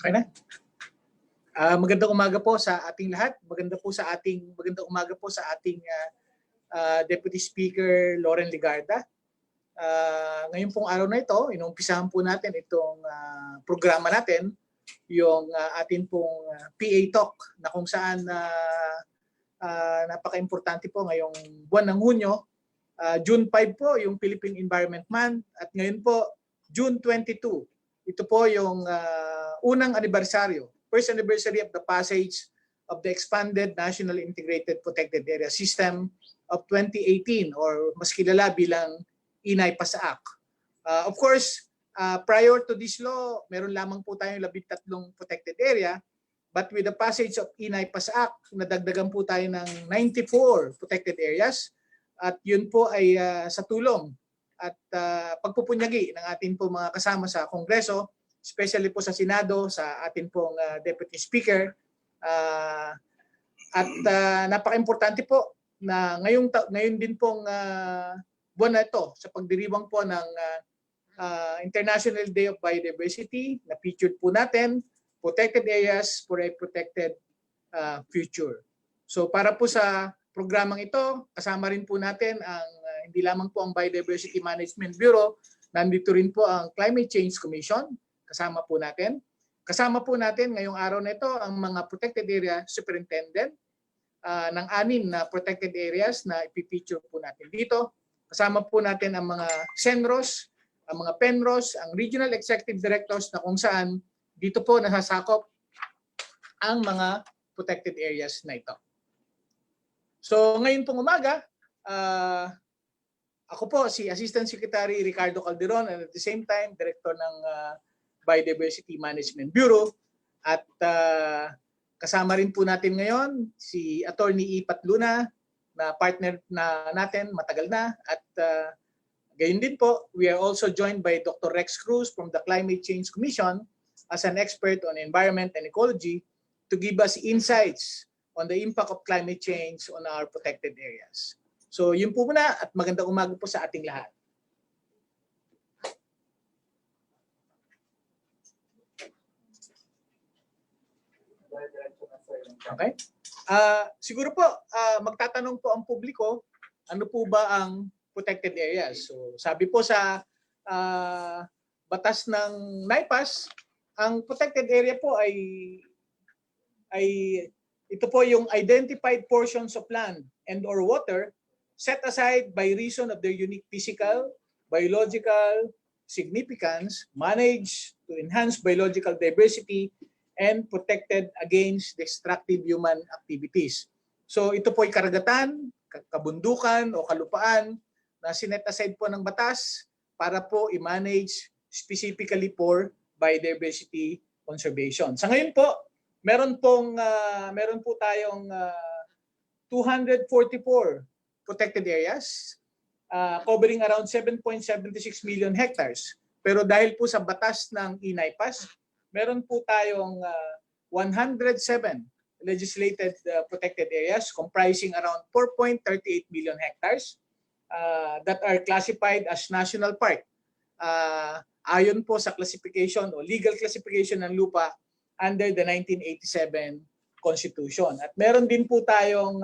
Okay na? Magandang umaga po sa ating lahat. Magandang umaga po sa ating Deputy Speaker Loren Legarda. Ngayon pong araw na ito, inumpisahan po natin itong programa natin, yung atin pong PA Talk na kung saan napaka-importante po ngayong buwan ng Hunyo. June 5 po yung Philippine Environment Month at ngayon po June 22. Ito po yung unang anibersaryo, first anniversary of the passage of the Expanded National Integrated Protected Area System of 2018 or mas kilala bilang ENIPAS Act. Of course, prior to this law, meron lamang po tayong 13 protected area, but with the passage of ENIPAS Act, nadagdagan po tayo ng 94 protected areas at yun po ay sa tulong at pagpupunyagi ng ating po mga kasama sa Kongreso, especially po sa Senado, sa ating pong Deputy Speaker. At napaka-importante po na ngayon din pong buwan na ito sa pagdiriwang po ng International Day of Biodiversity na featured po natin, Protected Areas for a Protected Future. So para po sa programang ito, kasama rin po natin ang hindi lamang po ang Biodiversity Management Bureau, nandito rin po ang Climate Change Commission, kasama po natin. Kasama po natin ngayong araw na ito ang mga Protected Area Superintendent ng 6 na protected areas na ipipicture po natin dito. Kasama po natin ang mga Senros, ang mga Penros, ang Regional Executive Directors na kung saan dito po nasasakop ang mga protected areas na ito. So ngayon pong umaga, ako po si Assistant Secretary Ricardo Calderon and at the same time Director ng Biodiversity Management Bureau at kasama rin po natin ngayon si Attorney Ipat Luna na partner na natin matagal na at gayon din po we are also joined by Dr. Rex Cruz from the Climate Change Commission as an expert on environment and ecology to give us insights on the impact of climate change on our protected areas. So yun po muna at magandang umaga po sa ating lahat. Okay? Siguro po magtatanong po ang publiko, ano po ba ang protected areas? So sabi po sa batas ng NIPAS, ang protected area po ay ito po yung identified portions of land and or water set aside by reason of their unique physical, biological significance, managed to enhance biological diversity, and protected against destructive human activities. So ito po ay karagatan, kabundukan o kalupaan na sinet aside po ng batas para po i-manage specifically for biodiversity conservation. Sa ngayon po, meron po tayong 244 protected areas covering around 7.76 million hectares. Pero dahil po sa batas ng ENIPAS, meron po tayong 107 legislated protected areas comprising around 4.38 million hectares that are classified as national park. Ayon po sa classification o legal classification ng lupa under the 1987 Constitution. At meron din po tayong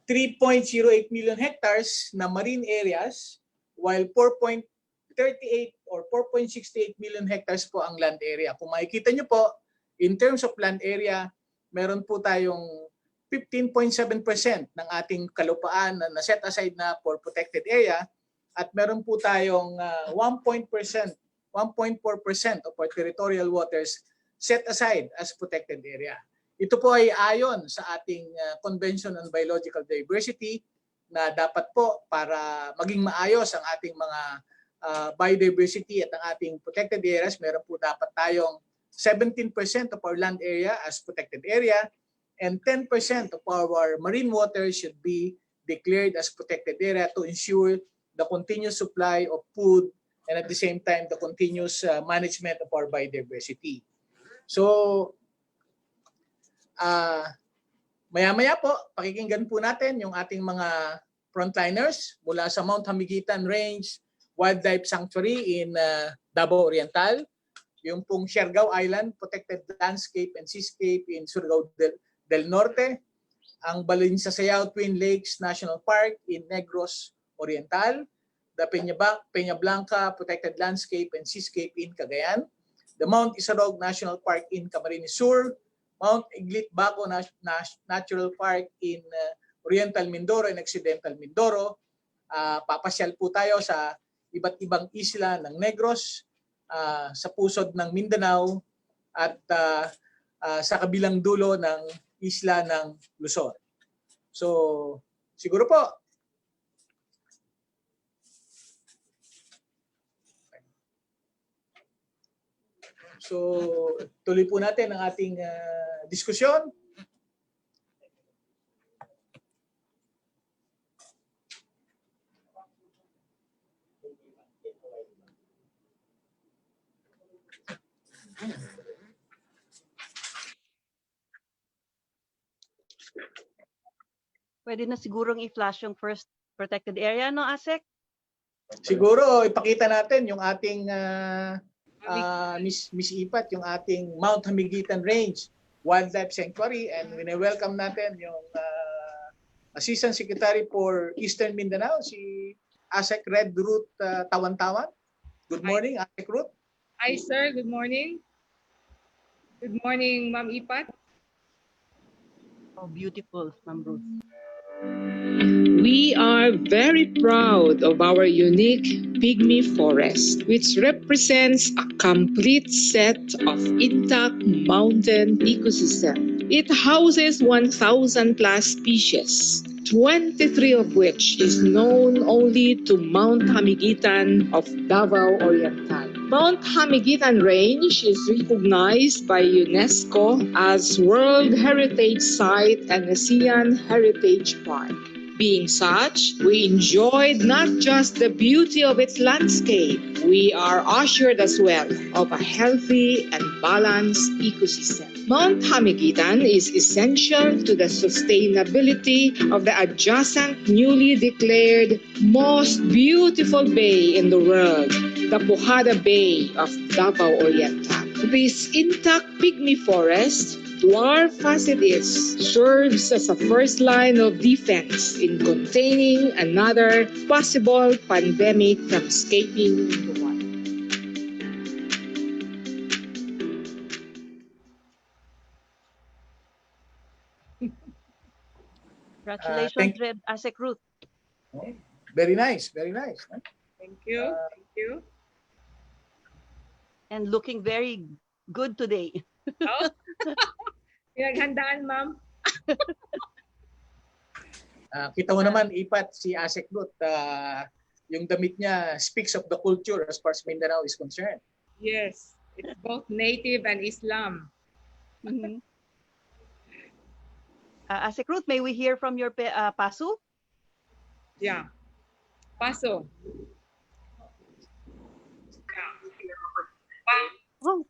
3.08 million hectares na marine areas while 4.38 or 4.68 million hectares po ang land area. Kung makikita nyo po, in terms of land area, meron po tayong 15.7% ng ating kalupaan na set aside na for protected area at meron po tayong 1.4% of our territorial waters set aside as protected area. Ito po ay ayon sa ating Convention on Biological Diversity na dapat po para maging maayos ang ating mga biodiversity at ang ating protected areas, meron po dapat tayong 17% of our land area as protected area and 10% of our marine water should be declared as protected area to ensure the continuous supply of food and at the same time the continuous management of our biodiversity. So, maya-maya po, pakikinggan po natin yung ating mga frontliners mula sa Mount Hamiguitan Range Wildlife Sanctuary in Davao Oriental, yung pong Siargao Island Protected Landscape and Seascape in Surigao del Norte, ang Balinsasayao Twin Lakes National Park in Negros Oriental, the Peña Blanca Protected Landscape and Seascape in Cagayan, the Mount Isarog National Park in Camarines Sur, Mount Iglit-Baco Natural Park in Oriental Mindoro and Occidental Mindoro. Papasyal po tayo sa iba't ibang isla ng Negros, sa pusod ng Mindanao at sa kabilang dulo ng isla ng Luzon. So, siguro po, tuloy po natin ang ating diskusyon. Pwede na sigurong i-flash yung first protected area, no, ASEC? Siguro, ipakita natin yung ating Miss Ipat, yung ating Mount Hamiguitan Range Wildlife Sanctuary, and welcome natin yung Assistant Secretary for Eastern Mindanao, si ASEC Red Root Tawan-Tawan. Good morning, ASEC Root. Hi, sir. Good morning. Good morning, Ma'am Ipat. Oh, beautiful, Ma'am Ruth. We are very proud of our unique pygmy forest, which represents a complete set of intact mountain ecosystem. It houses 1,000 plus species, 23 of which is known only to Mount Hamiguitan of Davao Oriental. Mount Hamiguitan Range is recognized by UNESCO as World Heritage Site and ASEAN Heritage Park. Being such, we enjoyed not just the beauty of its landscape, we are assured as well of a healthy and balanced ecosystem. Mount Hamiguitan is essential to the sustainability of the adjacent newly declared most beautiful bay in the world, the Pujada Bay of Davao Oriental. This intact pygmy forest, dwarf as it is, serves as a first line of defense in containing another possible pandemic from escaping the wild. Congratulations, Red ASEC Ruth. Very nice, very nice. Thank you. Thank you. And looking very good today. Oh. Pinaghandaan, ma'am. Kita mo naman, Ipat, si ASEC Ruth, yung damit niya speaks of the culture as far as Mindanao is concerned. Yes. It's both native and Islam. Mm-hmm. ASEC Ruth, may we hear from your pasu? Yeah. Paso. Oh.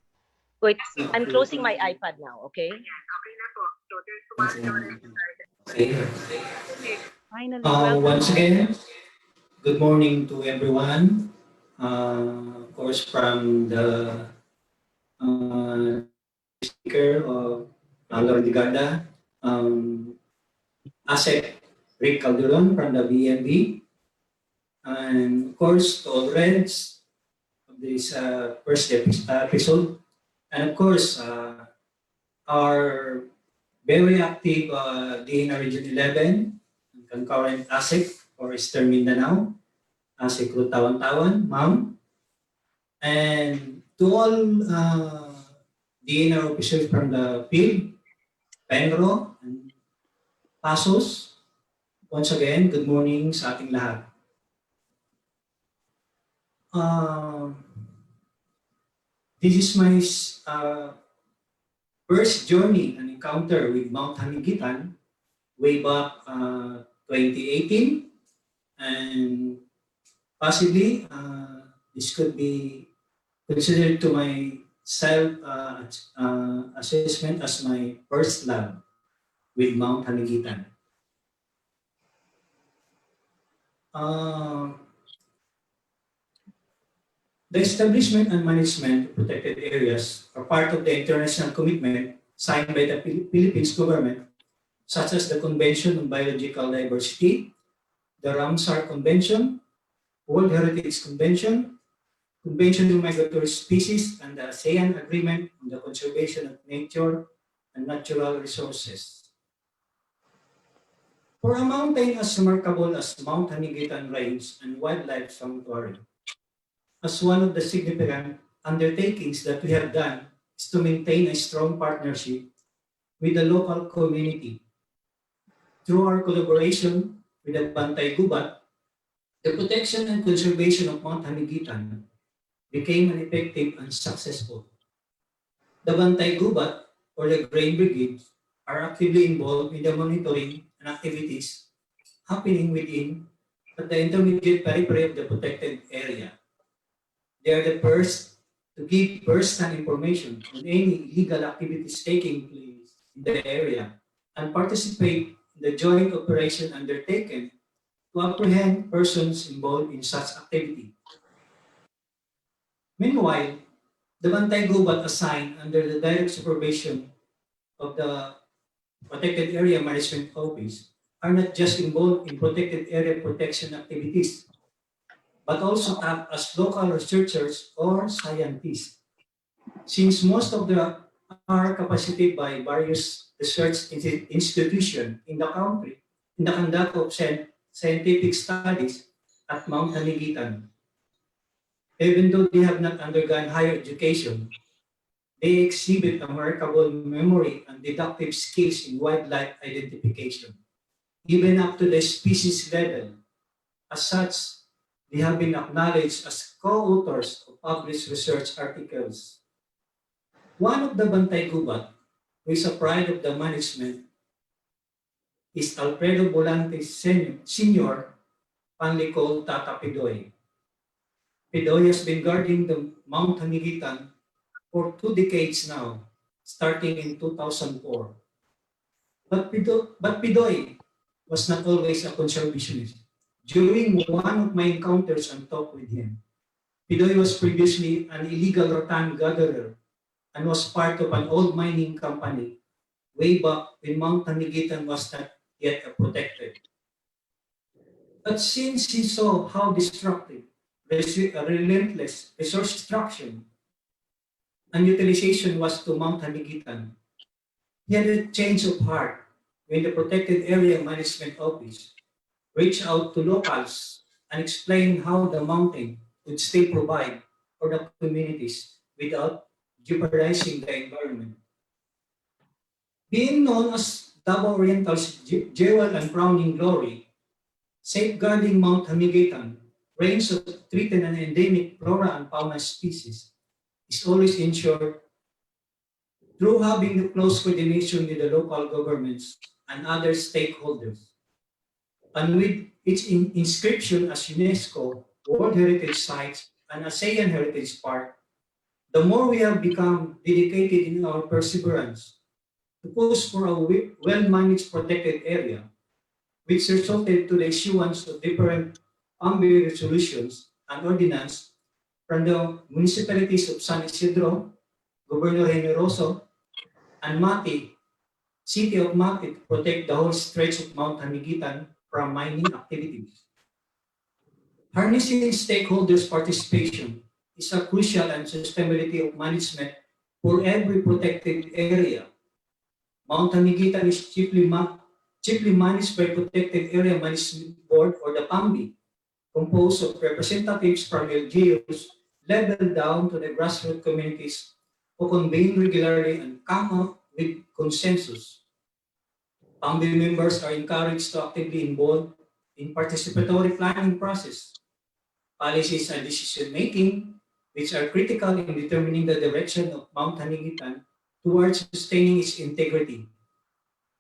Wait, I'm closing my iPad now, okay? Okay. Finally, Once again, good morning to everyone. Of course, from the speaker of Loren Legarda, ASEC Rick Calderon from the BNB, and of course to all Reds of this first episode, and of course our very active Dnr Region 11 and concurrent ASEC for Eastern Mindanao, ASEC Root Tawan-Tawan, ma'am, and to all Dnr officers from the field, Penro, and Pasos, once again, good morning sa ating lahat. This is my first journey and encounter with Mount Hamiguitan way back 2018, and possibly this could be considered to my self-assessment as my first love with Mount Hamiguitan. Uh, the establishment and management of protected areas are part of the international commitment signed by the Philippines government, such as the Convention on Biological Diversity, the Ramsar Convention, World Heritage Convention, Convention on Migratory Species, and the ASEAN Agreement on the Conservation of Nature and Natural Resources. For a mountain as remarkable as Mount Hamiguitan Range and Wildlife Sanctuary, as one of the significant undertakings that we have done is to maintain a strong partnership with the local community. Through our collaboration with the Bantay Gubat, the protection and conservation of Mount Hamiguitan became an effective and successful. The Bantay Gubat, or the Grain Brigade, are actively involved in the monitoring and activities happening within at the intermediate periphery of the protected area. They are the first to give first-hand information on any illegal activities taking place in the area and participate in the joint operation undertaken to apprehend persons involved in such activity. Meanwhile, the Bantay Gubat assigned under the direct supervision of the Protected Area Management Office are not just involved in protected area protection activities, but also act as local researchers or scientists. Since most of them are capacitated by various research institutions in the country in the conduct of scientific studies at Mount Hamiguitan, even though they have not undergone higher education, they exhibit a remarkable memory and deductive skills in wildlife identification, even up to the species level. As such, they have been acknowledged as co-authors of published research articles. One of the Bantay Gubat, who is a pride of the management, is Alfredo Bolante Sr., fondly called Tata Pidoy. Pidoy has been guarding the Mount Hamiguitan for 2 decades now, starting in 2004. But Pidoy was not always a conservationist. During one of my encounters and talk with him, Pidoy was previously an illegal rattan gatherer and was part of an old mining company way back when Mount Hamiguitan was not yet protected. But since he saw how destructive, relentless resource extraction and utilization was to Mount Hamiguitan, he had a change of heart when the Protected Area Management Office reached out to locals and explained how the mountain would still provide for the communities without jeopardizing the environment. Being known as Davao Oriental's jewel and crowning glory, safeguarding Mount Hamiguitan, range of threatened and endemic flora and fauna species, is always ensured through having the close coordination with the local governments and other stakeholders. And with its inscription as UNESCO World Heritage Sites and ASEAN Heritage Park, the more we have become dedicated in our perseverance to push for a well-managed protected area, which resulted to the issuance of different AMBI resolutions and ordinance from the municipalities of San Isidro, Governor Generoso, and Mati, City of Mati, to protect the whole stretch of Mount Hamiguitan from mining activities. Harnessing stakeholders' participation is a crucial and sustainability of management for every protected area. Mount Hamiguitan is chiefly managed by Protected Area Management Board, or the PAMBI, composed of representatives from LGUs level down to the grassroots communities who convene regularly and come up with consensus. PAMBI members are encouraged to actively involve in participatory planning process, policies and decision-making, which are critical in determining the direction of Mount Hamiguitan towards sustaining its integrity.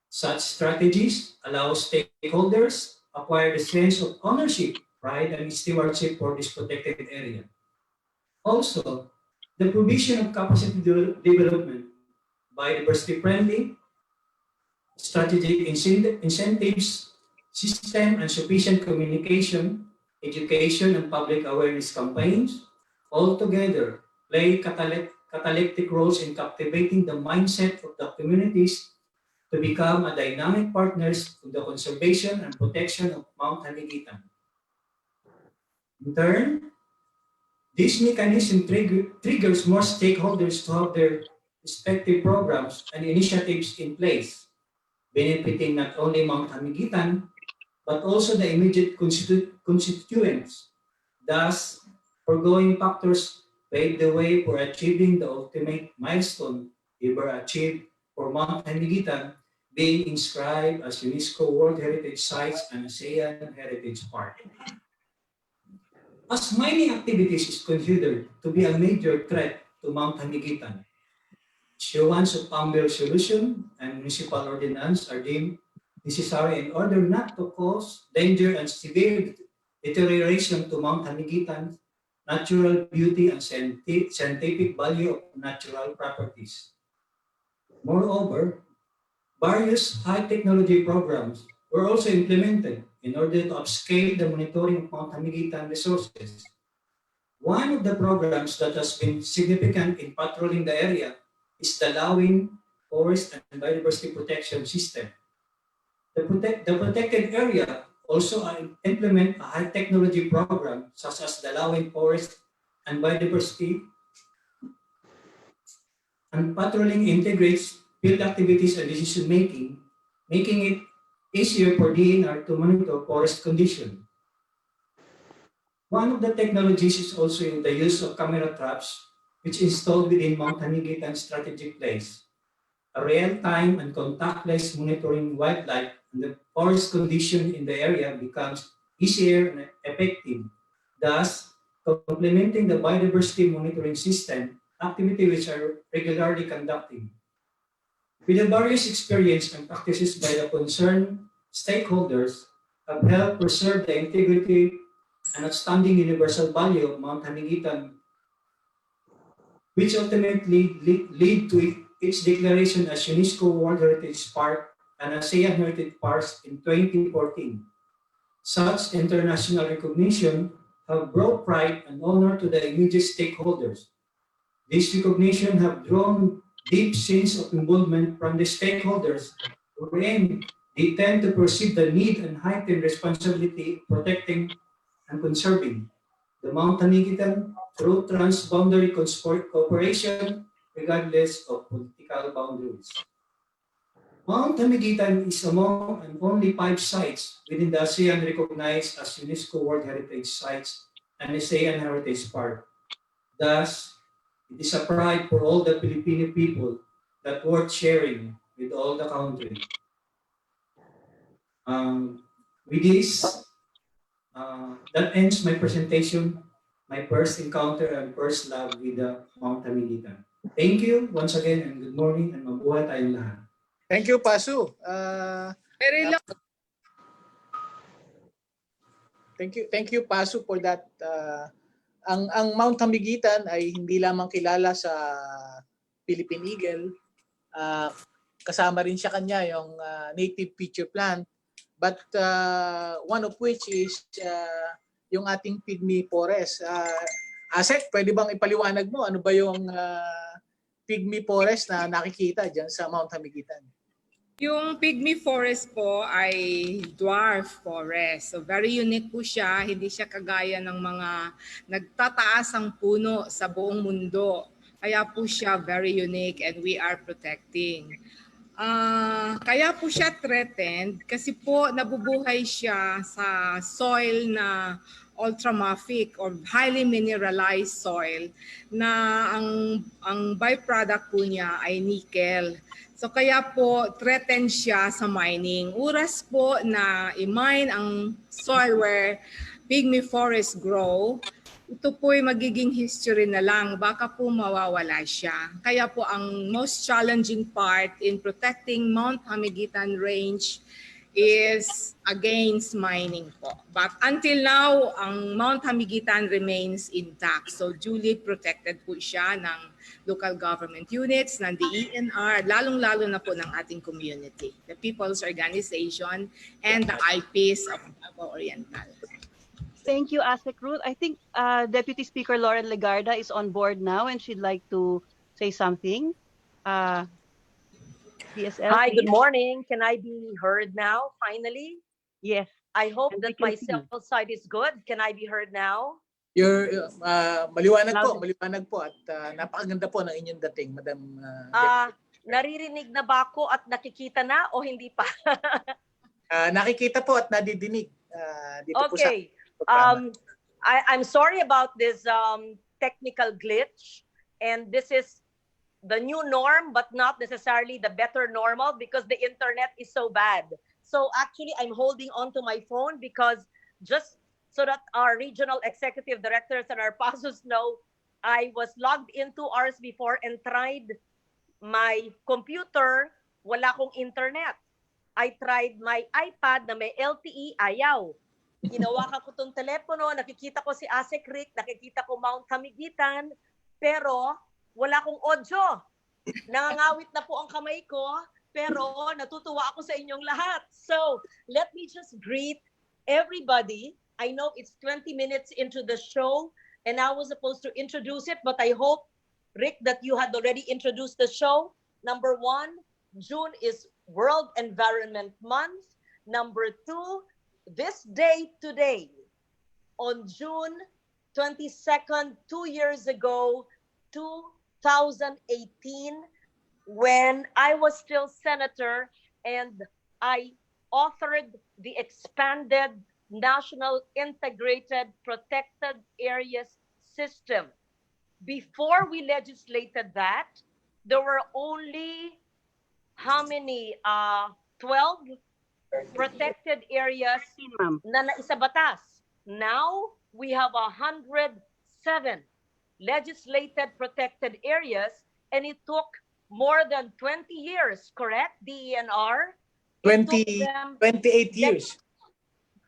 Such strategies allow stakeholders acquire the sense of ownership, pride, and stewardship for this protected area. Also, the provision of capacity development, biodiversity-friendly, strategic incentives, system and sufficient communication, education, and public awareness campaigns altogether play catalytic roles in captivating the mindset of the communities to become a dynamic partners in the conservation and protection of Mount Hamiguitan. In turn, this mechanism triggers more stakeholders to have their respective programs and initiatives in place, benefiting not only Mount Hamiguitan, but also the immediate constituents. Thus, foregoing factors paved the way for achieving the ultimate milestone ever achieved for Mount Hamiguitan, being inscribed as UNESCO World Heritage Sites and ASEAN Heritage Park. As mining activities is considered to be a major threat to Mount Hamiguitan, issuance of AMBER solution and municipal ordinance are deemed necessary in order not to cause danger and severe deterioration to Mount Hamiguitan's natural beauty and scientific value of natural properties. Moreover, various high-technology programs were also implemented in order to upscale the monitoring of Mount Hamiguitan resources. One of the programs that has been significant in patrolling the area is the Lawin Forest and Biodiversity Protection System. The protected area also implement a high-technology program such as the Lawin Forest and Biodiversity, and patrolling integrates field activities and decision-making, making it easier for DNR to monitor forest condition. One of the technologies is also the use of camera traps, which is installed within Mount Hamiguitan strategic place. A real-time and contactless monitoring wildlife and the forest condition in the area becomes easier and effective, thus complementing the biodiversity monitoring system activity which are regularly conducted. With the various experience and practices by the concerned stakeholders have helped preserve the integrity and outstanding universal value of Mount Hamiguitan, which ultimately lead to its declaration as UNESCO World Heritage Park and ASEAN Heritage Parks in 2014. Such international recognition have brought pride and honor to the immediate stakeholders. This recognition have drawn deep sense of involvement from the stakeholders, wherein they tend to perceive the need and heightened responsibility of protecting and conserving the Mount Hamiguitan through transboundary cooperation regardless of political boundaries. Mount Hamiguitan is among and only 5 sites within the ASEAN recognized as UNESCO World Heritage Sites and ASEAN Heritage Park. Thus, it is a pride for all the Filipino people that worth sharing with all the country. With this, that ends my presentation, my first encounter and first love with the Mount Hamiguitan. Thank you once again and good morning and mabuhay tayong lahat. Thank you, Pasu. Very long. Thank you, Pasu, for that. Ang Mount Hamiguitan ay hindi lamang kilala sa Philippine Eagle. Kasama rin siya kanya yung native feature plant. But one of which is yung ating pygmy forest. Asek, pwede bang ipaliwanag mo ano ba yung pygmy forest na nakikita dyan sa Mount Hamiguitan? Yung pygmy forest po ay dwarf forest. So very unique po siya. Hindi siya kagaya ng mga nagtataasang puno sa buong mundo. Kaya po siya very unique and we are protecting. Kaya po siya threatened kasi po nabubuhay siya sa soil na ultramafic or highly mineralized soil na ang byproduct po niya ay nickel. So kaya po threatened siya sa mining. Oras po na i-mine ang soil where pygmy forests grow, ito po ay magiging history na lang. Baka po mawawala siya. Kaya po ang most challenging part in protecting Mount Hamiguitan Range is against mining po. But until now, ang Mount Hamiguitan remains intact. So duly protected po siya ng local government units, ng DENR, lalong-lalo na po ng ating community, the People's Organization and the IPs of Davao Oriental. Thank you, ASEC Ruth. I think Deputy Speaker Loren Legarda is on board now and she'd like to say something. DSL, Hi, good please. morning. Can I be heard now, finally? Yes. I hope And we that can my see cell site is good. Can I be heard now? Your maliwanag Loud. po at napakaganda po ng inyong dating, Madam. Naririnig na ba ako at nakikita na o hindi pa? Nakikita po at nadidinig dito po sa Okay. programa. I'm sorry about this technical glitch, and this is the new norm, but not necessarily the better normal because the internet is so bad. So actually, I'm holding on to my phone because just so that our regional executive directors and our PASUs know, I was logged in 2 hours before and tried my computer, wala akong internet. I tried my iPad na may LTE, ayaw. Hinawakan ko tong telepono, nakikita ko si ASEC Rick, nakikita ko Mount Hamiguitan, pero wala akong audio. Nangangawit na po ang kamay ko, pero natutuwa ako sa inyong lahat. So, let me just greet everybody. I know it's 20 minutes into the show, and I was supposed to introduce it, but I hope, Rick, that you had already introduced the show. Number 1, June is World Environment Month. Number 2, this day today, on June 22nd, 2 years ago, 2018, when I was still senator and I authored the expanded National Integrated Protected Areas System. Before we legislated that, there were only how many? 12 protected areas na naisabatas. Now, we have 107 legislated protected areas, and it took more than 20 years, correct, DENR? 28 years.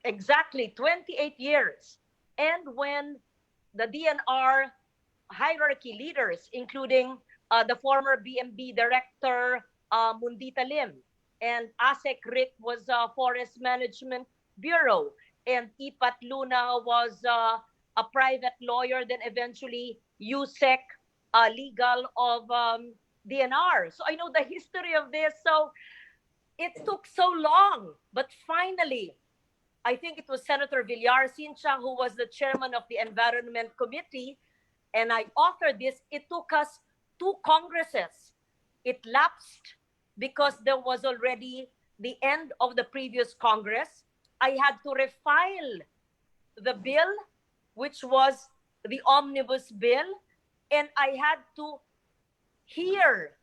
Exactly, 28 years. And when the DNR hierarchy leaders, including the former BMB director, Mundita Lim, and ASEC Rick was Forest Management Bureau, and Ipat Luna was a private lawyer, then eventually USEC legal of DNR. So I know the history of this. So it took so long, but finally, I think it was Senator Villar Sincha who was the chairman of the Environment Committee, and I authored this. It took us 2 Congresses. It lapsed because there was already the end of the previous Congress. I had to refile the bill, which was the omnibus bill, and I had to hear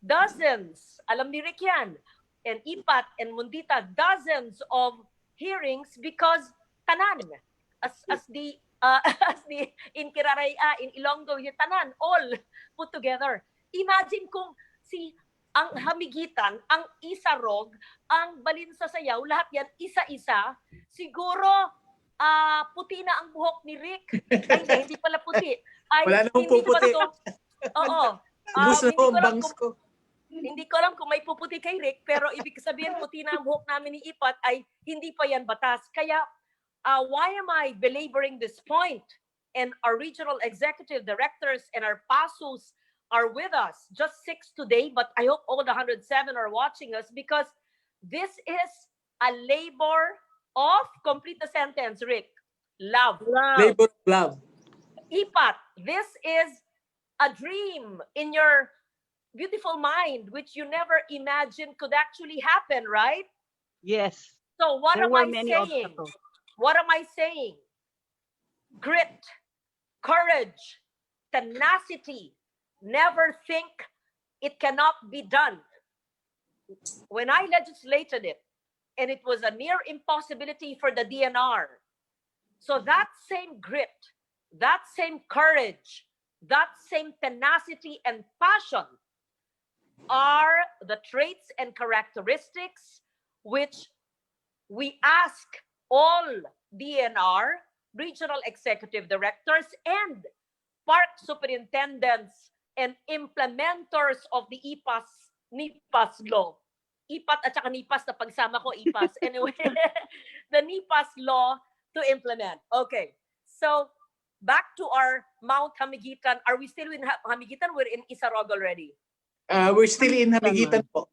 dozens, alam ni Rick yan, and Ipat and Mundita, dozens of hearings because tanan, as the in Kiraraya, in Ilonggo, yung tanan, all put together. Imagine kung ang Hamiguitan, ang Isarog, ang Balinsasayao, lahat yan isa-isa, siguro puti na ang buhok ni Rick. Ay, hindi pala puti. Ay, Wala namang puputi. Oo. Ubus na po ang bangs ko. Hindi ko alam kung may puputi kay Rick, pero ibig sabihin puti na ang buhok namin ni Ipat ay hindi pa yan batas. Kaya, why am I belaboring this point? And our regional executive directors and our PASUs are with us. Just 6 today, but I hope all the 107 are watching us because this is a labor of, complete the sentence, Rick, love. Labor of love. Ipat, this is a dream in your beautiful mind, which you never imagined could actually happen, right? Yes. So what There am were I many saying? obstacles. What am I saying? Grit, courage, tenacity. Never think it cannot be done. When I legislated it, and it was a near impossibility for the DNR. So that same grit, that same courage, that same tenacity and passion are the traits and characteristics which we ask all DNR, regional executive directors, and park superintendents and implementers of the NIPAS law. IPAT at saka NIPAS na pagsama ko IPAS. Anyway, the NIPAS law to implement. Okay. So, back to our Mount Hamiguitan. Are we still in Hamiguitan? We're in Siargao already. We're still in Hamiguitan po.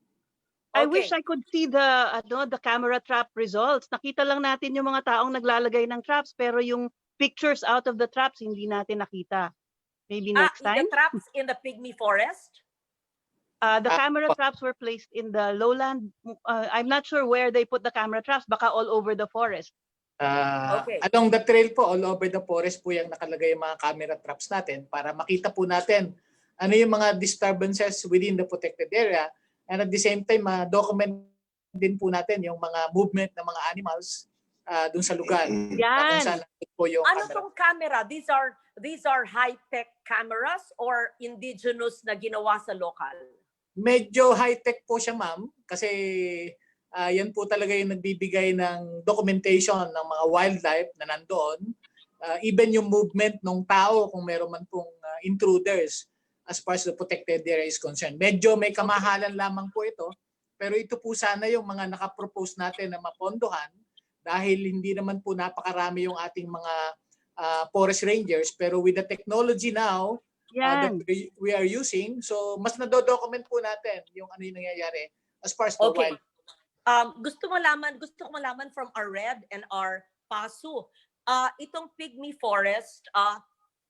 I Okay. wish I could see the camera trap results. Nakita lang natin yung mga taong naglalagay ng traps, pero yung pictures out of the traps hindi natin nakita. Maybe next time. The traps in the pygmy forest? The camera traps were placed in the lowland. I'm not sure where they put the camera traps. Baka all over the forest. Okay. Along the trail po, all over the forest po yung nakalagay yung mga camera traps natin para makita po natin ano yung mga disturbances within the protected area, and at the same time document din po natin yung mga movement ng mga animals dun sa lugar. Yan. Kung saan po yung Ano camera. tong camera? These are high-tech cameras or indigenous na ginawa sa local? Medyo high-tech po siya, ma'am, kasi yan po talaga yung nagbibigay ng documentation ng mga wildlife na nandoon. Even yung movement ng tao kung meron man pong intruders as far as the protected area is concerned. Medyo may kamahalan lamang po ito, pero ito po sana yung mga nakapropose natin na mapondohan dahil hindi naman po napakarami yung ating mga forest rangers, pero with the technology now that we are using, so mas nado-document po natin yung ano yung nangyayari as far as the wild. Gusto ko malaman from our Red and our PASU, itong pygmy forest,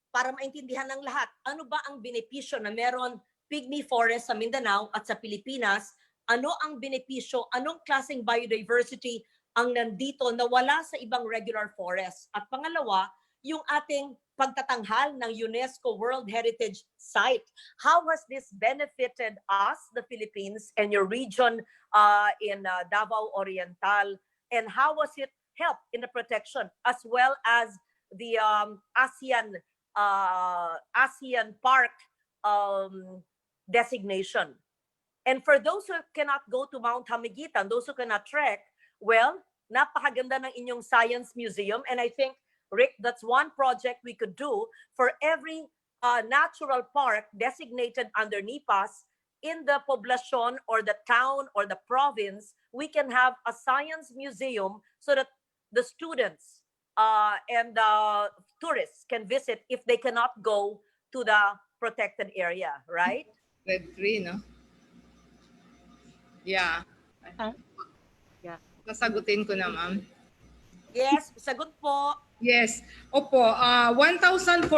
para maintindihan ng lahat, ano ba ang benepisyo na meron pygmy forest sa Mindanao at sa Pilipinas? Ano ang benepisyo, anong klaseng biodiversity ang nandito na wala sa ibang regular forest? At pangalawa, yung ating pagtatanghal ng UNESCO World Heritage Site. How has this benefited us, the Philippines, and your region in Davao Oriental? And how was it helped in the protection as well as the ASEAN Park designation? And for those who cannot go to Mount Hamiguitan, those who cannot trek, well, napakaganda ng inyong science museum, and I think, Rick, that's one project we could do for every natural park designated under NIPAS in the poblacion or the town or the province. We can have a science museum so that the students and the tourists can visit if they cannot go to the protected area, right? Red 3, no? Yeah. Yeah. Nasagutin ko na, ma'am. Yes, sagot po. Yes. Opo, 1,403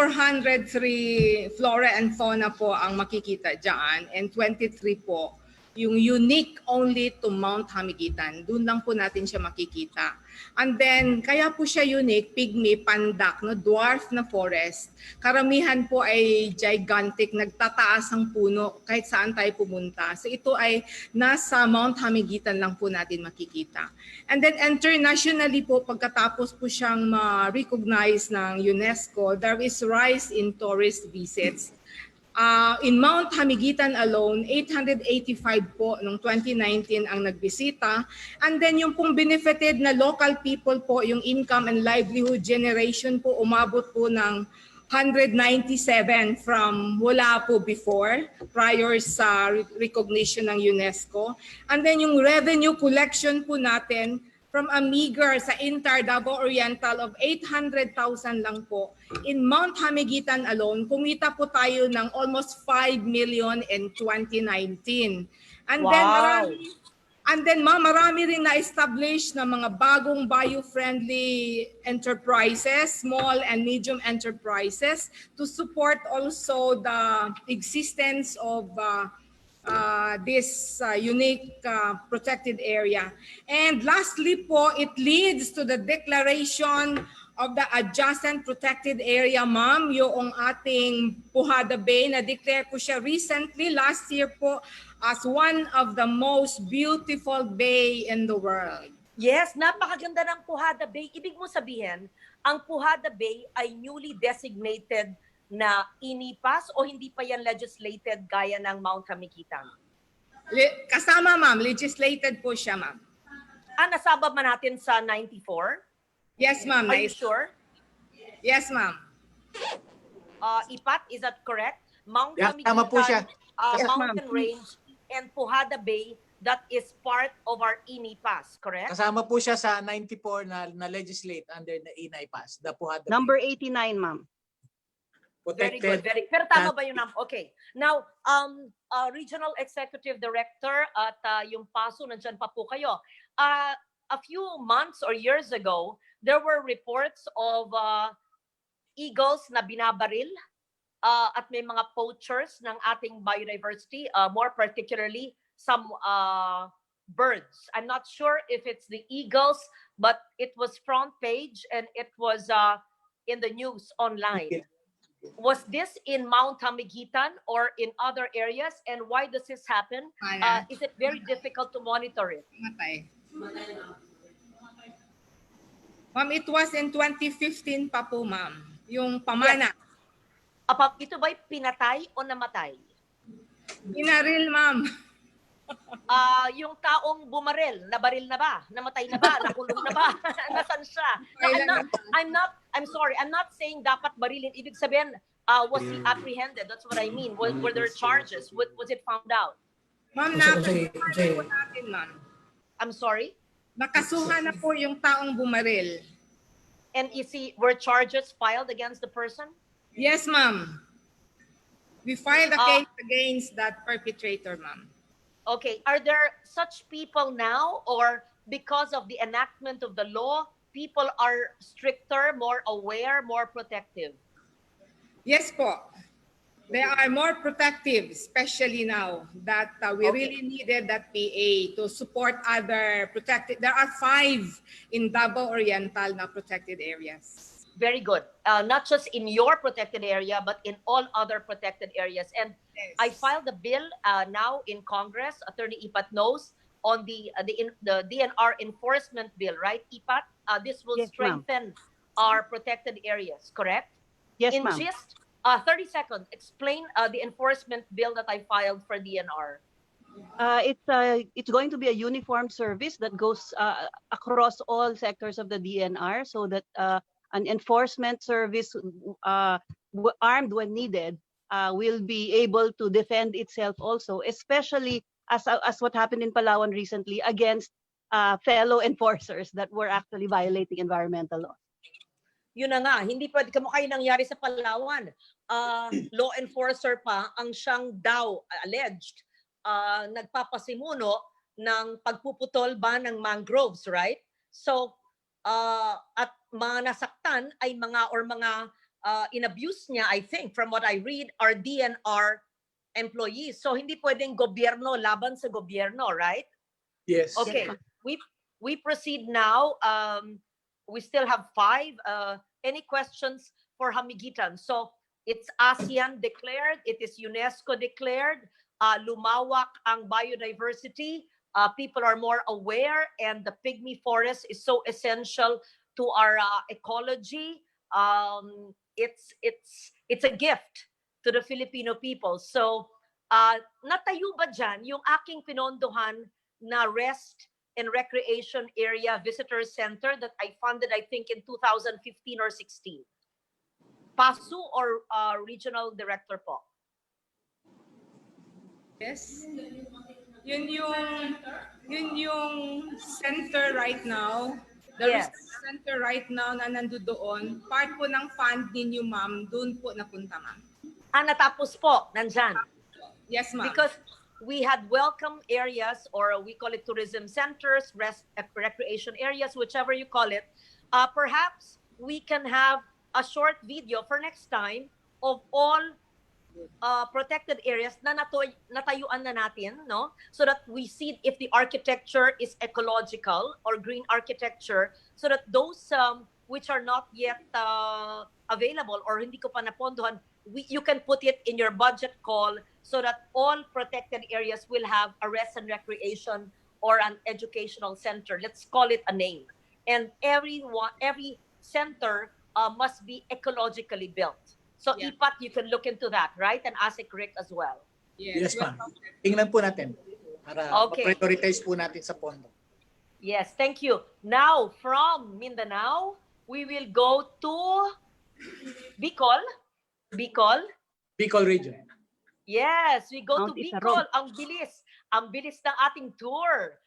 flora and fauna po ang makikita dyan, and 23 po yung unique only to Mount Hamiguitan. Doon lang po natin siya makikita. And then, kaya po siya unique, pygmy, pandak, no, dwarf na forest. Karamihan po ay gigantic, nagtataas ang puno kahit saan tayo pumunta. So ito ay nasa Mount Hamiguitan lang po natin makikita. And then internationally po, pagkatapos po siyang ma-recognize ng UNESCO, there is rise in tourist visits. In Mount Hamiguitan alone, 885 po noong 2019 ang nagbisita. And then yung pong benefited na local people po, yung income and livelihood generation po, umabot po ng 197 from wala po before, prior sa recognition ng UNESCO. And then yung revenue collection po natin, from a meager sa entire Davao Oriental of 800,000 lang po. In Mount Hamiguitan alone, kumita po tayo ng almost 5 million in 2019. And Wow. then marami rin na-establish na mga bagong bio-friendly enterprises, small and medium enterprises, to support also the existence of this unique protected area. And lastly po, it leads to the declaration of the adjacent protected area, ma'am, yung ating Puhada Bay, na-declare po siya recently, last year po, as one of the most beautiful bay in the world. Yes, napakaganda ng Puhada Bay. Ibig mo sabihin, ang Puhada Bay ay newly designated na ENIPAS o hindi pa yan legislated gaya ng Mount Hamiguitan? Kasama, ma'am. Legislated po siya, ma'am. Nasabab man natin sa 94? Yes, ma'am. Are you sure? Yes, ma'am. IPAT, is that correct? Mount Yeah, tama po siya. Yes, ma'am. Mountain Range, and Pujada Bay that is part of our ENIPAS, correct? Kasama po siya sa 94 na legislate under the ENIPAS, the Puhada Bay. Number 89, ma'am. Very good, Protected. Pero tama ba yung Okay. Now, Regional Executive Director at yung PASO, nandyan pa po kayo. A few months or years ago, there were reports of eagles na binabaril at may mga poachers ng ating biodiversity, more particularly some birds. I'm not sure if it's the eagles, but it was front page and it was in the news online. Was this in Mount Hamiguitan or in other areas? And why does this happen? Is it very difficult to monitor it? Matay. Ma'am, it was in 2015 pa po, ma'am. Yung pamana. Ito ba'y pinatay o namatay? Binaril, ma'am. Yung taong bumaril, nabaril na ba? Namatay na ba? Nakulong na ba? Nasaan siya? No, I'm sorry, I'm not saying dapat barilin. Ibig sabihin, was he apprehended? That's what I mean. Were there charges? Was it found out? Ma'am, nakasuhan po natin, ma'am. I'm sorry? Nakasuhan na po yung taong bumaril. And were charges filed against the person? Yes, ma'am. We filed a case against that perpetrator, ma'am. Okay, are there such people now, or because of the enactment of the law, people are stricter, more aware, more protective? Yes po. They are more protective, especially now that we really needed that PA to support other protected. There are 5 in Davao Oriental na protected areas. Very good. Not just in your protected area, but in all other protected areas. And Yes. I filed the bill now in Congress. Attorney Ipat knows on the Dnr Enforcement Bill, right, Ipat? This will Yes, ma'am. strengthen our protected areas, correct? Yes, In ma'am. just 30 seconds, explain the enforcement bill that I filed for DNR. It's going to be a uniform service that goes across all sectors of the DNR, so that an enforcement service armed when needed will be able to defend itself also, especially as what happened in Palawan recently against fellow enforcers that were actually violating environmental law. Yun na nga, hindi pwede kamukha yung nangyari sa Palawan. Law enforcer pa ang siyang daw alleged nagpapasimuno ng pagpuputol ba ng mangroves, right? So at mga nasaktan ay mga inabuse niya, I think, from what I read, are DNR employees. So hindi pwedeng gobyerno laban sa gobyerno, right? Yes. Okay, we proceed now. We still have 5. Any questions for Hamiguitan? So it's ASEAN declared, it is UNESCO declared, lumawak ang biodiversity, people are more aware, and the pygmy forest is so essential to our ecology. It's a gift to the Filipino people. So natayo ba dyan yung aking pinondohan na rest and recreation area visitor center that I funded, I think, in 2015 or 16? PASU or regional director po? Yes. Yun yung center right now. The Yes. research center right now na nandoon, part po ng fund ninyo, ma'am, doon po napunta, ma'am. Natapos po, nandyan. Yes, ma'am. Because we had welcome areas, or we call it tourism centers, recreation areas, whichever you call it. Perhaps we can have a short video for next time of all protected areas na natayuan na natin, no? So that we see if the architecture is ecological or green architecture, so that those which are not yet available or hindi ko pa napondohan, you can put it in your budget call so that all protected areas will have a rest and recreation or an educational center. Let's call it a name. And every center must be ecologically built. So Yeah. IPAT, you can look into that, right? And ASIC Rick as well. Yes, ma'am. Tingnan po natin para Okay. ma-prioritize po natin sa pondo. Yes, thank you. Now, from Mindanao, we will go to Bicol. Bicol region. Yes, we go Mount to Isarog. Bicol. Ang bilis. Ang bilis ng ating tour.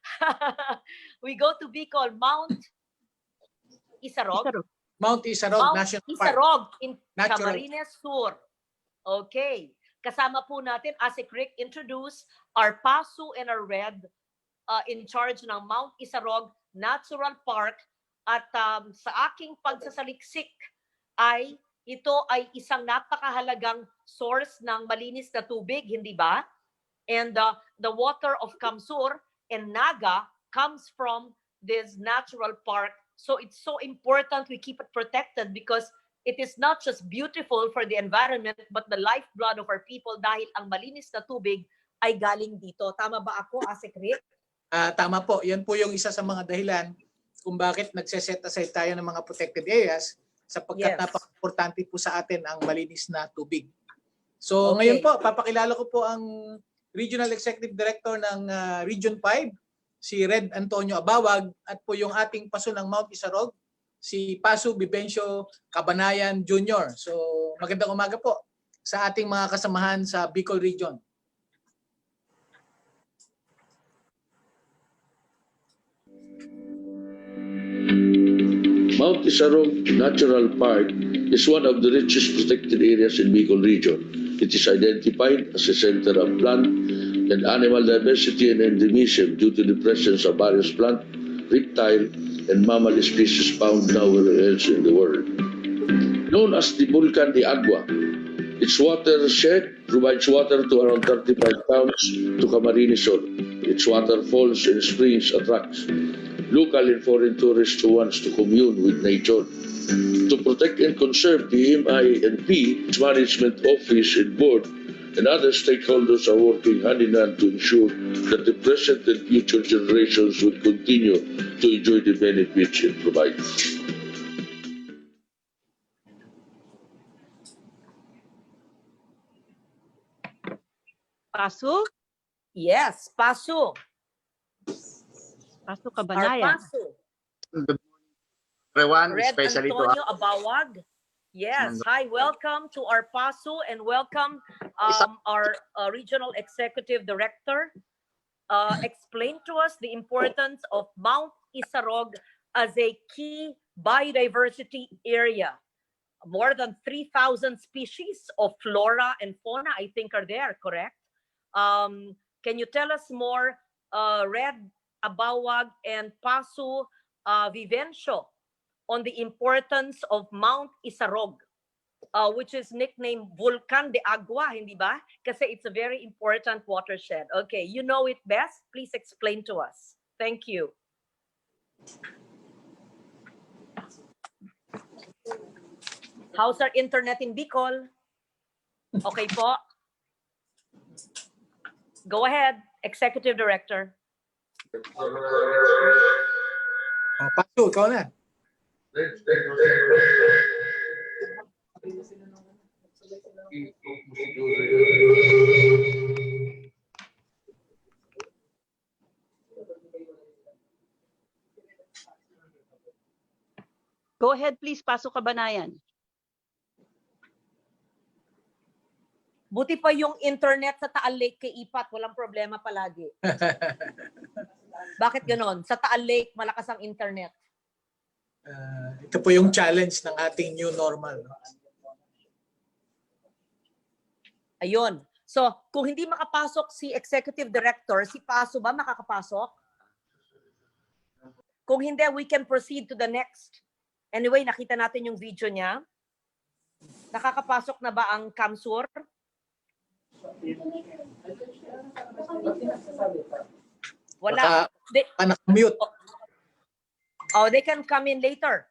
We go to Bicol, Mount Isarog. Isarog. Mount Isarog Mount National Park. Isarog in Natural. Camarines Sur. Okay. Kasama po natin, as Rick introduced, our PASU and our RED in charge ng Mount Isarog Natural Park. At sa aking pagsasaliksik ay ito ay isang napakahalagang source ng malinis na tubig, hindi ba? And the water of Kamsur and Naga comes from this natural park. So it's so important we keep it protected because it is not just beautiful for the environment but the lifeblood of our people dahil ang malinis na tubig ay galing dito. Tama ba ako, Asik Rick? Tama po. Yan po yung isa sa mga dahilan kung bakit nagse-set aside tayo ng mga protected areas sapagkat Yes. napaka-importante po sa atin ang malinis na tubig. So Okay. ngayon po, papakilala ko po ang Regional Executive Director ng Region 5, si Red Antonio Abawag, at po yung ating paso ng Mount Isarog, si Pasu Vivencio Cabanayan Jr. So magandang umaga po sa ating mga kasamahan sa Bicol Region. Mount Isarog Natural Park is one of the richest protected areas in Bicol region. It is identified as a center of plant and animal diversity and endemism due to the presence of various plant, reptile, and mammal species found nowhere else in the world. Known as the Volcan de Agua, its watershed provides water to around 35 towns to Camarines Sur. Its waterfalls and springs attracts local and foreign tourists who wants to commune with nature. To protect and conserve the MINP, its management office and board, and other stakeholders are working hand in hand to ensure that the present and future generations will continue to enjoy the benefits it provides. Pasu. Yes, PASU. Pasu Our Cabanayan. PASU. Everyone, Red especially to Antonio Abawag. Yes, hi, welcome to our PASU and welcome our Regional Executive Director. Explain to us the importance of Mount Isarog as a key biodiversity area. More than 3,000 species of flora and fauna, I think, are there, correct? Can you tell us more, Red Abawag and PASU Vivencio, on the importance of Mount Isarog, which is nicknamed Volcan de Agua, hindi ba? Kasi it's a very important watershed. Okay, you know it best. Please explain to us. Thank you. How's our internet in Bicol? Okay po. Go ahead, Executive Director. Pasu, ikaw na. Go ahead, please, Pasu Cabanayan. Buti pa yung internet sa Taal Lake kay Ipat, walang problema palagi. Bakit ganon? Sa Taal Lake, malakas ang internet. Ito po yung challenge ng ating new normal. Ayun. So, kung hindi makapasok si Executive Director, si Paso ba makakapasok? Kung hindi, we can proceed to the next. Anyway, nakita natin yung video niya. Nakakapasok na ba ang Kamsur? Wala. Naka-mute. Oh, they can come in later.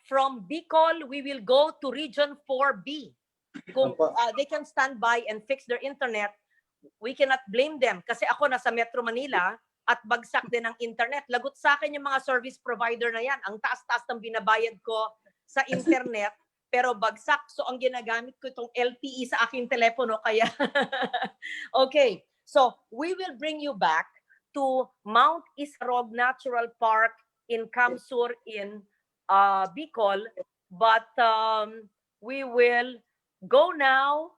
From Bicol, we will go to Region 4B. Kung they can stand by and fix their internet, we cannot blame them. Kasi ako nasa Metro Manila at bagsak din ang internet. Lagot sa akin yung mga service provider na yan. Ang taas-taas ng binabayad ko sa internet, pero bagsak. So ang ginagamit ko itong LTE sa aking telepono. Kaya, okay. So we will bring you back to Mount Isarog Natural Park in Kamsur in Bicol. But we will go now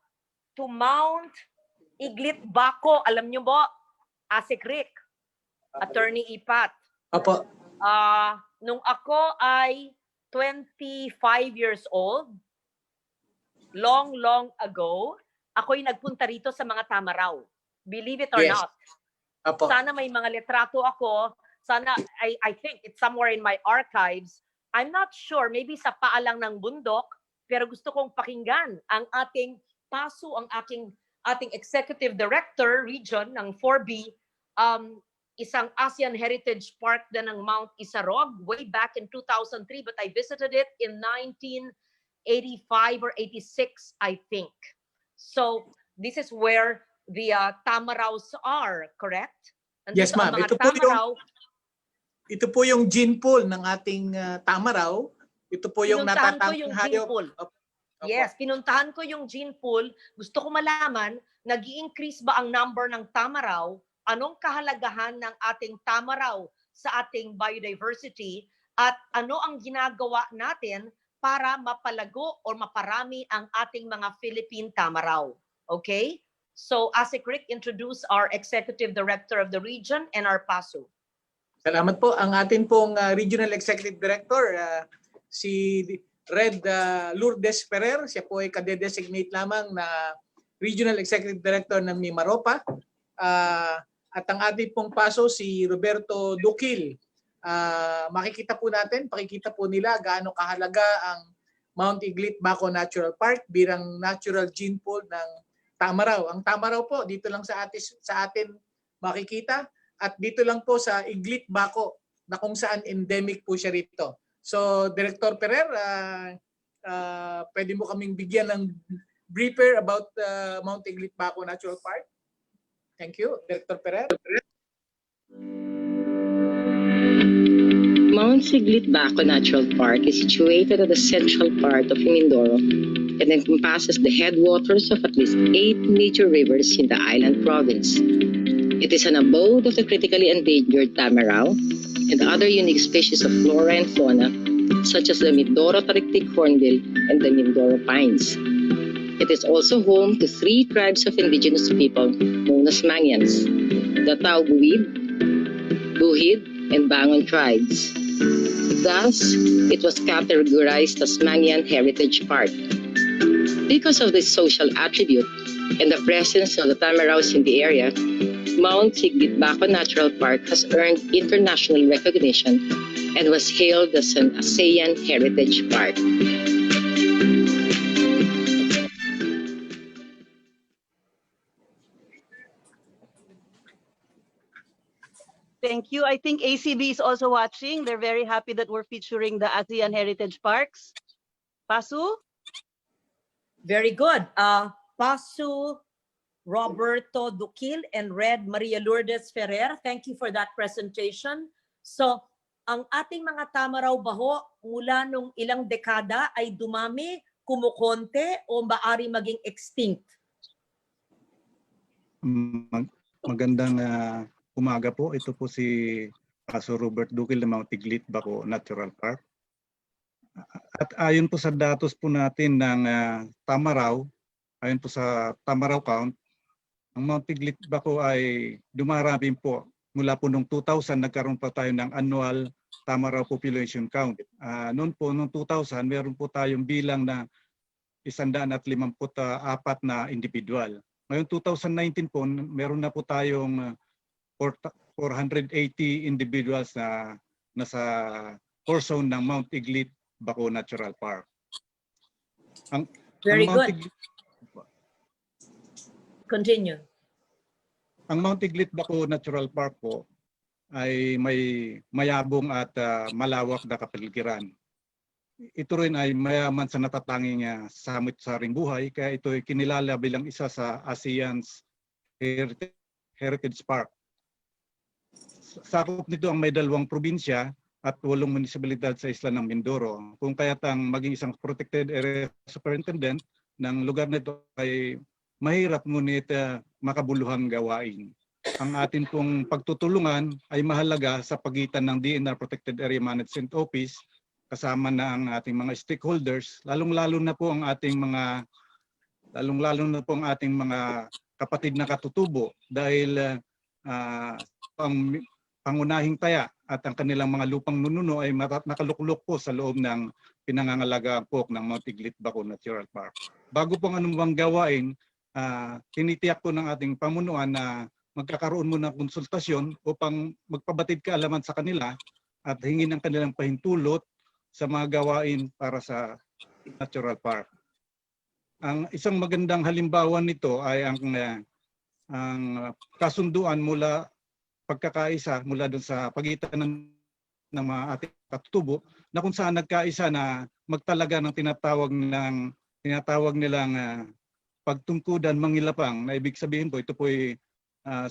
to Mount Iglit Baco, alam nyo ba? Asik Rick, Attorney Ipat. Opo. Nung ako ay 25 years old, long ago, ako'y nagpunta rito sa mga Tamaraw. Believe it or Yes. not. Opo. Sana may mga litrato ako. Sana, I think it's somewhere in my archives. I'm not sure, maybe sa paalang ng bundok, pero gusto kong pakinggan ang ating paso, ang ating executive director region ng 4B, isang ASEAN Heritage Park na ng Mount Isarog way back in 2003, but I visited it in 1985 or 86, I think. So this is where the Tamaraws are, correct? Yes, ma'am. Ito po yung gene pool ng ating Tamaraw. Ito po yung natatanging hayop. Opo. Yes, pinuntahan ko yung gene pool. Gusto ko malaman, nag-i-increase ba ang number ng Tamaraw? Anong kahalagahan ng ating Tamaraw sa ating biodiversity? At ano ang ginagawa natin para mapalago o maparami ang ating mga Philippine Tamaraw? Okay? So, Asik Rick, introduce our Executive Director of the region and our PASO. Salamat po. Ang atin pong Regional Executive Director, si Red Lourdes Ferrer. Siya po ay kade-designate lamang na Regional Executive Director ng Mimaropa. At ang ating pong PASO, si Roberto Duquil. Makikita po natin, pakikita po nila gaano kahalaga ang Mount Iglit Baco Natural Park bilang natural gene pool ng Tamaraw. Ang Tamaraw po, dito lang sa atin makikita. At dito lang po sa Iglit Baco na kung saan endemic po siya rito. So, Director Ferrer, pwede mo kaming bigyan ng briefer about Mount Iglit Baco Natural Park? Thank you, Director Ferrer. Mount Iglit Baco Natural Park is situated at the central part of Mindoro and encompasses the headwaters of at least 8 major rivers in the island province. It is an abode of the critically endangered tamaraw and other unique species of flora and fauna, such as the Mindoro Tariktik hornbill and the Mindoro pines. It is also home to 3 tribes of indigenous people known as Mangyans, the Taubuid, Buhid, and Bangon tribes. Thus, it was categorized as Mangyan Heritage Park. Because of this social attribute and the presence of the tamaraws in the area, Mount Iglit Baco Natural Park has earned international recognition and was hailed as an ASEAN Heritage Park. Thank you. I think ACB is also watching. They're very happy that we're featuring the ASEAN Heritage Parks. Pasu? Very good. Pasu, Roberto Duquil, and Red Maria Lourdes Ferrer, thank you for that presentation. So, ang ating mga Tamaraw baho mula nung ilang dekada ay dumami, kumukonte, o maaari maging extinct? Magandang umaga po. Ito po si Paso Robert Duquil ng Mount Iglit Baco Natural Park. At ayon po sa datos po natin ng Tamaraw, ayon po sa Tamaraw count, ang Mount Iglit Baco ay dumarami po. Mula po noong 2000, nagkaroon pa tayo ng annual Tamaraw population count. Noon po, noong 2000, meron po tayong bilang na 154 na individual. Ngayon 2019 po, meron na po tayong 480 individuals na nasa core zone ng Mount Iglit Baco Natural Park. Very good. Continue. Ang Mount Iglit Baco Natural Park po ay may mayabong at malawak na kapaligiran. Ito rin ay mayaman sa natatanging samit-saring buhay, kaya ito ay kinilala bilang isa sa ASEAN's Heritage Park. Sakop nito ang may 2 probinsya at 8 munisipalidad sa isla ng Mindoro. Kung kaya't ang maging isang protected area superintendent ng lugar nito ay mahirap ngunit makabuluhang gawain. Ang atin pong pagtutulungan ay mahalaga sa pagitan ng DNR Protected Area Management Office kasama na ang ating mga stakeholders, lalong-lalo na po ang ating mga kapatid na katutubo dahil ang pangunahing taya at ang kanilang mga lupang nununo ay nakaluklok po sa loob ng pinangangalagaan po ng Mount Iglit Baco Natural Park. Bago pong anumang gawain, tinitiyak po ng ating pamunuan na magkakaroon muna ng konsultasyon upang magpabatid kaalaman sa kanila at hingin ang kanilang pahintulot sa mga gawain para sa Natural Park. Ang isang magandang halimbawa nito ay ang kasunduan mula pagkakaisa mula doon sa pagitan ng mga ating katutubo na kung saan nagkaisa na magtalaga ng tinatawag nilang pagtungkudan mangilapang, na ibig sabihin po ito po ay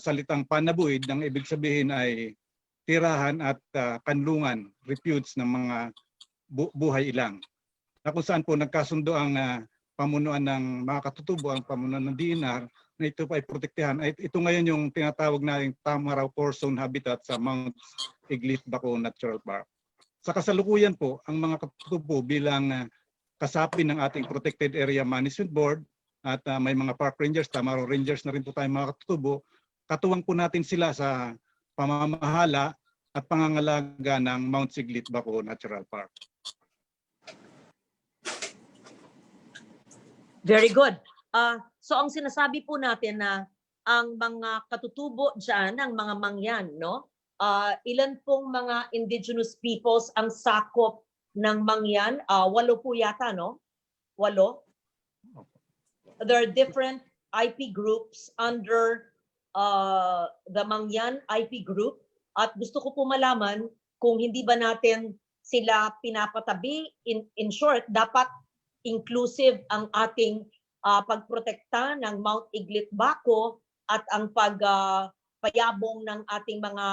salitang panabuid, ng ibig sabihin ay tirahan at kanlungan, refuge ng mga buhay ilang. Na kung saan po nagkasundo ang pamunuan ng mga katutubo, ang pamunuan ng DNR, na ito pa ay protektahan. Ito ngayon yung tinatawag nating Tamaraw Core Zone Habitat sa Mount Iglit Baco Natural Park. Sa kasalukuyan po, ang mga katutubo bilang kasapi ng ating Protected Area Management Board at may mga park rangers, Tamaraw Rangers na rin po tayong mga katutubo, katuwang po natin sila sa pamamahala at pangangalaga ng Mount Iglit Baco Natural Park. Very good. So ang sinasabi po natin na ang mga katutubo dyan, ang mga mangyan, no? Ilan pong mga indigenous peoples ang sakop ng mangyan? 8 po yata, no? 8. There are different IP groups under the Mangyan IP group. At gusto ko po malaman kung hindi ba natin sila pinapatabi. In short, dapat inclusive ang ating pagprotekta ng Mount Iglit Baco at ang pagpayabong ng ating mga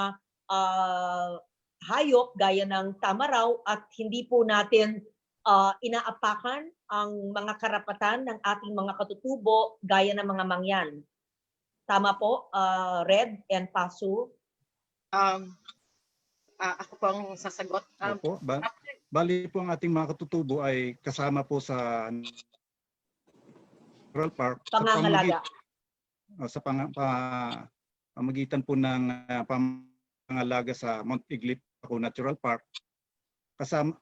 hayop gaya ng tamaraw, at hindi po natin inaapakan ang mga karapatan ng ating mga katutubo gaya ng mga mangyan. Tama po, Red and Pasu? Ako po ang sasagot. Opo, bali po ang ating mga katutubo ay kasama po sa Natural Park Pangangalaga. sa pamagitan po ng pangangalaga sa Mount Iglit Baco Natural Park.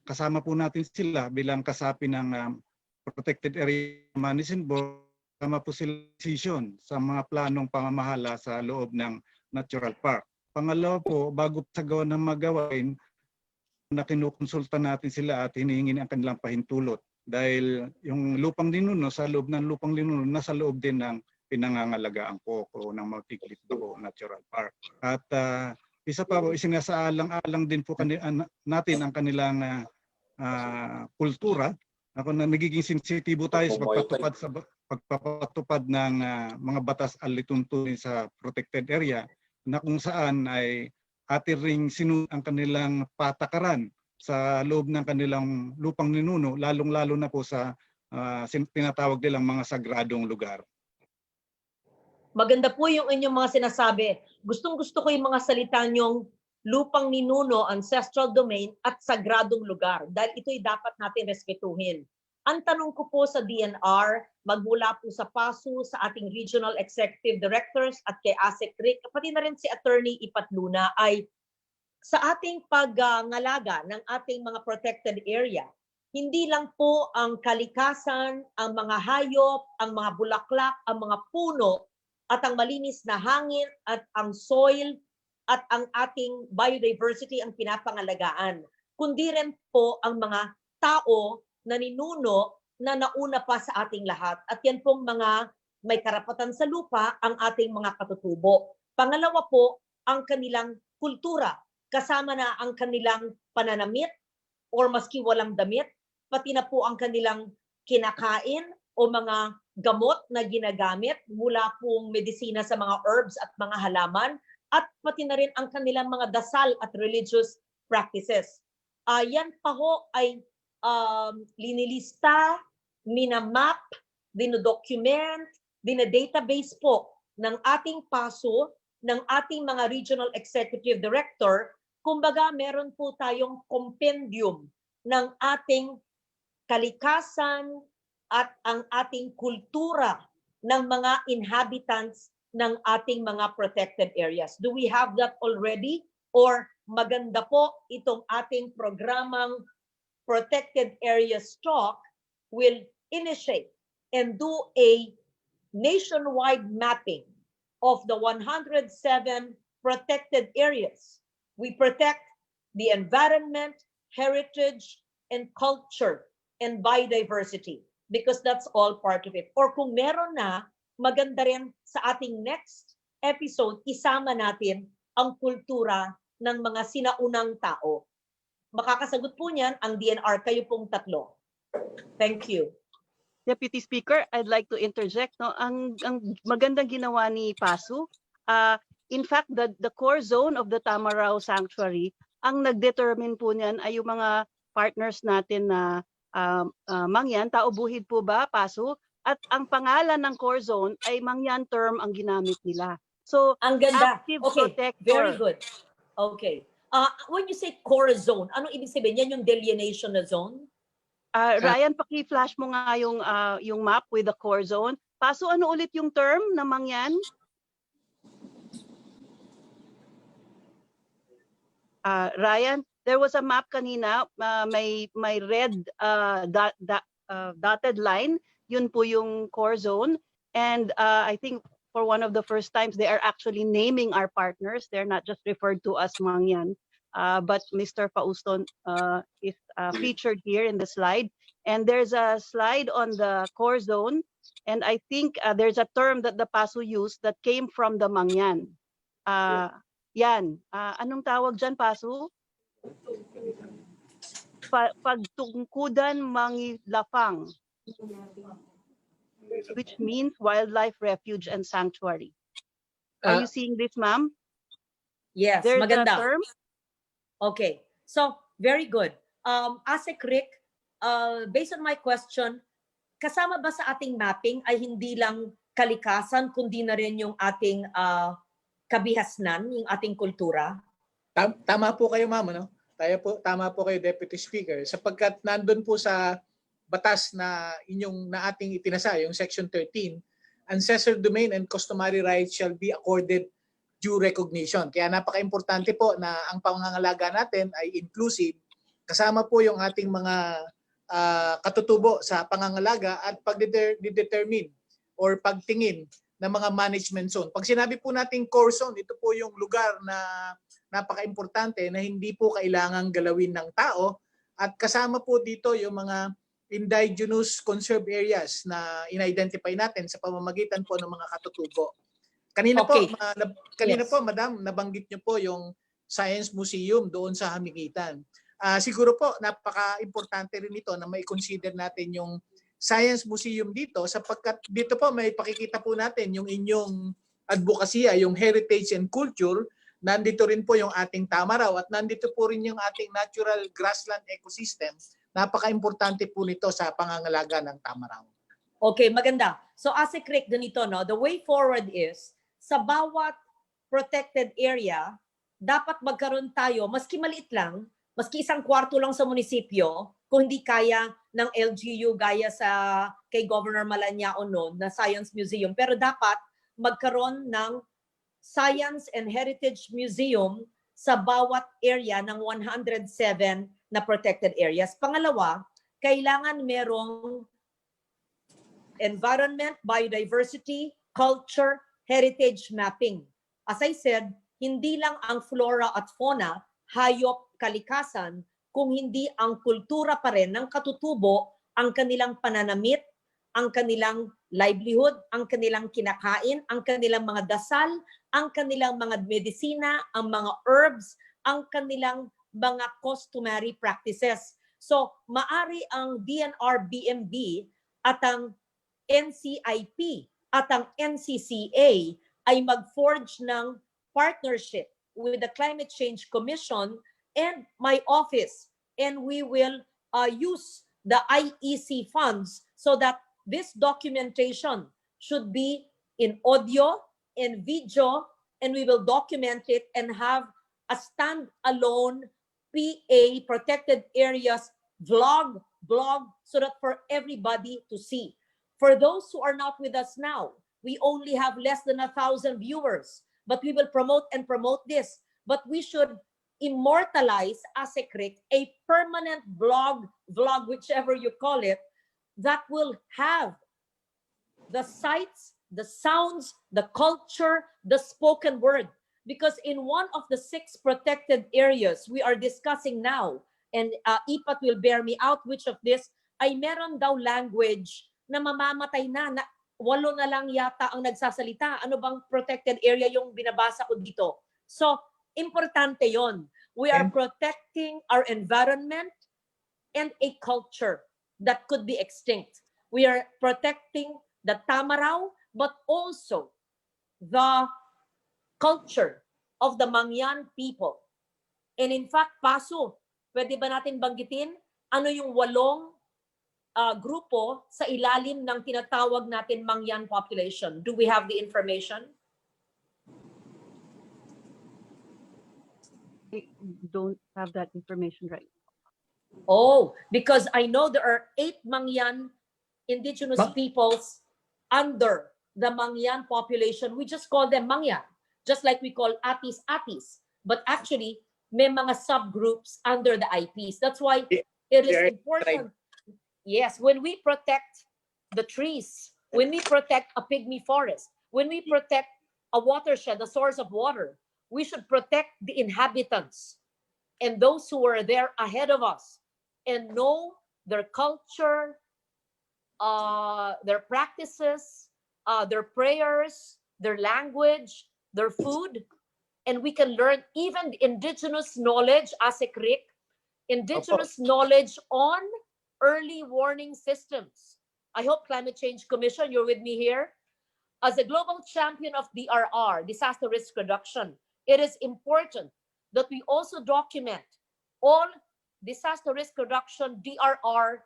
Kasama po natin sila bilang kasapi ng Protected Area Management Board. Kasama po sila sa mga planong pamamahala sa loob ng Natural Park. Pangalawa po, bago sa gawa ng magawain, na kinukonsulta natin sila at hinihingi ang kanilang pahintulot. Dahil yung lupang ninuno, sa loob ng lupang ninuno, nasa loob din ng pinangangalagaan ko ng Mount Iglit Baco Natural Park. At isa pa po, isinasaalang-alang din po natin ang kanilang kultura. Ako na nagiging sensitibo tayo sa pagpapatupad ng mga batas alituntunin sa protected area, na kung saan ay atin ring sinunod ang kanilang patakaran sa loob ng kanilang lupang ninuno, lalong-lalo na po sa tinatawag nilang mga sagradong lugar. Maganda po yung inyong mga sinasabi. Gustong-gusto ko yung mga salita nyong lupang ninuno, ancestral domain, at sagradong lugar. Dahil ito'y dapat natin respetuhin. Ang tanong ko po sa DNR, magmula po sa PASU, sa ating Regional Executive Directors at kay ASEC Rick, pati na rin si Attorney Ipatluna, ay sa ating pagngalaga ng ating mga protected area, hindi lang po ang kalikasan, ang mga hayop, ang mga bulaklak, ang mga puno, at ang malinis na hangin, at ang soil, at ang ating biodiversity ang pinapangalagaan, kundi rin po ang mga tao na ninuno na nauna pa sa ating lahat. At yan pong mga may karapatan sa lupa, ang ating mga katutubo. Pangalawa po, ang kanilang kultura, kasama na ang kanilang pananamit or maski walang damit, pati na po ang kanilang kinakain o mga gamot na ginagamit, mula pong medisina sa mga herbs at mga halaman, at pati na rin ang kanilang mga dasal at religious practices. Yan pa ho ay linilista, minamap, dinodocument, dinadatabase po ng ating PASO, ng ating mga Regional Executive Director. Kumbaga, meron po tayong compendium ng ating kalikasan at ang ating kultura ng mga inhabitants ng ating mga protected areas? Do we have that already? Or maganda po itong ating programang protected area stock will initiate and do a nationwide mapping of the 107 protected areas. We protect the environment, heritage, and culture, and biodiversity, because that's all part of it. Or kung meron na, maganda rin sa ating next episode, isama natin ang kultura ng mga sinaunang tao. Makakasagot po niyan ang DNR, kayo pong tatlo. Thank you. Deputy Speaker, I'd like to interject. No, ang magandang ginawa ni PASU. In fact, the core zone of the Tamarao Sanctuary, ang nag-determine po niyan ay yung mga partners natin na Mangyan, tao buhid po ba, PASU? At ang pangalan ng core zone ay Mangyan term ang ginamit nila. So, ang ganda. active Okay, protector. very good. Okay. When you say core zone, ano ibig sabihin? Yan yung delineation na zone? Ryan, paki-flash mo nga yung map with the core zone. PASU, ano ulit yung term na Mangyan? Ryan, there was a map kanina, may red dotted line. Yun po yung core zone. And I think for one of the first times, they are actually naming our partners. They're not just referred to as Mangyan. But Mr. Fauston is featured here in the slide. And there's a slide on the core zone. And I think there's a term that the PASU used that came from the Mangyan. Yan. Anong tawag dyan, PASU? Pagtungkudan Mangilafang, which means wildlife refuge and sanctuary. Are you seeing this, ma'am? Yes, There's maganda. a term. Okay, so very good. Asek Rick, based on my question, kasama ba sa ating mapping ay hindi lang kalikasan, kundi na rin yung ating kabihasnan, yung ating kultura? Tama po kayo, ma'am. No? Tama po kayo, Deputy Speaker. Sapagkat nandun po sa batas na ating itinasa, yung Section 13, ancestral domain and customary rights shall be accorded due recognition. Kaya napaka-importante po na ang pangangalaga natin ay inclusive. Kasama po yung ating mga katutubo sa pangangalaga at pag-determine or pagtingin ng mga management zone. Pag sinabi po natin core zone, ito po yung lugar na napaka-importante na hindi po kailangang galawin ng tao, at kasama po dito yung mga indigenous conserved areas na in-identify natin sa pamamagitan po ng mga katutubo. Kanina po, Madam, nabanggit niyo po yung Science Museum doon sa Hamiguitan. Siguro po, napaka-importante rin ito na may consider natin yung Science Museum dito, sapagkat dito po may pakikita po natin yung inyong advokasya, yung heritage and culture. Nandito rin po yung ating Tamarao at nandito po rin yung ating natural grassland ecosystem. Napaka-importante po nito sa pangangalaga ng Tamarao. Okay, maganda. So Asek Rick, ganito, no? The way forward is, sa bawat protected area, dapat magkaroon tayo, maski maliit lang, maski 1/4 lang sa munisipyo, kung hindi kaya ng LGU gaya sa kay Governor Malanyao noon na Science Museum. Pero dapat magkaroon ng Science and Heritage Museum sa bawat area ng 107 na protected areas. Pangalawa, kailangan merong environment, biodiversity, culture, heritage mapping. As I said, hindi lang ang flora at fauna, hayop, kalikasan, kung hindi ang kultura pa rin ng katutubo, ang kanilang pananamit, ang kanilang livelihood, ang kanilang kinakain, ang kanilang mga dasal, ang kanilang mga medisina, ang mga herbs, ang kanilang mga customary practices. So, maari ang DNR BMB at ang NCIP at ang NCCA ay mag-forge ng partnership with the Climate Change Commission and my office, and we will use the IEC funds so that this documentation should be in audio and video, and we will document it and have a stand-alone PA, protected areas, blog, so that for everybody to see. For those who are not with us now, we only have less than 1,000 viewers, but we will promote and promote this. But we should immortalize ASECRIC, a permanent vlog, whichever you call it, that will have the sights, the sounds, the culture, the spoken word. Because in one of the 6 protected areas we are discussing now, and IPAT will bear me out which of this, ay meron daw language na mamamatay na 8 na lang yata ang nagsasalita. Ano bang protected area yung binabasa ko dito? So, importante yon. We are protecting our environment and a culture that could be extinct. We are protecting the Tamaraw, but also the culture of the Mangyan people. And in fact, Paso, pwede ba natin banggitin ano yung 8 grupo sa ilalim ng tinatawag natin Mangyan population? Do we have the information? I don't have that information right now. Oh, because I know there are 8 Mangyan indigenous peoples under the Mangyan population. We just call them Mangyan, just like we call Atis. But actually, may mga subgroups under the IPs. That's why it is important. Yes, when we protect the trees, when we protect a pygmy forest, when we protect a watershed, a source of water, we should protect the inhabitants and those who were there ahead of us and know their culture, their practices, their prayers, their language, their food. And we can learn even indigenous knowledge, ASECRIC, indigenous knowledge on early warning systems. I hope Climate Change Commission, you're with me here. As a global champion of DRR, disaster risk reduction, it is important that we also document all disaster risk reduction, DRR,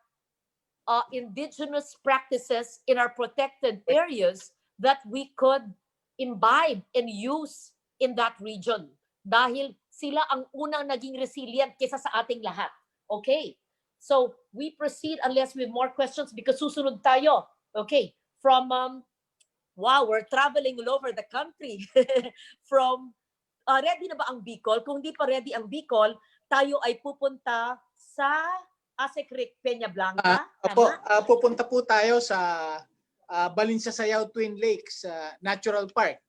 indigenous practices in our protected areas that we could imbibe and use in that region. Dahil sila ang unang naging resilient kaysa sa ating lahat. Okay. So we proceed unless we have more questions because susunod tayo. Okay. From, wow, we're traveling all over the country. From, ready na ba ang Bicol? Kung di pa ready ang Bicol, tayo ay pupunta sa ASECRIC Peña Blanca. Pupunta po tayo sa Balinsasayao Twin Lakes Natural Park.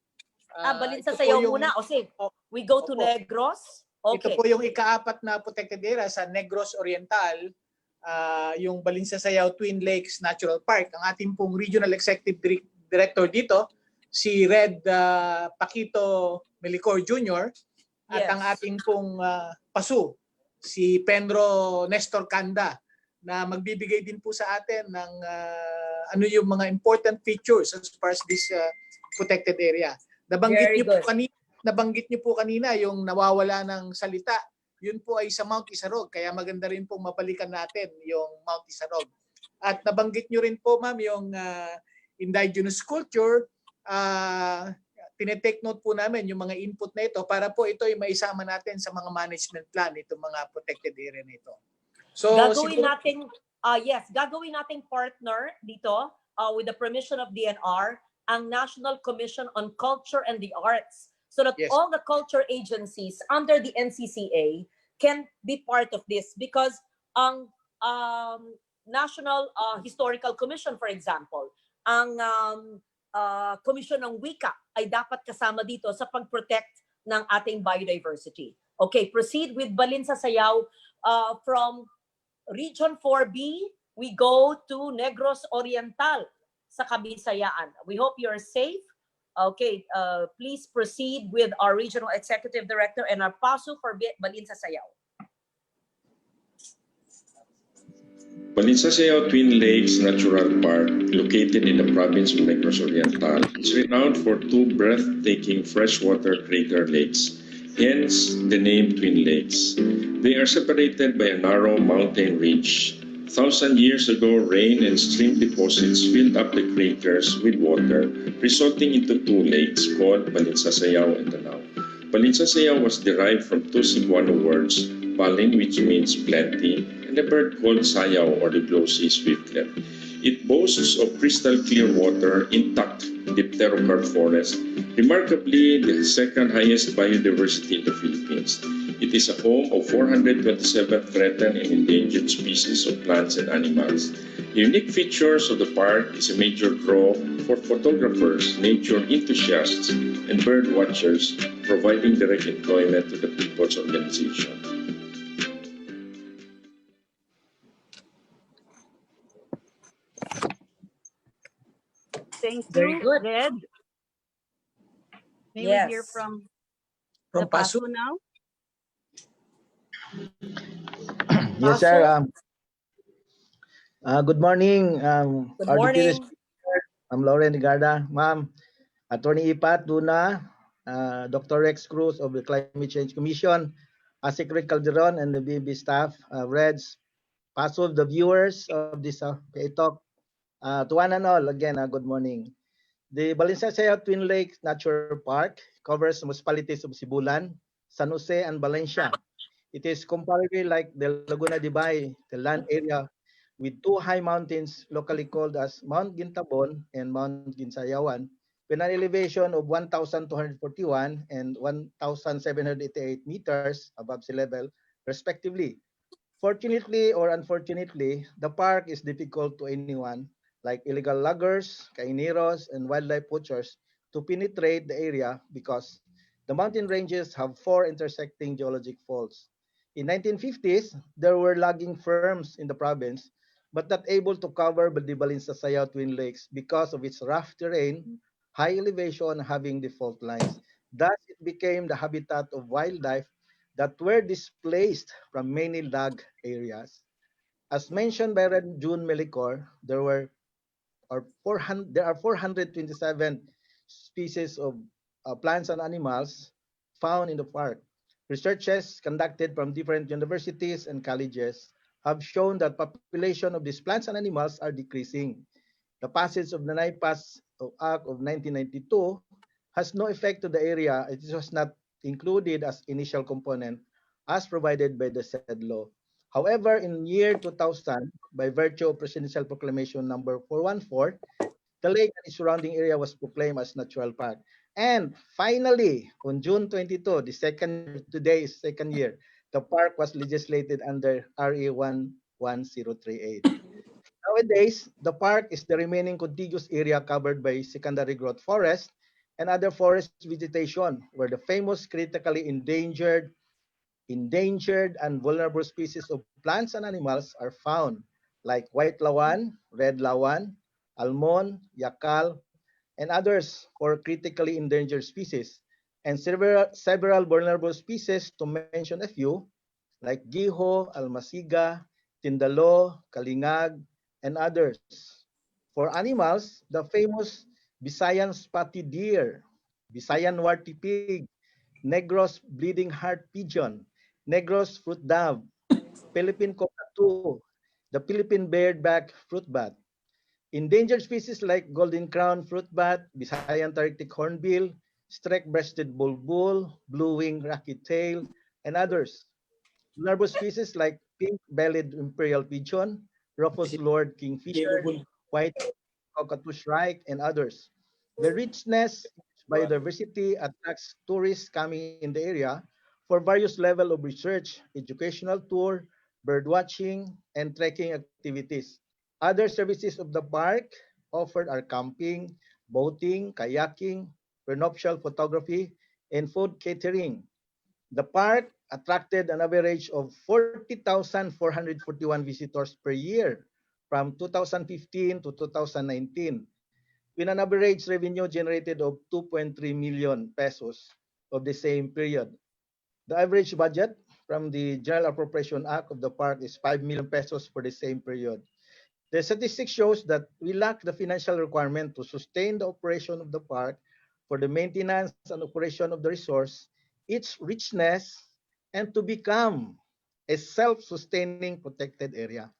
Balinsasayao muna. O sige, we go to Negros. Okay. Ito po yung ika-4 na protected area sa Negros Oriental, yung Balinsasayao Twin Lakes Natural Park. Ang ating pong Regional Executive Director dito, si Red Paquito Melicor Jr. At ang ating pong PASU, si Pedro Nestor Canda, na magbibigay din po sa atin ng ano yung mga important features as far as this protected area. Nabanggit niyo po kanina yung nawawala ng salita. Yun po ay sa Mount Isarog, kaya maganda rin pong mabalikan natin yung Mount Isarog. At nabanggit niyo rin po, ma'am, yung indigenous culture. Tinetake note po namin yung mga input na ito para po ito ay maisama natin sa mga management plan, itong mga protected area na ito. So, gagawin nating partner dito with the permission of DNR, ang National Commission on Culture and the Arts, so that all the culture agencies under the NCCA can be part of this. Because ang National Historical Commission, for example, ang Commission ng Wika ay dapat kasama dito sa pag-protect ng ating biodiversity. Okay, proceed with Balinsasayao. From Region 4B, we go to Negros Oriental sa Kabisayaan. We hope you're safe. Okay, please proceed with our Regional Executive Director and our PASU for Balinsasayao. Balinsasayao Twin Lakes Natural Park, located in the province of Negros Oriental, is renowned for 2 breathtaking freshwater crater lakes, hence the name Twin Lakes. They are separated by a narrow mountain ridge. 1,000 years ago, rain and stream deposits filled up the craters with water, resulting into 2 lakes called Balinsasayao and Davao. Balinsasayao was derived from 2 Cebuano words, balin, which means plenty, and a bird called sayao, or the glossy swiftlet. It boasts of crystal clear water, intact dipterocarp forest, remarkably the second highest biodiversity in the Philippines. It is a home of 427 threatened and endangered species of plants and animals. The unique features of the park is a major draw for photographers, nature enthusiasts, and bird watchers, providing direct employment to the people's organization. Thank Very you, good. Red. May we hear Yes. from From the PASO PASO? now? Yes, sir. Paso, Good morning, good our deputy morning. speaker. I'm Loren Legarda. Ma'am, Attorney Ipat, Duna, Dr. Rex Cruz of the Climate Change Commission, Secretary Calderon, and the BB staff, Reds, PASO, the viewers of this talk, to one and all, again, good morning. The Balinsasayao Twin Lakes Natural Park covers municipalities of Sibulan, San Jose, and Valencia. It is comparably like the Laguna de Bay, the land area with two high mountains locally called as Mount Gintabon and Mount Ginsayawan, with an elevation of 1,241 and 1,788 meters above sea level, respectively. Fortunately or unfortunately, the park is difficult to anyone, like illegal loggers, caineros, and wildlife poachers, to penetrate the area because the mountain ranges have four intersecting geologic faults. In 1950s, there were logging firms in the province, but not able to cover the Balinsasayao Twin Lakes because of its rough terrain, high elevation having the fault lines. Thus, it became the habitat of wildlife that were displaced from many log areas. As mentioned by Red June Melicor, there are 427 species of plants and animals found in the park. Researches conducted from different universities and colleges have shown that population of these plants and animals are decreasing. The passage of the ENIPAS Act of 1992 has no effect to the area. It was not included as initial component as provided by the said law. However, in year 2000, by virtue of Presidential Proclamation number 414, the lake and its surrounding area was proclaimed as natural park. And finally, on June 22, today is second year, the park was legislated under RE 11038. Nowadays, the park is the remaining contiguous area covered by secondary growth forest and other forest vegetation, where the famous critically endangered and vulnerable species of plants and animals are found, like white lawan, red lawan, almond, yakal, and others for critically endangered species, and several vulnerable species, to mention a few, like giho, almasiga, tindalo, kalingag, and others. For animals, the famous Visayan spotted deer, Visayan warty pig, Negros bleeding heart pigeon, Negros fruit dove, Philippine cockatoo, the Philippine bareback fruit bat. Endangered species like golden crown fruit bat, Visayan Arctic hornbill, strake-breasted bulbul, blue-winged rocky tail, and others. Vulnerable species like pink-bellied imperial pigeon, rufous lord kingfisher, white cockatoo shrike, and others. The richness in biodiversity attracts tourists coming in the area for various levels of research, educational tour, bird watching, and trekking activities. Other services of the park offered are camping, boating, kayaking, prenuptial photography, and food catering. The park attracted an average of 40,441 visitors per year from 2015 to 2019, with an average revenue generated of 2.3 million pesos of the same period. The average budget from the General Appropriation Act of the park is 5 million pesos for the same period. The statistics shows that we lack the financial requirement to sustain the operation of the park, for the maintenance and operation of the resource, its richness, and to become a self-sustaining protected area.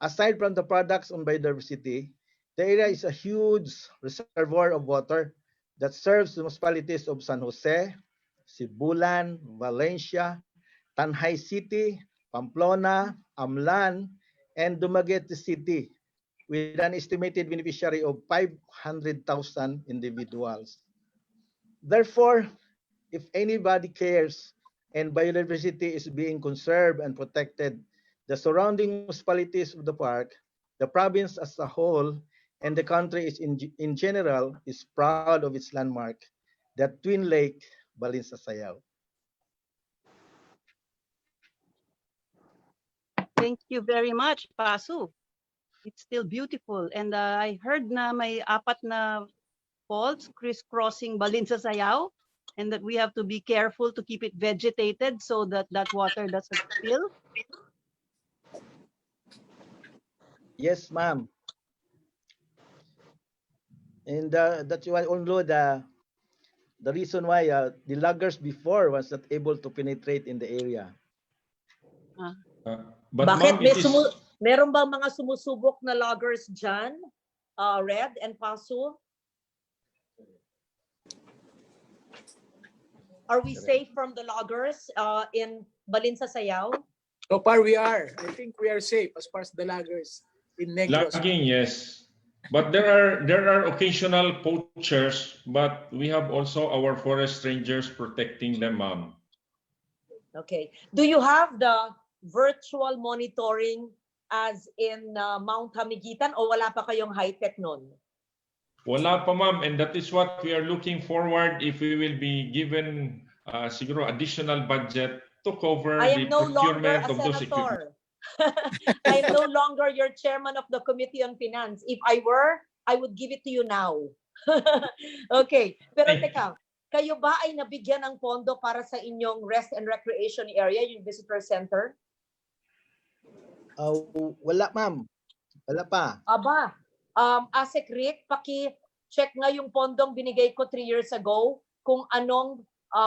Aside from the products on biodiversity, the area is a huge reservoir of water that serves the municipalities of San Jose, Sibulan, Valencia, Tanjay City, Pamplona, Amlan, and Dumaguete City. with an estimated beneficiary of 500,000 individuals. Therefore, if anybody cares and biodiversity is being conserved and protected, the surrounding municipalities of the park, the province as a whole, and the country is in general is proud of its landmark, the Twin Lake Balinsasayao. Thank you very much, Pasu. It's still beautiful. And I heard na may 4 na falls crisscrossing Balinsasayao, and that we have to be careful to keep it vegetated so that that water doesn't spill. Yes, ma'am. And that's why also the reason why the loggers before was not able to penetrate in the area. But Bakit? ma'am, Meron bang mga sumusubok na loggers dyan? Red and Pasu? Are we safe from the loggers in Balinsasayao? So far we are. I think we are safe as far as the loggers in Negros. logging, yes. But there are occasional poachers, but we have also our forest rangers protecting them, ma'am. Okay. Do you have the virtual monitoring as in Mount Hamiguitan o wala pa kayong high-tech nun? Wala pa, ma'am, and that is what we are looking forward if we will be given siguro additional budget to cover I the am no longer procurement a of those equipment. senator. I am no longer your chairman of the Committee on Finance. If I were, I would give it to you now. Okay. Pero teka, kayo ba ay nabigyan ng pondo para sa inyong rest and recreation area, yung visitor center? Wala, ma'am. Wala pa. Aba, Asek Rick, paki-check nga yung pondong binigay ko 3 years ago kung anong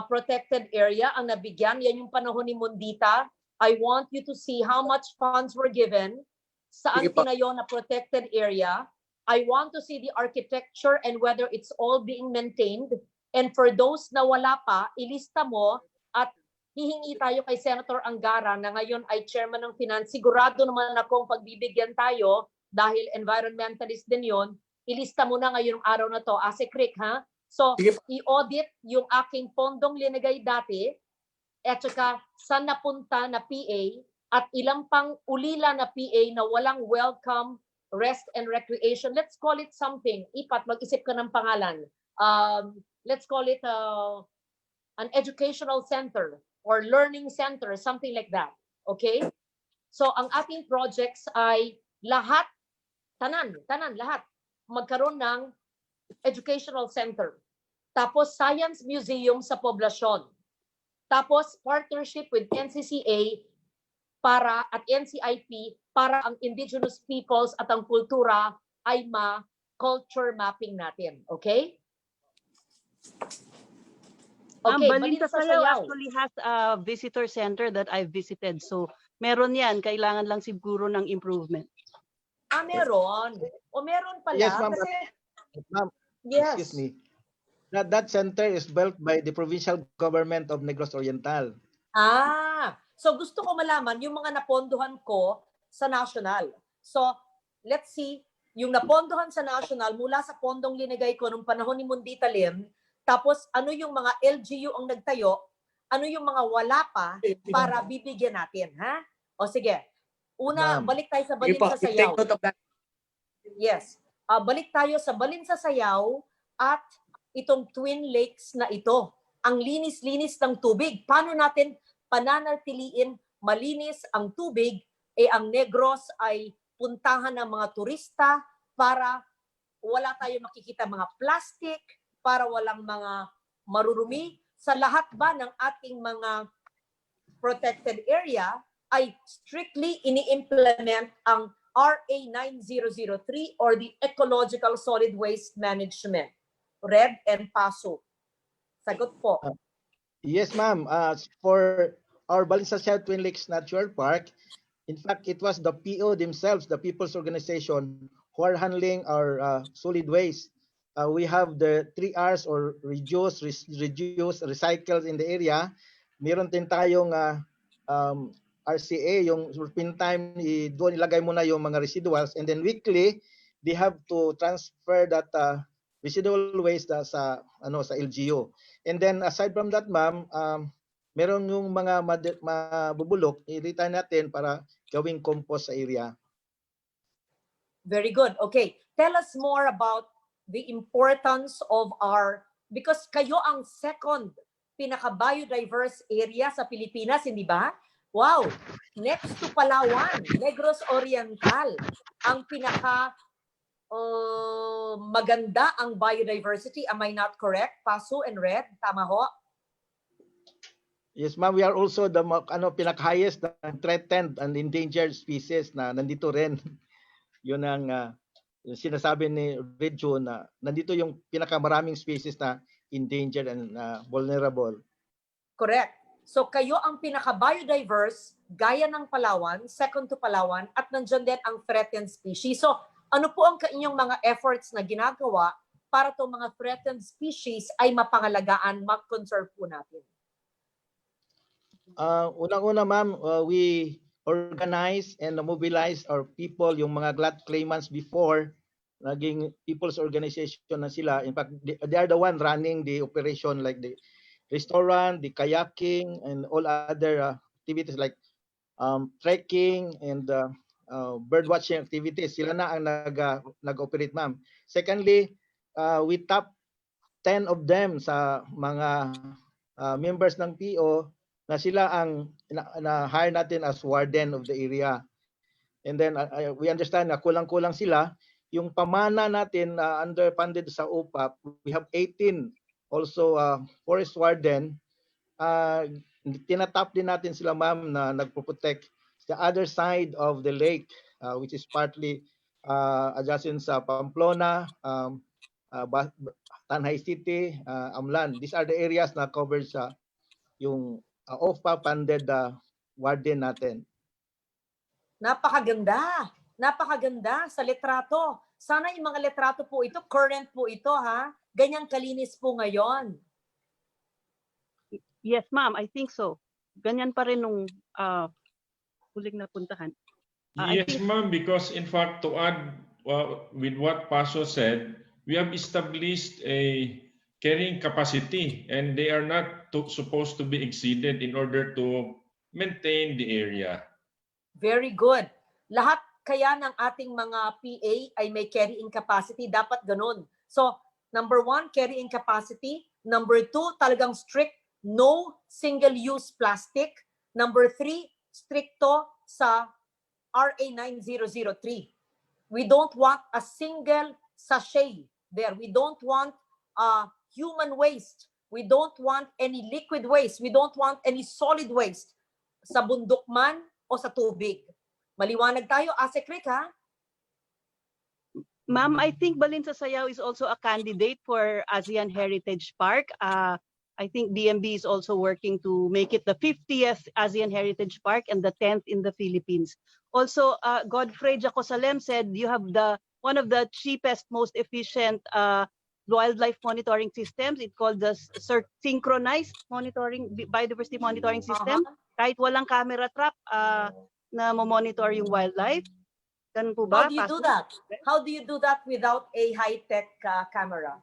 protected area ang nabigyan. Yan yung panahon ni Mundita. I want you to see how much funds were given, saan tinayo na protected area. I want to see the architecture and whether it's all being maintained. And for those na wala pa, ilista mo at hihingi tayo kay Senator Angara na ngayon ay chairman ng finance. Sigurado naman akong pagbibigyan tayo dahil environmentalist din yon. Ilista mo na ngayong araw na to, Asek Rick, ha? So, i-audit yung aking pondong linagay dati at saka saan napunta na PA at ilang pang ulila na PA na walang welcome rest and recreation. Let's call it something. Ipat, mag-isip ka ng pangalan. Let's call it an educational center or learning center, something like that. Okay? So, ang ating projects ay lahat, lahat, magkaroon ng educational center. Tapos, science museum sa poblasyon. Tapos, partnership with NCCA at NCIP para ang indigenous peoples at ang kultura ay ma-culture mapping natin. Okay? Okay, Balinsasayao actually has a visitor center that I visited. So, meron yan. Kailangan lang siguro ng improvement. Meron. O meron pala. Yes, ma'am. Kasi, Ma'am, yes. excuse me. That center is built by the provincial government of Negros Oriental. So gusto ko malaman yung mga napondohan ko sa national. So, let's see, yung napondohan sa national mula sa pondong linagay ko nung panahon ni Mundita Lim, tapos ano yung mga LGU ang nagtayo, ano yung mga wala pa para bibigyan natin, ha? O sige. Una, balik tayo sa Balinsasayao. Yes. Balik tayo sa Balinsasayao at itong Twin Lakes na ito. Ang linis-linis ng tubig. Paano natin pananatiliin malinis ang tubig? Ang Negros ay puntahan ng mga turista para wala tayo makikita mga plastic, para walang mga marurumi. Sa lahat ba ng ating mga protected area ay strictly ini-implement ang RA 9003 or the Ecological Solid Waste Management. Red and Paso. Sagot po. Yes, ma'am. For our Balinsasayao Twin Lakes Natural Park, in fact, it was the PO themselves, the People's Organization, who are handling our solid waste. We have the 3 R's or reduce, recycle in the area. Meron din tayong RCA, yung spin time, doon ilagay mo na yung mga residuals, and then weekly they have to transfer that residual waste sa LGU. And then aside from that, ma'am, meron yung mga mabubulok, i-retire natin para gawing compost sa area. Very good. Okay. Tell us more about the importance of because kayo ang second pinaka-biodiverse area sa Pilipinas, hindi ba? Wow. Next to Palawan, Negros Oriental, ang pinaka maganda ang biodiversity. Am I not correct? Pasu and Red, tama ho? Yes, ma'am. We are also the pinaka-highest threatened and endangered species na nandito rin. Yun ang yung sinasabi ni Rejo na nandito yung pinakamaraming species na endangered and vulnerable. Correct. So kayo ang pinaka-biodiverse, gaya ng Palawan, second to Palawan, at nandiyan din ang threatened species. So ano po ang inyong mga efforts na ginagawa para itong mga threatened species ay mapangalagaan, mag-conserve po natin? Unang-una, ma'am, we organize and mobilize our people, yung mga GLAT claimants before, naging people's organization na sila. In fact, they are the one running the operation, like the restaurant, the kayaking, and all other activities like trekking and bird watching activities. Sila na ang nag-operate, ma'am. Secondly, we top 10 of them sa mga members ng PO na sila ang na-hire natin as warden of the area. And then we understand na kulang-kulang sila. Yung pamana natin underfunded sa OPAP, we have 18 also forest warden. Tinatap din natin sila, ma'am, na nagpo-protect the other side of the lake, which is partly adjacent sa Pamplona, Tanay City, Amlan. These are the areas na covered sa yung OPAP funded warden natin. Napakaganda. Napakaganda sa litrato. Sana yung mga litrato po ito, current po ito, ha? Ganyang kalinis po ngayon. Yes, ma'am, I think so. Ganyan pa rin nung huling napuntahan. Yes, ma'am, because in fact, to add with what Paso said, we have established a carrying capacity and they are not supposed to be exceeded in order to maintain the area. Very good. Lahat kaya ng ating mga PA ay may carrying capacity. Dapat ganun. So, number 1, carrying capacity. Number 2, talagang strict, no single-use plastic. Number 3, stricto sa RA 9003. We don't want a single sachet there. We don't want human waste. We don't want any liquid waste. We don't want any solid waste sa bundok man o sa tubig. Maliwanag tayo, Asek Rick, ha? Ma'am, I think Balinsasayao is also a candidate for ASEAN Heritage Park. I think DMB is also working to make it the 50th ASEAN Heritage Park and the 10th in the Philippines. Also, Godfrey Jacosalem said you have one of the cheapest, most efficient wildlife monitoring systems. It's called the synchronized monitoring, biodiversity monitoring system. Kahit walang camera trap na monitor yung wildlife. Ganun po ba? How do you do that? How do you do that without a high-tech camera?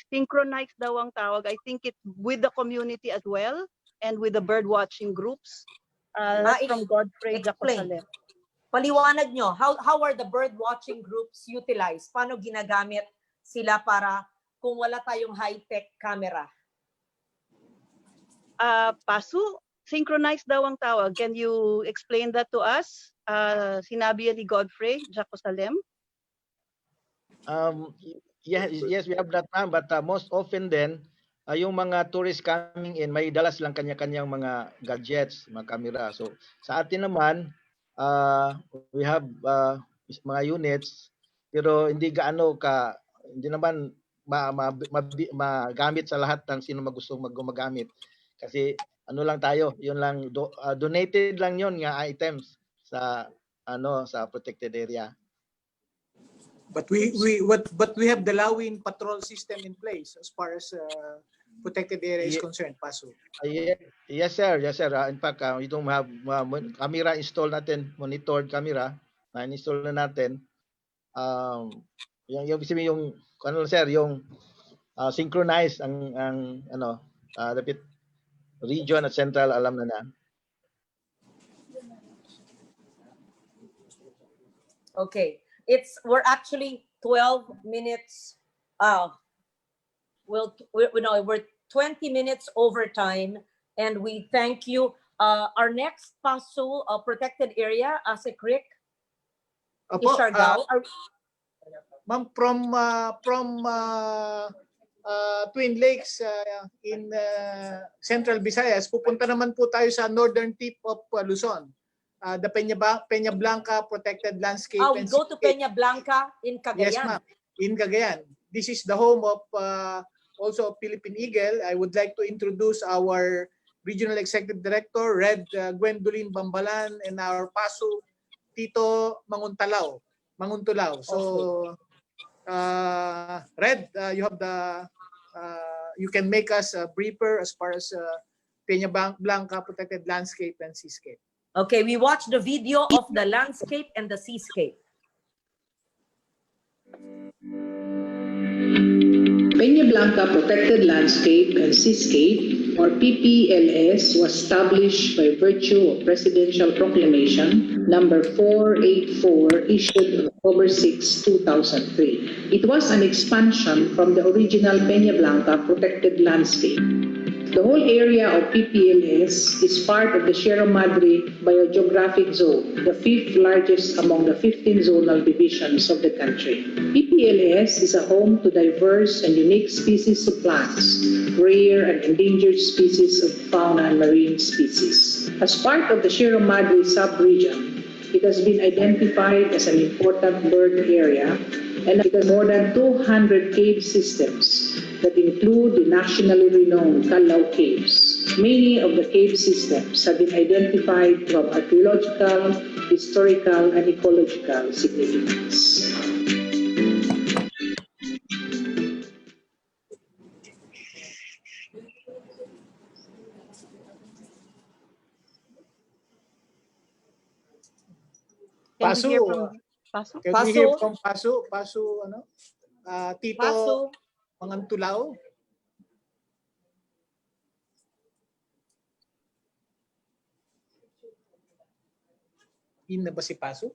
Synchronized daw ang tawag. I think it's with the community as well and with the bird watching groups. That's from Godfrey Jacosalem. Paliwanag nyo, how are the bird watching groups utilized? Paano ginagamit sila para kung wala tayong high-tech camera? Pasu, synchronized daw ang tawag. Can you explain that to us? Sinabi ni Godfrey Jacosalem. Yes, we have that, ma'am. But most often then, yung mga tourists coming in, may dala silang kanya-kanyang mga gadgets, mga camera. So sa atin naman, we have mga units, pero hindi naman magamit sa lahat ng sino magustong gumagamit. Kasi ano lang tayo, yun lang, donated lang yun nga items sa sa protected area. But we have the Lawin patrol system in place as far as protected area is concerned, Paso. Yes, sir. Yes, sir. In fact, we don't have camera install natin, monitored camera. Na-install na natin. Yung ano sir, yung synchronized ang dapat region at central alam na. Okay. We're actually 12 minutes. We're 20 minutes over time, and we thank you. Our next Paso protected area as a creek is Siargao. Ma'am, from Twin Lakes in Central Visayas, pupunta naman po tayo sa northern tip of Luzon. The Peña Blanca Protected Landscape. We go to Peña Blanca in Cagayan. Yes, ma'am. In Cagayan. This is the home of also Philippine Eagle. I would like to introduce our Regional Executive Director, Red Gwendolyn Bambalan, and our PASO, Tito Manguntulao. So, Red, you have you can make us a briefer as far as Peña Blanca Protected Landscape and Seascape. Okay, we watched the video of the landscape and the seascape. Peña Blanca Protected Landscape and Seascape, or PPLS, was established by virtue of Presidential Proclamation number 484 issued on October 6, 2003. It was an expansion from the original Peña Blanca Protected Landscape. The whole area of PPLS is part of the Sierra Madre Biogeographic Zone, the 5th largest among the 15 zonal divisions of the country. PPLS is a home to diverse and unique species of plants, rare and endangered species of fauna and marine species. As part of the Sierra Madre sub-region, it has been identified as an important bird area, and it has more than 200 cave systems that include the nationally renowned Calao Caves. Many of the cave systems have been identified from archaeological, historical, and ecological significance. Paso. Paso? Can we hear from Paso? Paso, ano? Tito Paso. Manguntulao. In na ba si Paso?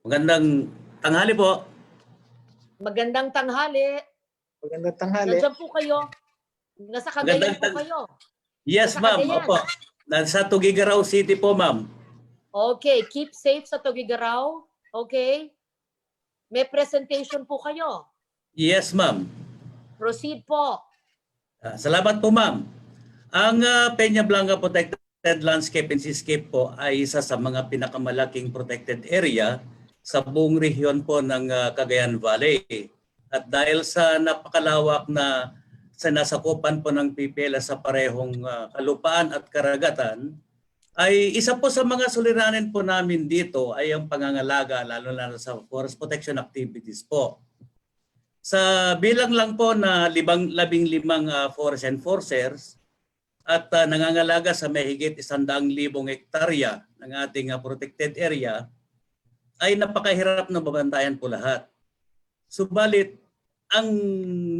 Magandang tanghali po. Magandang tanghali. Magandang tanghali. Nandiyan po kayo. Nasa Cagayan po kayo. Yes, ma'am. Opo. Nasa Tuguegarao City po, ma'am. Okay, keep safe sa Tuguegarao. Okay? May presentation po kayo. Yes, ma'am. Proceed po. Salamat po, ma'am. Ang Peña Blanca Protected Landscape and Seascape po ay isa sa mga pinakamalaking protected area sa buong rehiyon po ng Cagayan Valley. At dahil sa napakalawak na sinasakupan po ng PPL sa parehong kalupaan at karagatan, ay isa po sa mga suliranin po namin dito ay ang pangangalaga lalo na sa forest protection activities po. Sa bilang lang po na 15 forest enforcers at nangangalaga sa mahigit 100,000 hektarya ng ating protected area, ay napakahirap na babantayan po lahat. Subalit, ang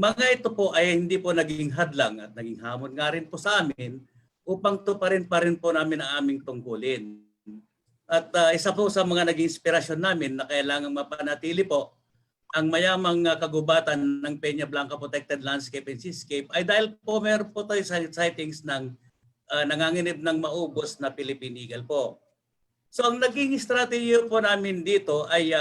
mga ito po ay hindi po naging hadlang at naging hamon nga rin po sa amin upang tuparin pa rin po namin ang aming tungkulin. At isa po sa mga naging inspirasyon namin na kailangan mapanatili po ang mayamang kagubatan ng Peña Blanca Protected Landscape and Seascape ay dahil po meron po tayo sightings ng nanganginib ng maubos na Philippine Eagle po. So ang naging strategy po namin dito ay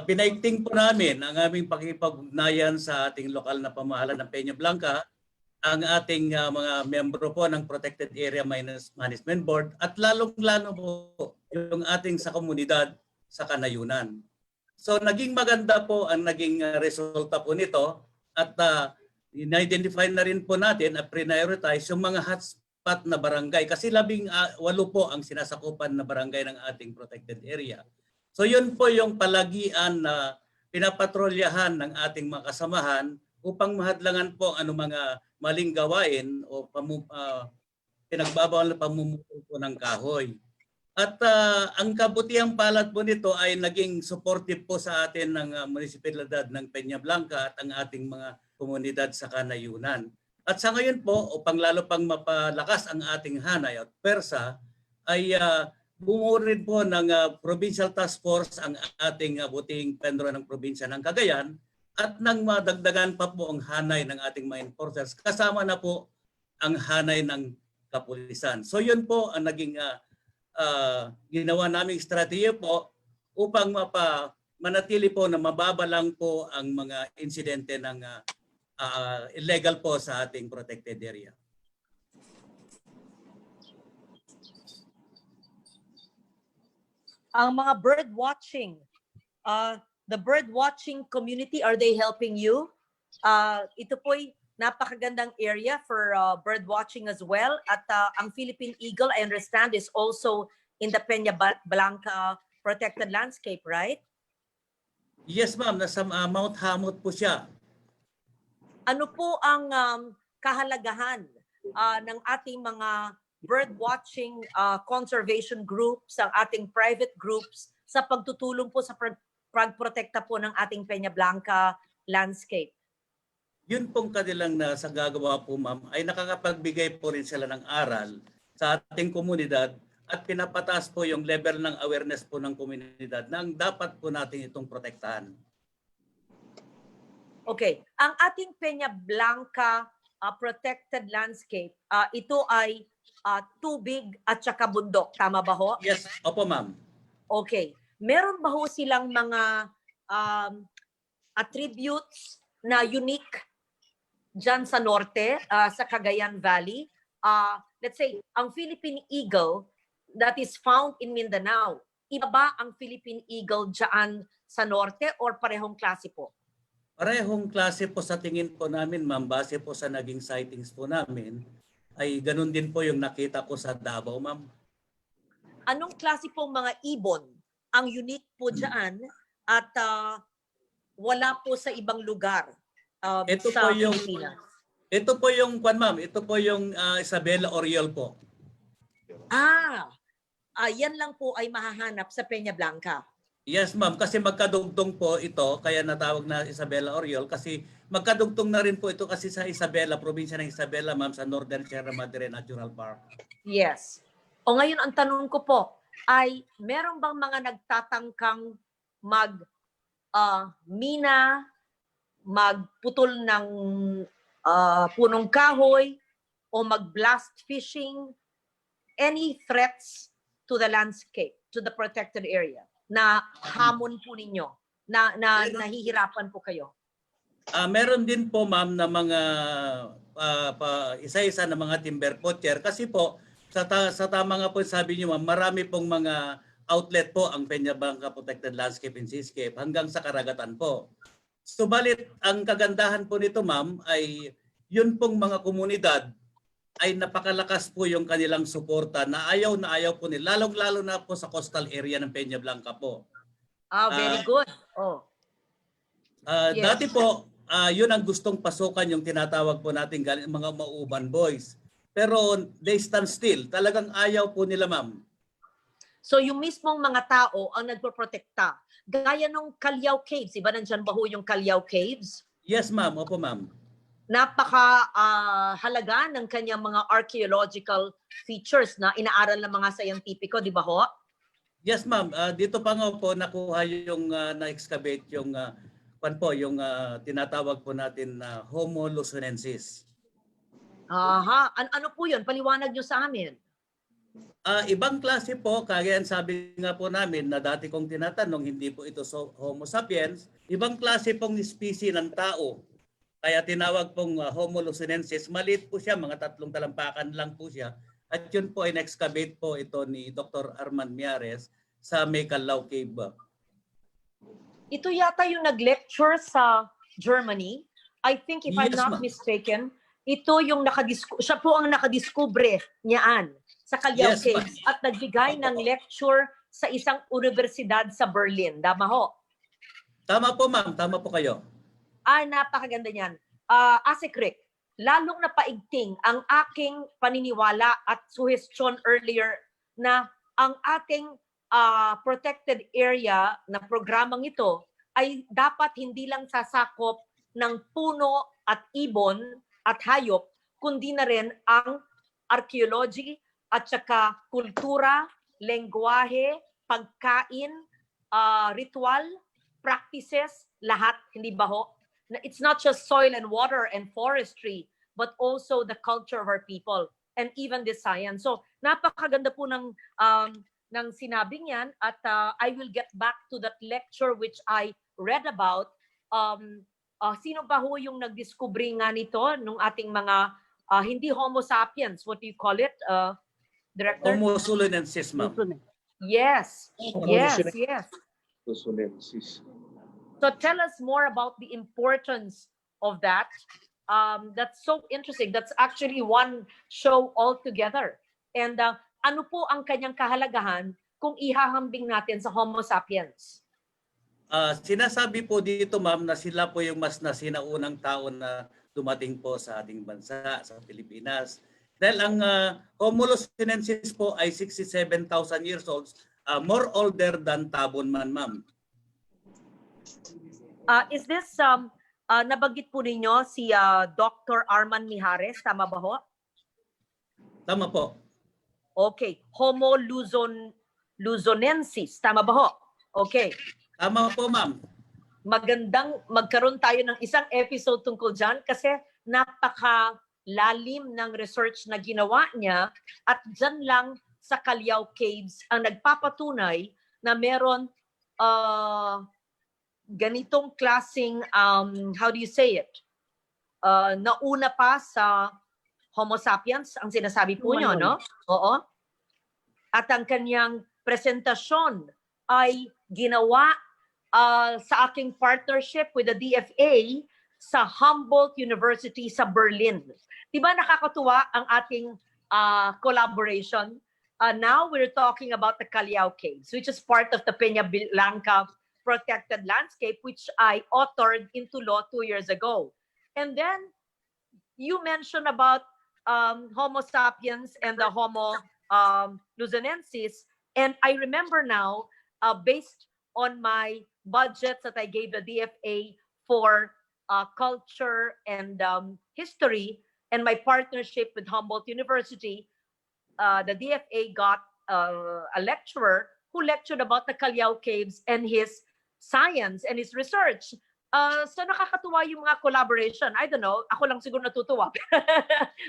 pinaigting po namin ang aming pakikipag-ugnayan sa ating lokal na pamahalaan ng Peña Blanca, ang ating mga membro po ng Protected Area Management Board at lalong-lalo po yung ating sa komunidad sa Kanayunan. So naging maganda po ang naging resulta po nito at in-identify na rin po natin at prioritize yung mga apat na barangay kasi 8 po ang sinasakupan na barangay ng ating protected area. So yun po yung palagian na pinapatrolyahan ng ating mga kasamahan upang mahadlangan po ang mga maling gawain o pinagbabawal na pamumutol po ng kahoy. At ang kabutihang palad po nito ay naging supportive po sa atin ng munisipalidad ng Peña Blanca at ang ating mga komunidad sa kanayunan. At sa ngayon po, upang lalo pang mapalakas ang ating hanay at persa, ay bumuo rin po ng Provincial Task Force ang ating butihing pendro ng probinsya ng Cagayan at nang madagdagan pa po ang hanay ng ating mga enforcers, kasama na po ang hanay ng kapulisan. So yun po ang naging ginawa naming strategy po upang manatili po na mababa lang po ang mga insidente ng illegal po sa ating protected area. Ang mga bird watching, the bird watching community, are they helping you? Ito po'y napakagandang area for bird watching as well. At ang Philippine Eagle, I understand, is also in the Peña Blanca protected landscape, right? Yes, ma'am. Nasa Mount Hamot po siya. Ano po ang kahalagahan ng ating mga bird watching conservation groups, ang ating private groups sa pagtutulong po sa pagprotekta po ng ating Peña Blanca landscape? Yun pong kanilang nasa gagawa po, ma'am, ay nakakapagbigay po rin sila ng aral sa ating komunidad at pinapataas po yung level ng awareness po ng komunidad na dapat po natin itong protektahan. Okay. Ang ating Peña Blanca protected landscape, ito ay tubig at saka bundok. Tama ba ho? Yes. Opo, ma'am. Okay. Meron ba ho silang mga attributes na unique dyan sa Norte, sa Cagayan Valley? Let's say, ang Philippine Eagle that is found in Mindanao, iba ba ang Philippine Eagle dyan sa Norte or parehong klase po? Parehong klase po sa tingin po namin, ma'am, base po sa naging sightings po namin, ay ganun din po yung nakita ko sa Davao, ma'am. Anong klase pong mga ibon ang unique po dyan at wala po sa ibang lugar Ito sa po yung Pilipinas? Ito po yung ma'am, ito po yung Isabela Oriole po. Yan lang po ay mahahanap sa Peña Blanca. Yes, ma'am, kasi magkadugtong po ito, kaya natawag na Isabela Oriole kasi magkadugtong na rin po ito kasi sa Isabela, probinsya ng Isabela, ma'am, sa Northern Sierra Madre Natural Park. Yes. O ngayon ang tanong ko po ay meron bang mga nagtatangkang mina, magputol ng punong kahoy o mag-blast fishing? Any threats to the landscape, to the protected area na hamon po ninyo, na nahihirapan po kayo? Meron din po, ma'am, na mga isa-isa na mga timber poacher kasi po sa tama nga po sabi niyo, ma'am, marami pong mga outlet po ang Peña Blanca Protected Landscape and Seascape hanggang sa karagatan po. Subalit ang kagandahan po nito, ma'am, ay yun pong mga komunidad ay napakalakas po yung kanilang suporta na ayaw po nila, lalong-lalo na po sa coastal area ng Peña Blanca po. Very good. Yes. Dati po, yun ang gustong pasukan yung tinatawag po natin mga mauuban boys. Pero they stand still. Talagang ayaw po nila, ma'am. So yung mismong mga tao ang nagpoprotekta. Gaya nung Calyaw Caves. Iba nandyan ba ho yung Calyaw Caves? Yes, ma'am. Opo, ma'am. Napaka-halaga ng kanyang mga archaeological features na inaaral ng mga scientifico, di ba ho? Yes, ma'am. Dito pa nga po nakuha yung na-excavate yung yung tinatawag po natin na Homo luzonensis. Ano po yun? Paliwanag nyo sa amin. Ibang klase po, kaya sabi nga po namin na dati kong tinatanong, hindi po ito Homo sapiens. Ibang klase pong species ng tao. Kaya tinawag pong Homo luzonensis. Maliit po siya, mga 3 talampakan lang po siya. At yun po ay na-excavate po ito ni Dr. Armand Miares sa May Calao Cave. Ito yata yung nag-lecture sa Germany. I think if I'm not mistaken, ito yung siya po ang nakadiskubre niyaan sa Callao Yes, Caves at nagbigay ng lecture sa isang universidad sa Berlin. Tama ho? Tama po ma'am, tama po kayo. Napakaganda niyan. Ase Crick, lalong napaigting ang aking paniniwala at suggestion earlier na ang ating protected area na programang ito ay dapat hindi lang sasakop ng puno at ibon at hayop, kundi na rin ang archaeology at saka kultura, lengguwahe, pagkain, ritual, practices, lahat, hindi ba ho? It's not just soil and water and forestry, but also the culture of our people and even the science. So napakaganda po ng sinabing yan at I will get back to that lecture which I read about. Sino ba ho yung nagdiskubre nga nito nung ating mga hindi Homo sapiens, what do you call it, Director? Homo sulinensis, ma'am. Yes, yes. Sulinensis. So tell us more about the importance of that. That's so interesting. That's actually one show altogether. And ano po ang kanyang kahalagahan kung ihahambing natin sa Homo sapiens? Sinasabi po dito ma'am na sila po yung mas nasinaunang tao na dumating po sa ating bansa, sa Pilipinas. Dahil ang Homo lusinensis po ay 67,000 years old, more older than Tabon man ma'am. Is this, nabanggit po ninyo si Dr. Arman Mijares, tama ba ho? Tama po. Okay. Homo luzonensis, tama ba ho? Okay. Tama po, ma'am. Magandang magkaroon tayo ng isang episode tungkol dyan kasi napakalalim ng research na ginawa niya at dyan lang sa Callao Caves ang nagpapatunay na meron ganitong klaseng, how do you say it? Nauna pa sa Homo sapiens, ang sinasabi po niyo, no? Oo. At ang kanyang presentasyon ay ginawa sa aking partnership with the DFA sa Humboldt University sa Berlin. Diba nakakatuwa ang ating collaboration? Now we're talking about the Callao Caves, which is part of the Peña Blanca protected landscape, which I authored into law 2 years ago. And then you mentioned about Homo sapiens and the Homo luzonensis. And I remember now, based on my budgets that I gave the DFA for culture and history, and my partnership with Humboldt University, the DFA got a lecturer who lectured about the Callao Caves and his science and his research. So nakakatuwa yung mga collaboration. I don't know, ako lang siguro natutuwa.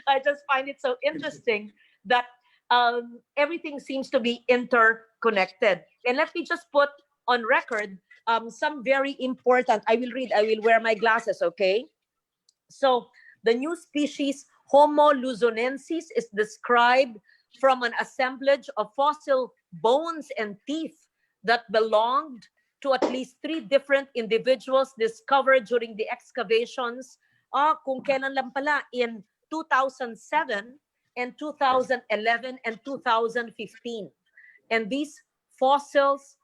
I just find it so interesting that everything seems to be interconnected. And let me just put on record some very important, I will wear my glasses, okay? So the new species Homo luzonensis is described from an assemblage of fossil bones and teeth that belonged to at least 3 different individuals discovered during the excavations kung kailan lang pala, in 2007 and 2011 and 2015. And these fossils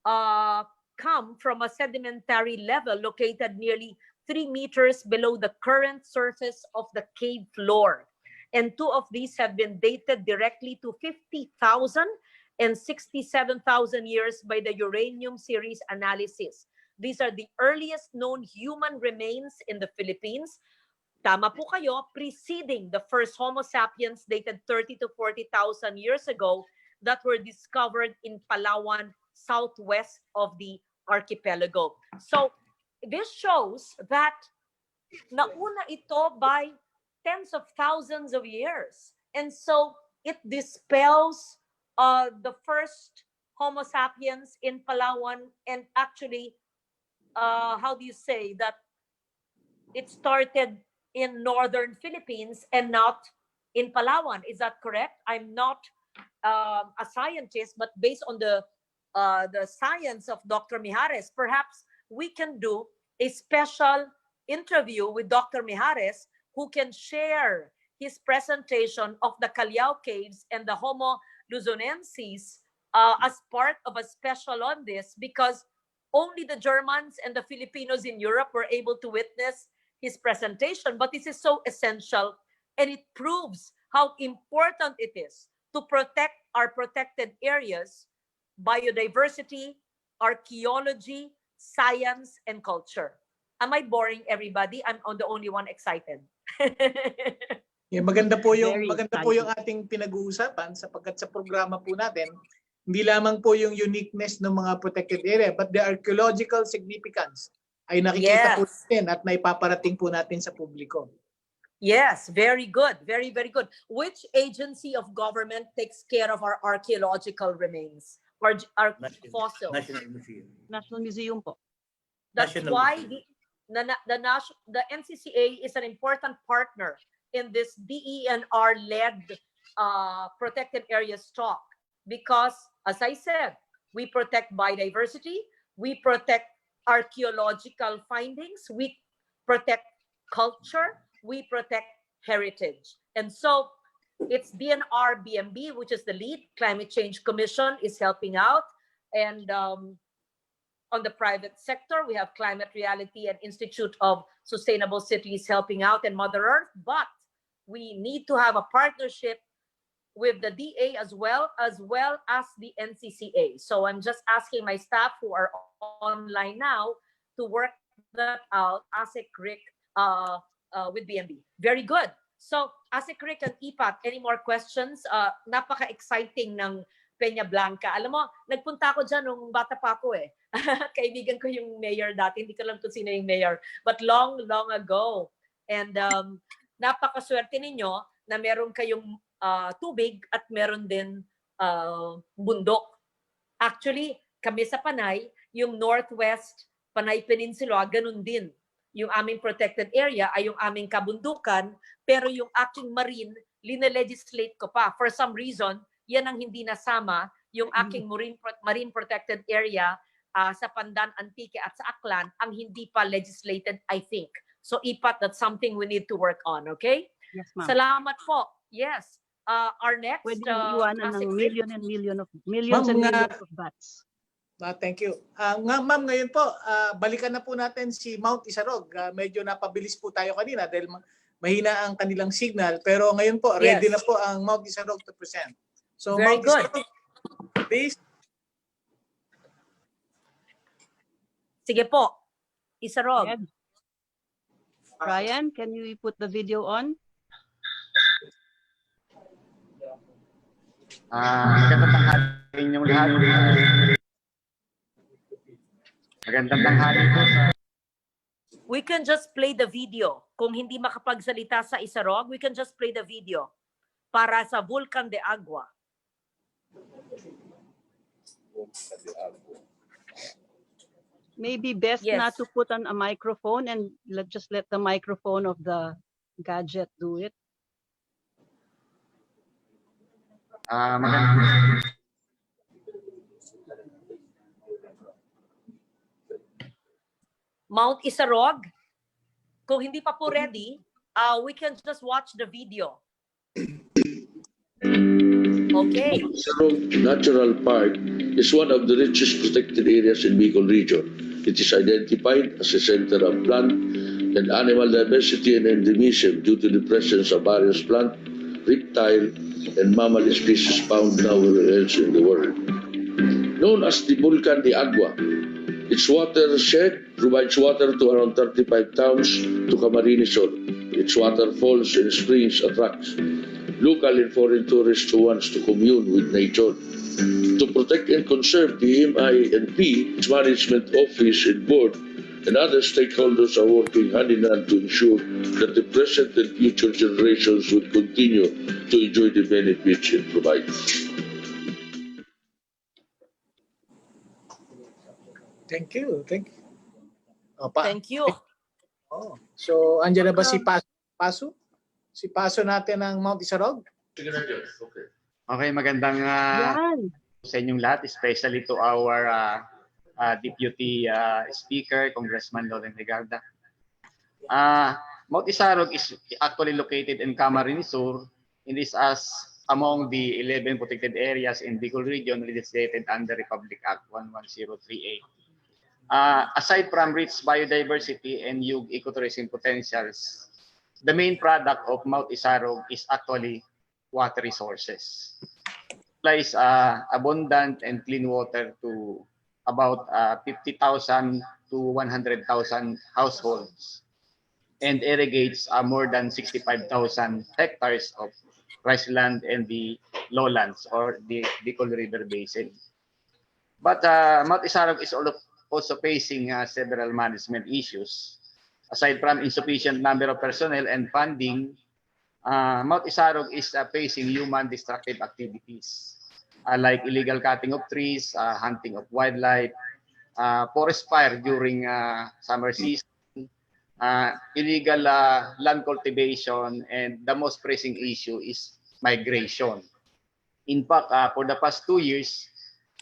come from a sedimentary level located nearly 3 meters below the current surface of the cave floor. And 2 of these have been dated directly to 50,000 and 67,000 years by the uranium series analysis. These are the earliest known human remains in the Philippines. Tama po kayo, preceding the first Homo sapiens dated 30 to 40,000 years ago that were discovered in Palawan, southwest of the archipelago. So this shows that nauna ito by tens of thousands of years. And so it dispels the first Homo sapiens in Palawan, and actually, how do you say that it started in northern Philippines and not in Palawan? Is that correct? I'm not a scientist, but based on the science of Dr. Mijares, perhaps we can do a special interview with Dr. Mijares, who can share his presentation of the Callao Caves and the Homo luzonensis as part of a special on this, because only the Germans and the Filipinos in Europe were able to witness his presentation. But this is so essential, and it proves how important it is to protect our protected areas, biodiversity, archaeology, science, and culture. Am I boring everybody? I'm the only one excited. Yeah, maganda po yung Very ating pinag-uusapan, sapagkat sa programa po natin, hindi lamang po yung uniqueness ng mga protected area, but the archaeological significance ay nakikita po natin at naipaparating po natin sa publiko. Yes, very good. Very, very good. Which agency of government takes care of our archaeological remains or our fossils? National Museum. National Museum po. That's National why Museum. the NCCA is an important partner in this DENR-led protected area stock, because, as I said, we protect biodiversity, we protect archaeological findings, we protect culture, we protect heritage. And so it's DNR BMB, which is the lead. Climate Change Commission is helping out. And on the private sector, we have Climate Reality and Institute of Sustainable Cities helping out, and Mother Earth. But we need to have a partnership with the DA as well as the NCCA. So I'm just asking my staff who are online now to work that out as a CRIC with BMB. Very good. So, ASECRIC and EPAT, any more questions? Napaka-exciting ng Peña Blanca. Alam mo, nagpunta ako dyan nung bata pa ako eh. Kaibigan ko yung mayor dati. Hindi ko alam kung sino yung mayor. But long, long ago. And napakaswerte ninyo na meron kayong tubig at meron din bundok. Actually, kami sa Panay, yung Northwest Panay Peninsula, ganun din. Yung aming protected area ay yung aming kabundukan, pero yung aking marine, linelegislate ko pa. For some reason, yan ang hindi nasama, yung aking marine protected area sa Pandan, Antique at sa Aklan, ang hindi pa legislated, I think. So IPAT, that's something we need to work on, okay? Yes, ma'am. Salamat po. Yes. Our next... Pwede iwanan ng millions and millions of bats. Thank you. Ma'am, ngayon po, balikan na po natin si Mount Isarog. Medyo napabilis po tayo kanina dahil mahina ang kanilang signal. Pero ngayon po, ready na po ang Mount Isarog to present. So, very Mount good. Isarog, please. Sige po, Isarog. Brian, can you put the video on? Magandang tanghali inyong lahat. Magandang tanghali po sa... We can just play the video. Kung hindi makapagsalita sa Isarog, we can just play the video para sa Vulcan de Agua. Maybe best not to put on a microphone and just let the microphone of the gadget do it. Mount Isarog, kung hindi pa po ready, we can just watch the video. Okay. Isarog Natural Park is one of the richest protected areas in Bicol region. It is identified as a center of plant and animal diversity and endemism due to the presence of various plant, reptile, and mammal species found nowhere else in the world. Known as the Vulcan de Agua, its watershed provides water to around 35 towns to Camarines Sur. Its waterfalls and springs attracts local and foreign tourists who wants to commune with nature. To protect and conserve the MINP, its management office and board, and other stakeholders are working hand in hand to ensure that the present and future generations will continue to enjoy the benefits it provides. Thank you. Thank you. Thank you. Oh. So, andyan na ba si Paso? Si Paso natin ng Mount Isarog? Okay, magandang sa inyong lahat, especially to our Deputy Speaker, Congressman Loren Legarda. Mount Isarog is actually located in Camarines Sur. It is as among the 11 protected areas in Bicol region legislated under Republic Act 11038. Aside from rich biodiversity and huge ecotourism potentials, the main product of Mount Isarog is actually water resources. It supplies abundant and clean water to about 50,000 to 100,000 households and irrigates more than 65,000 hectares of rice land and the lowlands or the Bicol River Basin. But Mount Isarog is also facing several management issues. Aside from insufficient number of personnel and funding, Mount Isarog is facing human destructive activities like illegal cutting of trees, hunting of wildlife, forest fire during summer season, illegal land cultivation, and the most pressing issue is migration. In fact, for the past 2 years,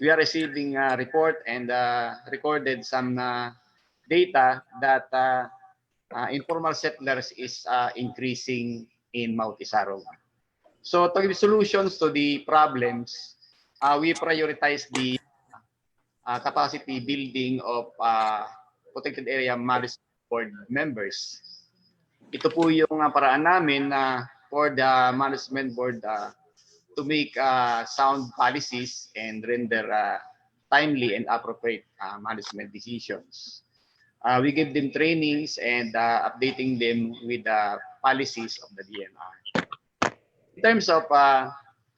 we are receiving a report and recorded some data that informal settlers is increasing in Mount Isarog. So to give solutions to the problems, we prioritize the capacity building of protected area management board members. Ito po yung paraan namin for the management board to make sound policies and render timely and appropriate management decisions. We give them trainings and updating them with the policies of the DNR. In terms of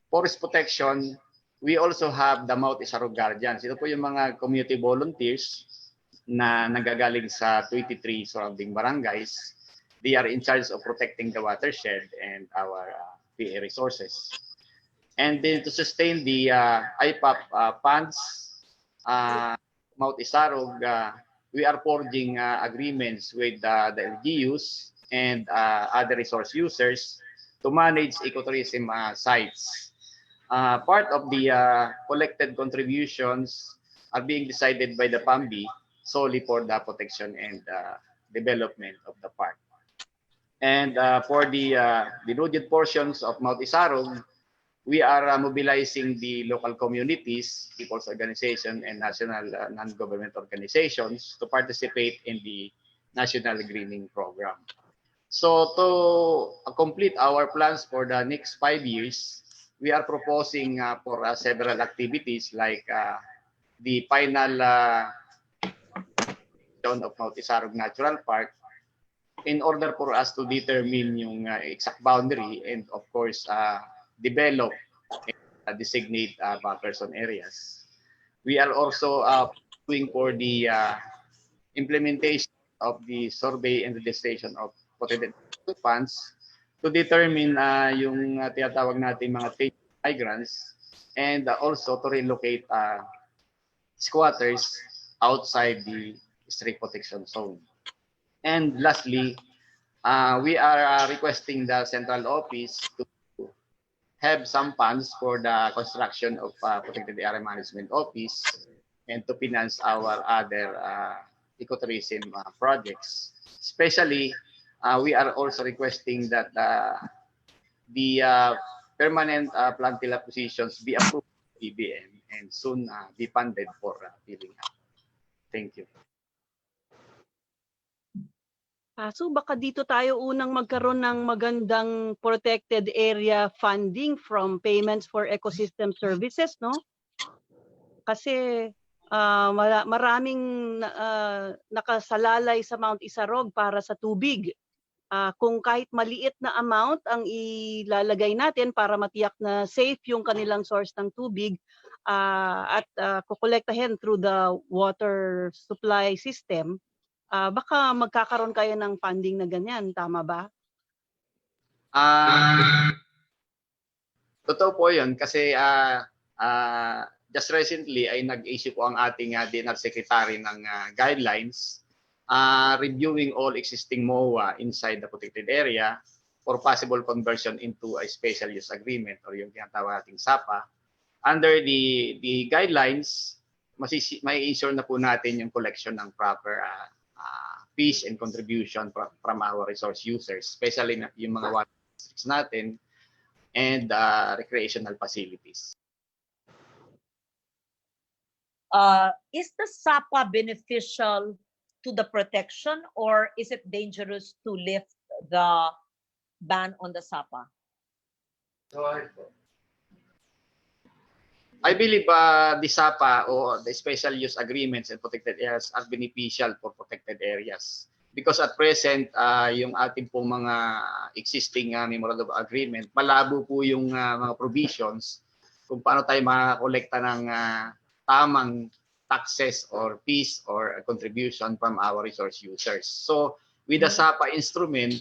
forest protection, we also have the Mount Isarog Guardians. Ito po yung mga community volunteers na nagagaling sa 23 surrounding barangays. They are in charge of protecting the watershed and our PA resources. And then to sustain the IPAP funds, Mount Isarog, we are forging agreements with the LGUs and other resource users to manage ecotourism sites. Part of the collected contributions are being decided by the PAMBI solely for the protection and development of the park. And for the denuded portions of Mount Isarog, we are mobilizing the local communities, people's organization, and national non-government organizations to participate in the National Greening Program. So to complete our plans for the next 5 years, we are proposing for several activities like the final of Mount Isarog Natural Park in order for us to determine yung exact boundary and of course develop and designate buffer zone areas. We are also doing for the implementation of the survey and registration of protected funds to determine yung tinatawag natin mga migrants and also to relocate squatters outside the strict protection zone. And lastly, we are requesting the central office to have some funds for the construction of protected area management office and to finance our other ecotourism projects. Especially, we are also requesting that the permanent plantilla positions be approved by PBM and soon be funded for filling up. Thank you. So baka dito tayo unang magkaroon ng magandang protected area funding from payments for ecosystem services, no? Kasi maraming nakasalalay sa Mount Isarog para sa tubig. Kung kahit maliit na amount ang ilalagay natin para matiyak na safe yung kanilang source ng tubig at kukolektahin through the water supply system, baka magkakaroon kayo ng funding na ganyan, tama ba? Totoo po yun kasi just recently ay nag-issue po ang ating DNR Secretary ng guidelines reviewing all existing MOA inside the protected area for possible conversion into a special use agreement or yung tinatawag nating SAPA. Under the guidelines, may ensure na po natin yung collection ng proper fees and contribution from our resource users, especially yung mga water districts natin and recreational facilities. Is the SAPA beneficial to the protection, or is it dangerous to lift the ban on the SAPA? I believe the SAPA or the special use agreements and protected areas are beneficial for protected areas. Because at present, yung ating pong mga existing memorandum of agreement, malabo po yung mga provisions kung paano tayo makakolekta ng tamang taxes or fees or contribution from our resource users. So with the SAPA instrument,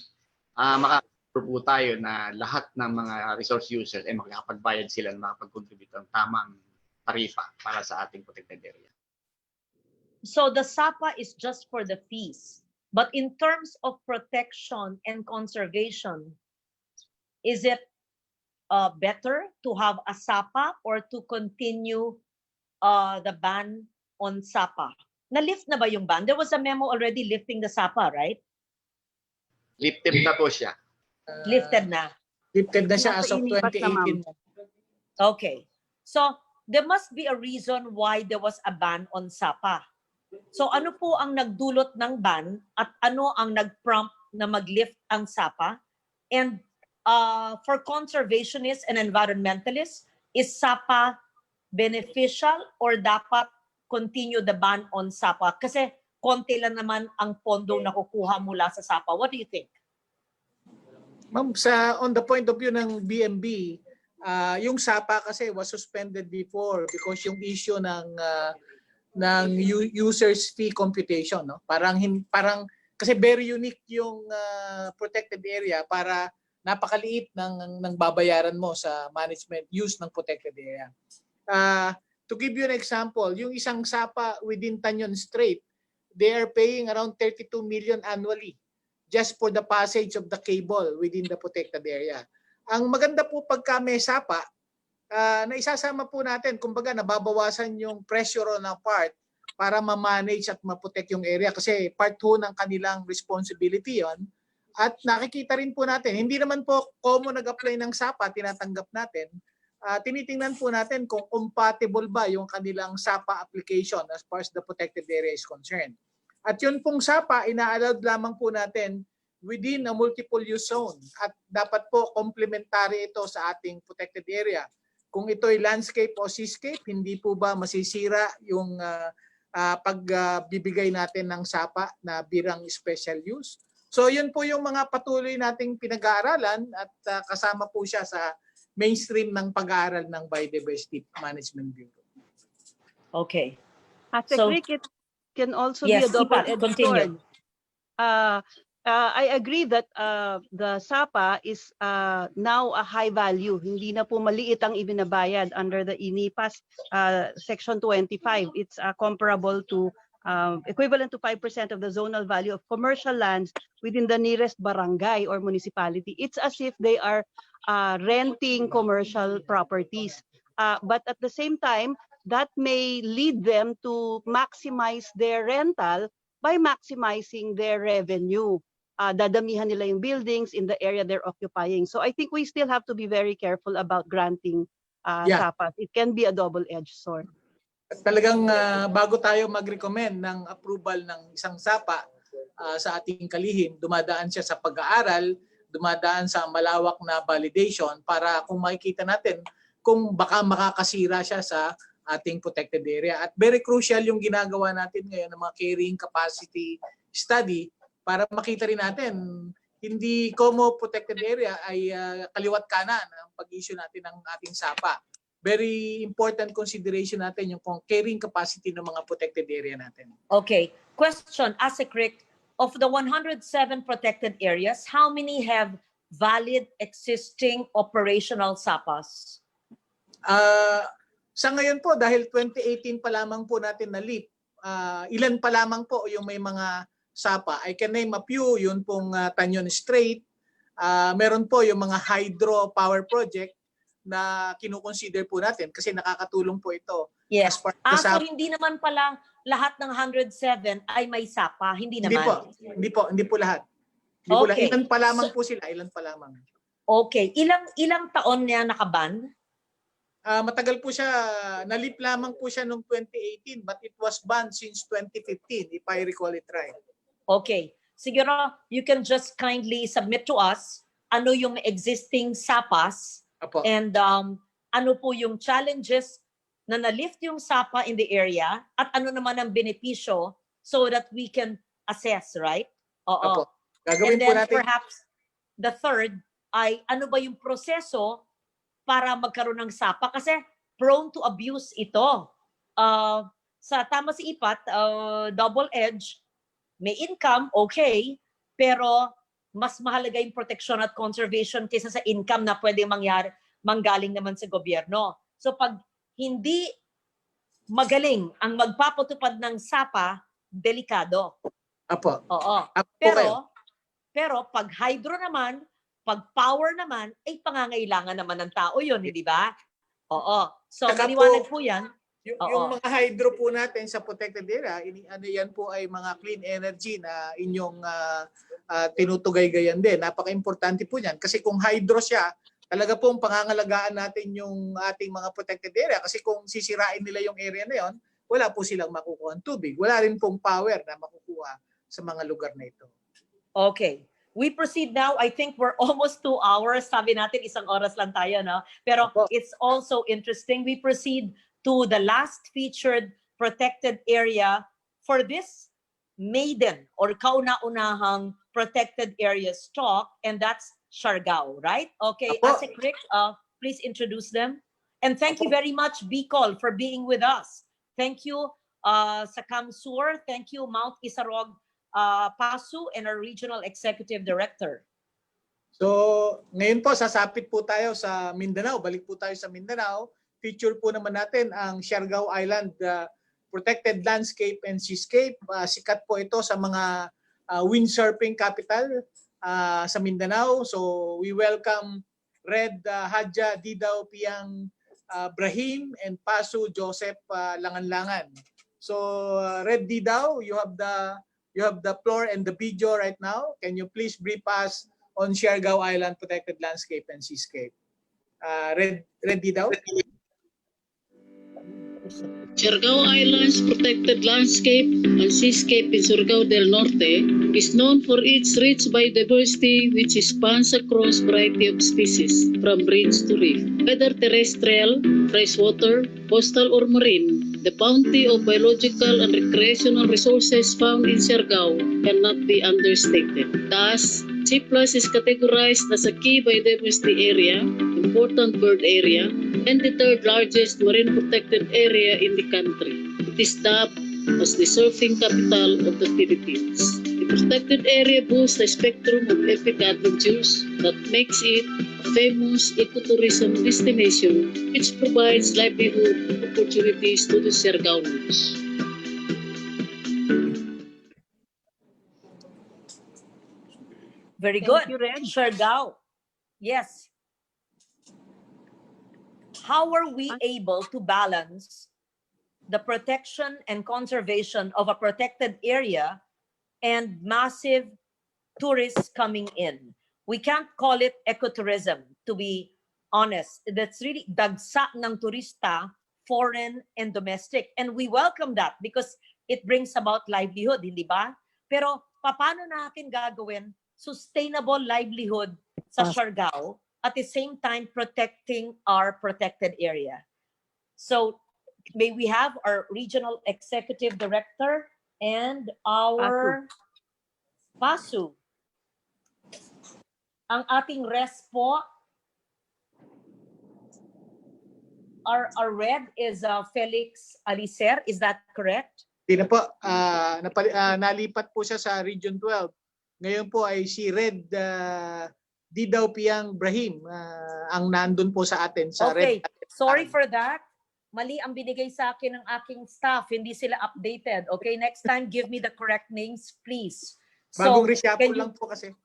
makakapag po tayo na lahat ng mga resource users ay makakapagbayad sila na makapag-contribute ng tamang tarifa para sa ating protected area. So the SAPA is just for the fees. But in terms of protection and conservation, is it better to have a SAPA or to continue the ban on SAPA? Na-lift na ba yung ban? There was a memo already lifting the SAPA, right? Lifted na po siya. Lifted na. Lifted na siya as of Nasa ENIPAS na, 2018. Okay. So there must be a reason why there was a ban on SAPA. So ano po ang nagdulot ng ban at ano ang nag-prompt na mag-lift ang SAPA? And for conservationists and environmentalists, is SAPA beneficial or dapat continue the ban on SAPA? Kasi konti lang naman ang pondo nakukuha mula sa SAPA. What do you think? Ma'am, on the point of view ng BMB, yung SAPA kasi was suspended before because yung issue ng users fee computation, no? Parang kasi very unique yung protected area para napakaliit ng babayaran mo sa management use ng protected area. To give you an example, yung isang SAPA within Tanyon Strait, they are paying around 32 million annually just for the passage of the cable within the protected area. Ang maganda po pagka may SAPA, na isasama po natin, kumbaga nababawasan yung pressure on our part para ma-manage at ma-protect yung area kasi part ho ng kanilang responsibility yon. At nakikita rin po natin, hindi naman po common nag-apply ng SAPA, tinatanggap natin. Tinitingnan po natin kung compatible ba yung kanilang SAPA application as far as the protected area is concerned. At yun pong SAPA, ina-allowed lamang po natin within a multiple use zone at dapat po complementary ito sa ating protected area. Kung ito'y landscape o seascape, hindi po ba masisira yung pagbibigay natin ng SAPA na birang special use? So yun po yung mga patuloy nating pinag-aaralan at kasama po siya sa mainstream ng pag-aaral ng Biodiversity Management Bureau. Okay. So, it can also be a yes, double-edged continue. sword. I agree that the SAPA is now a high value. Hindi na po maliit ang ibinabayad under the ENIPAS Section 25. It's comparable to equivalent to 5% of the zonal value of commercial lands within the nearest barangay or municipality. It's as if they are renting commercial properties. But at the same time, that may lead them to maximize their rental by maximizing their revenue. Dadamihan nila yung buildings in the area they're occupying. So I think we still have to be very careful about granting SAPA. It can be a double-edged sword. Talagang bago tayo mag-recommend ng approval ng isang SAPA sa ating kalihim, dumadaan siya sa pag-aaral, dumadaan sa malawak na validation para kung makikita natin kung baka makakasira siya sa ating protected area. At very crucial yung ginagawa natin ngayon ng mga carrying capacity study para makita rin natin hindi como protected area ay kaliwat kanan ang pag-issue natin ng ating SAPA. Very important consideration natin yung carrying capacity ng mga protected area natin. Okay. Question, Asik, of the 107 protected areas, how many have valid existing operational SAPAs? Sa ngayon po, dahil 2018 pa lamang po natin na-lift, ilan pa lamang po yung may mga SAPA. I can name a few, yun pong Tanyon Strait. Meron po yung mga hydro power project na kinukonsider po natin kasi nakakatulong po ito. Yes. So hindi naman pala lahat ng 107 ay may sapa? Hindi naman. Hindi po lahat. Hindi po lahat. Okay. Ilan pa lamang po sila, ilan pa lamang. Okay. Ilang taon niya nakaban? Matagal po siya, nalip lamang po siya noong 2018 but it was banned since 2015 if I recall it right. Okay. Siguro you can just kindly submit to us ano yung existing sapas Apo. and ano po yung challenges na na-lift yung sapa in the area at ano naman ang benepisyo so that we can assess, right? Oo. Apo. Gagawin And po then natin. perhaps the third ay ano ba yung proseso para magkaroon ng sapa kasi prone to abuse ito. Sa tama si Ipat, double edge, may income, okay, pero mas mahalaga yung protection at conservation kaysa sa income na pwede manggaling naman sa gobyerno. So pag hindi magaling ang magpapatupad ng sapa, delikado. Apo. Oo. Pero pag hydro naman, pag power naman, ay pangangailangan naman ng tao yun, hindi ba? Oo. So, Saka maliwanag po yan. Yung mga hydro po natin sa protected area, yan po ay mga clean energy na inyong tinutugay-gayan din. Napaka-importante po yan. Kasi kung hydro siya, talaga pong pangangalagaan natin yung ating mga protected area. Kasi kung sisirain nila yung area na yon, wala po silang makukuha ng tubig. Wala rin pong power na makukuha sa mga lugar na ito. Okay. We proceed now. I think we're almost 2 hours. Sabi natin, 1 oras lang tayo, no? Pero it's also interesting. We proceed to the last featured protected area for this maiden or kauna-unahang protected area stock, and that's Siargao, right? Okay, Asik Rick, please introduce them. And thank you very much, Bicol, for being with us. Thank you, sa Kamsur. Thank you, Mount Isarog, Pasu, and our Regional Executive Director. So, ngayon po, sasapit po tayo sa Mindanao. Balik po tayo sa Mindanao. Feature po naman natin ang Siargao Island Protected Landscape and Seascape. Sikat po ito sa mga windsurfing capital sa Mindanao. So we welcome Red Hadja Didao Piang Brahim and Pasu Joseph Langan-Langan. So Red Didao, you have the floor and the video right now. Can you please brief us on Siargao Island Protected Landscape and Seascape? Red Didao. Siargao Island's protected landscape and seascape in Surigao del Norte is known for its rich biodiversity which spans across variety of species from range to reef. Whether terrestrial, freshwater, coastal or marine, the bounty of biological and recreational resources found in Siargao cannot be understated. Thus, C+ is categorized as a key biodiversity area, important bird area, and the third largest marine protected area in the country. It is dubbed as the surfing capital of the Philippines. The protected area boasts a spectrum of epic adventures that makes it a famous ecotourism destination which provides livelihood opportunities to the Siargaoans. Very good. Siargao. Yes. How are we able to balance the protection and conservation of a protected area and massive tourists coming in? We can't call it ecotourism, to be honest. That's really dagsa ng turista, foreign and domestic. And we welcome that because it brings about livelihood, hindi ba? Pero paano natin gagawin sustainable livelihood sa Siargao at the same time protecting our protected area? So may we have our Regional Executive Director and our Pasu. Ang ating rest po, our red is Felix Alicer. Is that correct? Hindi na po. Nalipat po siya sa Region 12. Ngayon po ay si Red Didao Piang Brahim ang nandun po sa atin. Sa Okay, Red. Sorry for that. Mali ang binigay sa akin ng aking staff. Hindi sila updated. Okay, next time give me the correct names, please. Bagong reshuffle lang po kasi.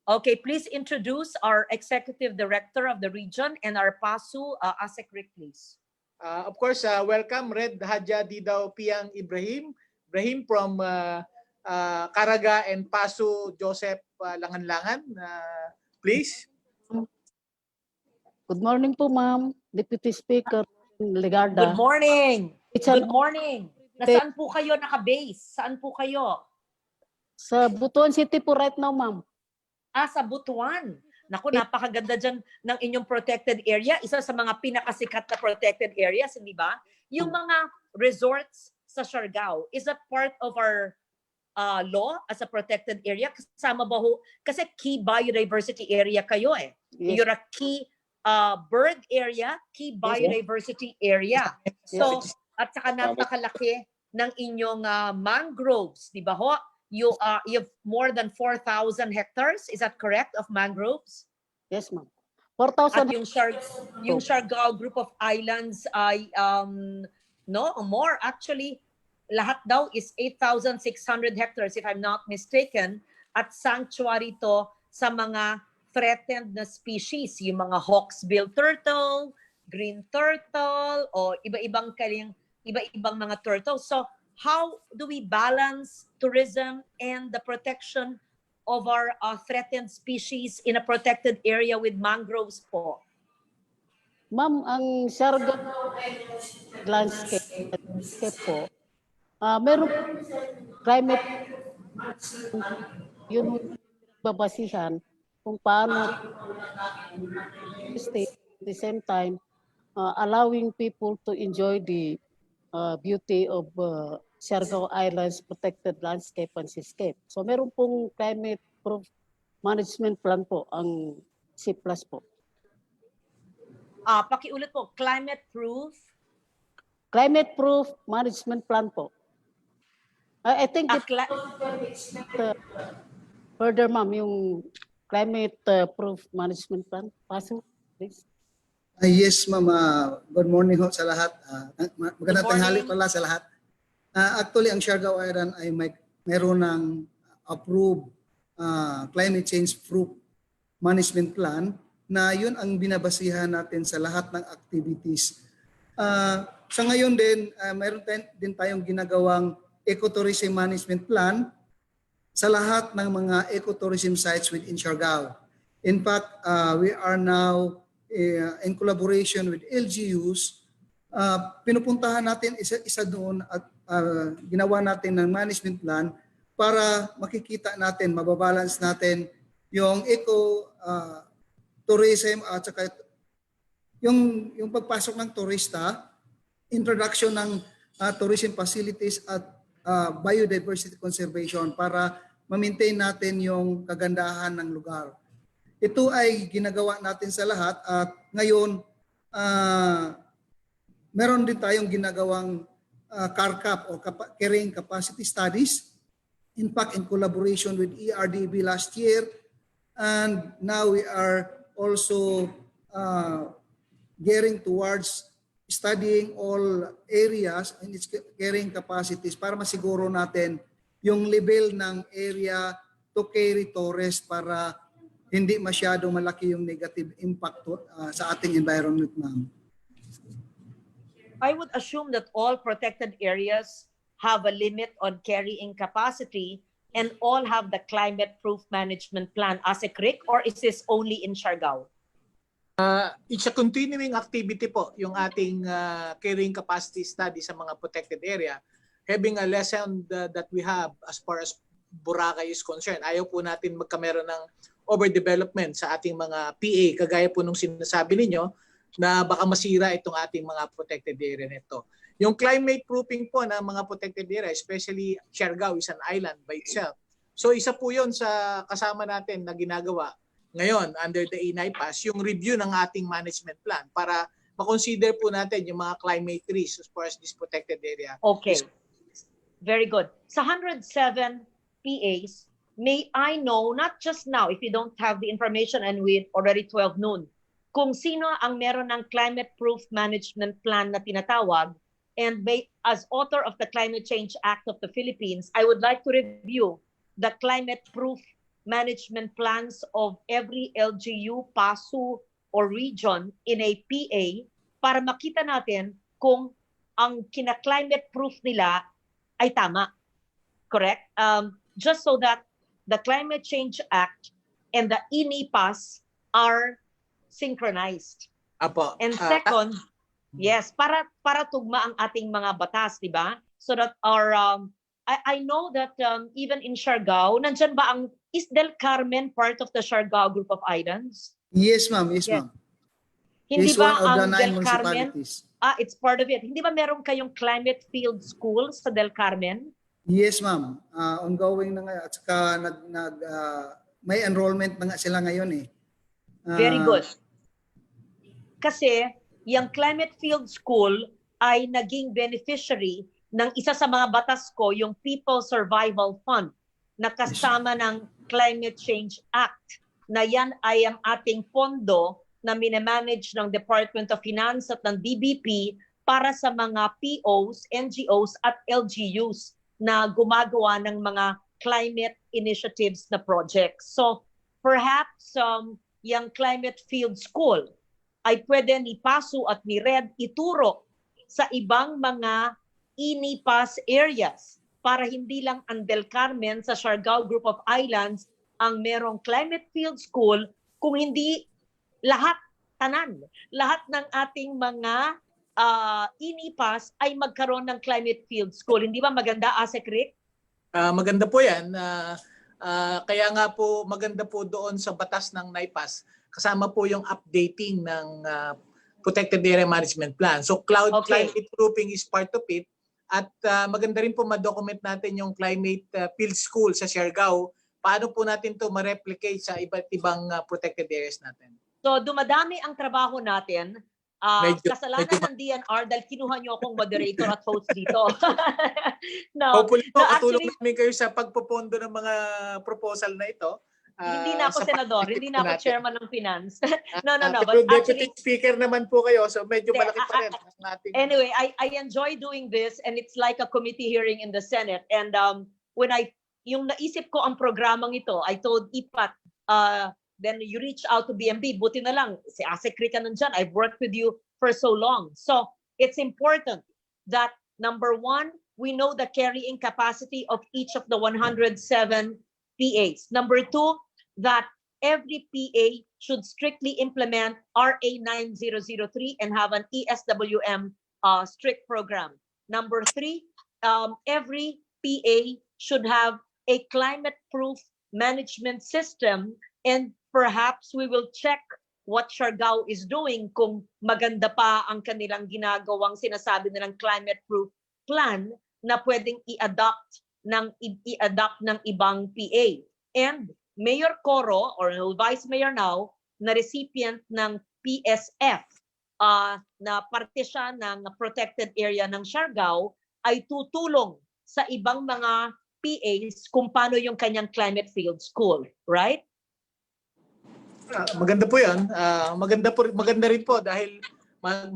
Okay, please introduce our Executive Director of the region and our PASU, Asik Rick, please. Of course, welcome Red Hadja Didaw Piang Ibrahim. Ibrahim from Caraga and Paso Joseph Langan-Langan. Please. Good morning po, ma'am. Deputy Speaker Legarda. Good morning. It's an Good morning. Nasaan po kayo naka-base? Saan po kayo? Sa Butuan City po right now, ma'am. Sa Butuan. Naku, napakaganda dyan ng inyong protected area. Isa sa mga pinakasikat na protected areas, hindi ba? Yung mga resorts sa Siargao, is that part of our law as a protected area? Kasama ba ho? Kasi key biodiversity area kayo eh. Yes. You're a key bird area, key biodiversity area. So, at saka napakalaki ng inyong mangroves, di ba ho? You have more than 4,000 hectares, is that correct, of mangroves? Yes, ma'am. At 4,000. yung Siargao group of islands ay no more actually. Lahat daw is 8,600 hectares if I'm not mistaken, at sanctuary to sa mga threatened na species, yung mga hawksbill turtle, green turtle, o iba-ibang mga turtle. So how do we balance tourism and the protection of our threatened species in a protected area with mangroves po? Ma'am, ang Siargao landscape po, meron climate, yun babasihan kung paano stay at the same time allowing people to enjoy the beauty of Siargao Islands protected landscape and seascape. So meron pong climate proof management plan po ang C+ po. Pakiulit po, climate proof management plan po. I think further, ma'am, yung climate proof management plan. Paso, please. Yes, ma'am. Good morning ho sa lahat. Magandang tanghali pala sa lahat. Actually, ang Siargao Island ay meron ng approved climate change proof management plan na yun ang binabasihan natin sa lahat ng activities. Sa ngayon din, meron din tayong ginagawang ecotourism management plan sa lahat ng mga ecotourism sites within Siargao. In fact, we are now in collaboration with LGUs, pinupuntahan natin isa doon at ginawa natin ng management plan para makikita natin, mababalance natin yung tourism at saka yung pagpasok ng turista, introduction ng tourism facilities at biodiversity conservation para ma-maintain natin yung kagandahan ng lugar. Ito ay ginagawa natin sa lahat at ngayon meron din tayong ginagawang CARCAP o Carrying Capacity Studies, in fact in collaboration with ERDB last year, and now we are also gearing towards studying all areas and its carrying capacities para masiguro natin yung level ng area to carry tourist para hindi masyado malaki yung negative impact sa ating environment, ma'am. I would assume that all protected areas have a limit on carrying capacity and all have the climate-proof management plan as a CRIC, or is this only in Siargao? It's a continuing activity po, yung ating carrying capacity study sa mga protected area. Having a lesson that we have as far as Boracay is concerned. Ayaw po natin magkameron ng overdevelopment sa ating mga PA, kagaya po nung sinasabi ninyo na baka masira itong ating mga protected area nito. Yung climate proofing po ng mga protected area, especially Siargao is an island by itself. So isa po yun sa kasama natin na ginagawa ngayon under the ENIPAS, yung review ng ating management plan para makonsider po natin yung mga climate risks as far as this protected area. Okay. Very good. Sa 107 PAs, may I know, not just now, if you don't have the information and we're already 12 noon, kung sino ang meron ng climate-proof management plan na tinatawag, and as author of the Climate Change Act of the Philippines, I would like to review the climate-proof management plans of every LGU, PASU, or region in a PA para makita natin kung ang kina-climate proof nila ay tama. Correct? Just so that the Climate Change Act and the ENIPAS are synchronized. Apo. And second, yes, para tugma ang ating mga batas, di ba? So that our I know that even in Siargao, nandyan ba is Del Carmen part of the Siargao group of islands? Yes, ma'am. Yes, ma'am. Hindi It's ba one of the ang 9 Del Carmen? municipalities. It's part of it. Hindi ba meron kayong climate field school sa Del Carmen? Yes, ma'am. Ongoing na nga at saka may enrollment na nga sila ngayon eh. Very good. Kasi yung climate field school ay naging beneficiary ng isa sa mga batas ko, yung People Survival Fund, na kasama ng Climate Change Act, na yan ay ang ating pondo na minamanage ng Department of Finance at ng DBP para sa mga POs, NGOs at LGUs na gumagawa ng mga climate initiatives na projects. So perhaps yung climate field school ay pwede ni PASU at ni RED ituro sa ibang mga ENIPAS areas para hindi lang ang Del Carmen sa Siargao Group of Islands ang merong climate field school, kung hindi lahat ng ating mga ENIPAS ay magkaroon ng climate field school. Hindi ba maganda, Asek Rick? Maganda po yan. Kaya nga po maganda po doon sa batas ng NIPAS. Kasama po yung updating ng Protected Area Management Plan. So climate proofing is part of it. At maganda rin po ma-document natin yung climate field school sa Siargao. Paano po natin to ma-replicate sa iba't ibang protected areas natin? So dumadami ang trabaho natin. Kasalanan ng DNR dahil kinuha niyo akong moderator at host dito. Hopefully po, katulong namin kayo sa pagpopondo ng mga proposal na ito. Hindi na ako senador, hindi na ako chairman ng finance. No. But deputy speaker naman po kayo, so medyo malaki pa rin. Anyway, I enjoy doing this and it's like a committee hearing in the Senate. And when yung naisip ko ang programang ito, I told IPAT, then you reach out to BMB, buti na lang, si Asek Rica nandyan, I've worked with you for so long. So it's important that number one, we know the carrying capacity of each of the 107 PAs. Number two, that every PA should strictly implement RA 9003 and have an ESWM strict program. Number three, every PA should have a climate-proof management system, and perhaps we will check what Siargao is doing kung maganda pa ang kanilang ginagawang sinasabi nilang climate-proof plan na pwedeng i-adopt ng ibang PA. And Mayor Coro, or Vice Mayor now, na recipient ng PSF, na parte siya ng protected area ng Siargao, ay tutulong sa ibang mga PAs kung paano yung kanyang climate field school, right? Maganda po 'yan. Maganda rin po dahil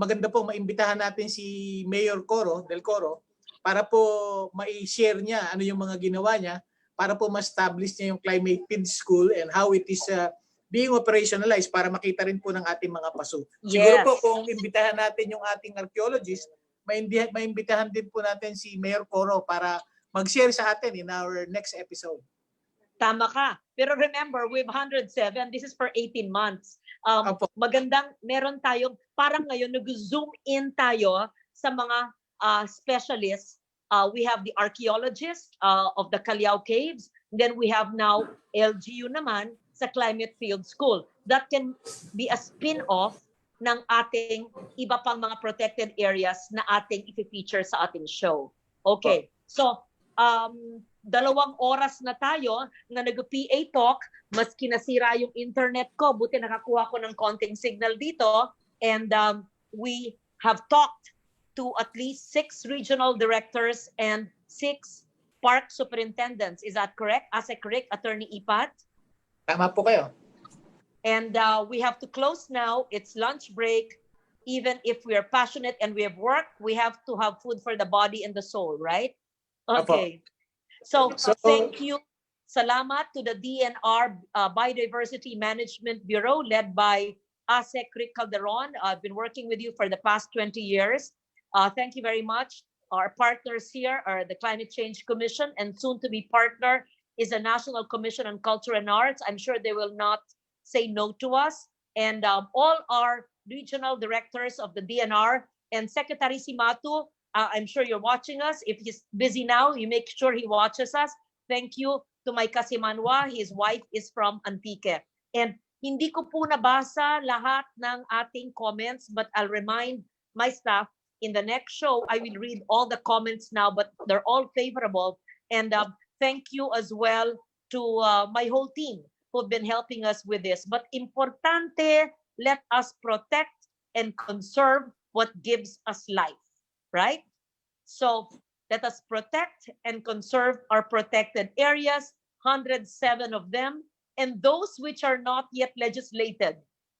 maganda po maimbitahan natin si Mayor Coro del Coro para po mai-share niya ano yung mga ginawa niya para po ma-establish niya yung climate field school and how it is being operationalized para makita rin po ng ating mga paso. Yes. Siguro po kung imbitahan natin yung ating archaeologist, maimbitahan din po natin si Mayor Coro para mag-share sa atin in our next episode. Tama ka. Pero remember, we have 107. This is for 18 months. Magandang, meron tayong, parang ngayon, nag-zoom in tayo sa mga specialists. We have the archaeologist of the Callao Caves. Then we have now LGU naman sa Climate Field School. That can be a spin-off ng ating iba pang mga protected areas na ating i-feature sa ating show. Okay. So, 2 oras na tayo na nag-PA talk, mas kinasira yung internet ko, buti nakakuha ko ng konting signal dito, and we have talked to at least 6 regional directors and 6 park superintendents. Is that correct? Asek Rick, Attorney Ipat? Tama po kayo. And we have to close now. It's lunch break. Even if we are passionate and we have work, we have to have food for the body and the soul, right? Okay. So thank you. Salamat to the DNR Biodiversity Management Bureau led by Asek Rick Calderon. I've been working with you for the past 20 years. Thank you very much. Our partners here are the Climate Change Commission, and soon to be partner is the National Commission on Culture and Arts. I'm sure they will not say no to us. And all our regional directors of the DNR and Secretary Simatu, I'm sure you're watching us. If he's busy now, you make sure he watches us. Thank you to my Kasimanwa. His wife is from Antique. And hindi ko po nabasa lahat ng ating comments, but I'll remind my staff in the next show, I will read all the comments now, but they're all favorable. And thank you as well to my whole team who've been helping us with this. But importante, let us protect and conserve what gives us life, right? So let us protect and conserve our protected areas, 107 of them, and those which are not yet legislated,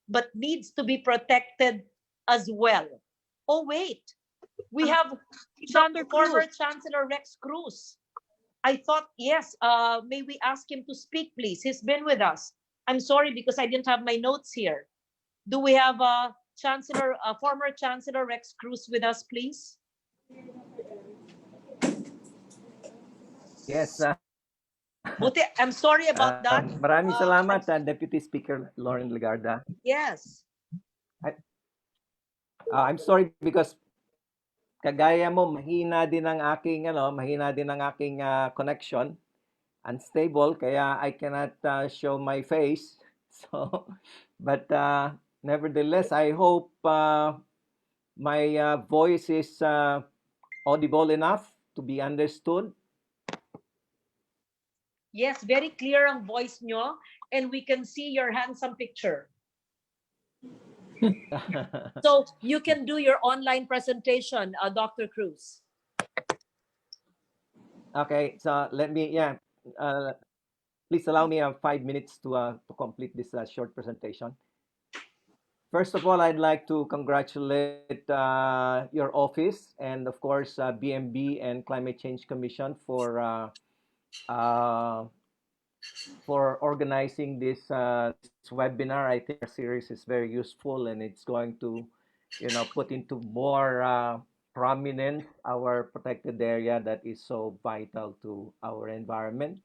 but needs to be protected as well. Oh, wait, we have former Chancellor Rex Cruz. I thought, yes, may we ask him to speak, please? He's been with us. I'm sorry because I didn't have my notes here. Do we have former Chancellor Rex Cruz with us, please? Yes. Buti, I'm sorry about that. Maraming salamat, Deputy Speaker Loren Legarda. Yes. I'm sorry because kagaya mo, mahina din ang aking connection, unstable, kaya I cannot show my face. So, but nevertheless, I hope my voice is audible enough to be understood. Yes, very clear ang voice nyo, and we can see your handsome picture. So you can do your online presentation, Dr. Cruz. Okay, so let me, please allow me 5 minutes to complete this short presentation. First of all, I'd like to congratulate your office and, of course, BMB and Climate Change Commission for organizing this webinar. I think our series is very useful, and it's going to, put into more prominence our protected area that is so vital to our environment.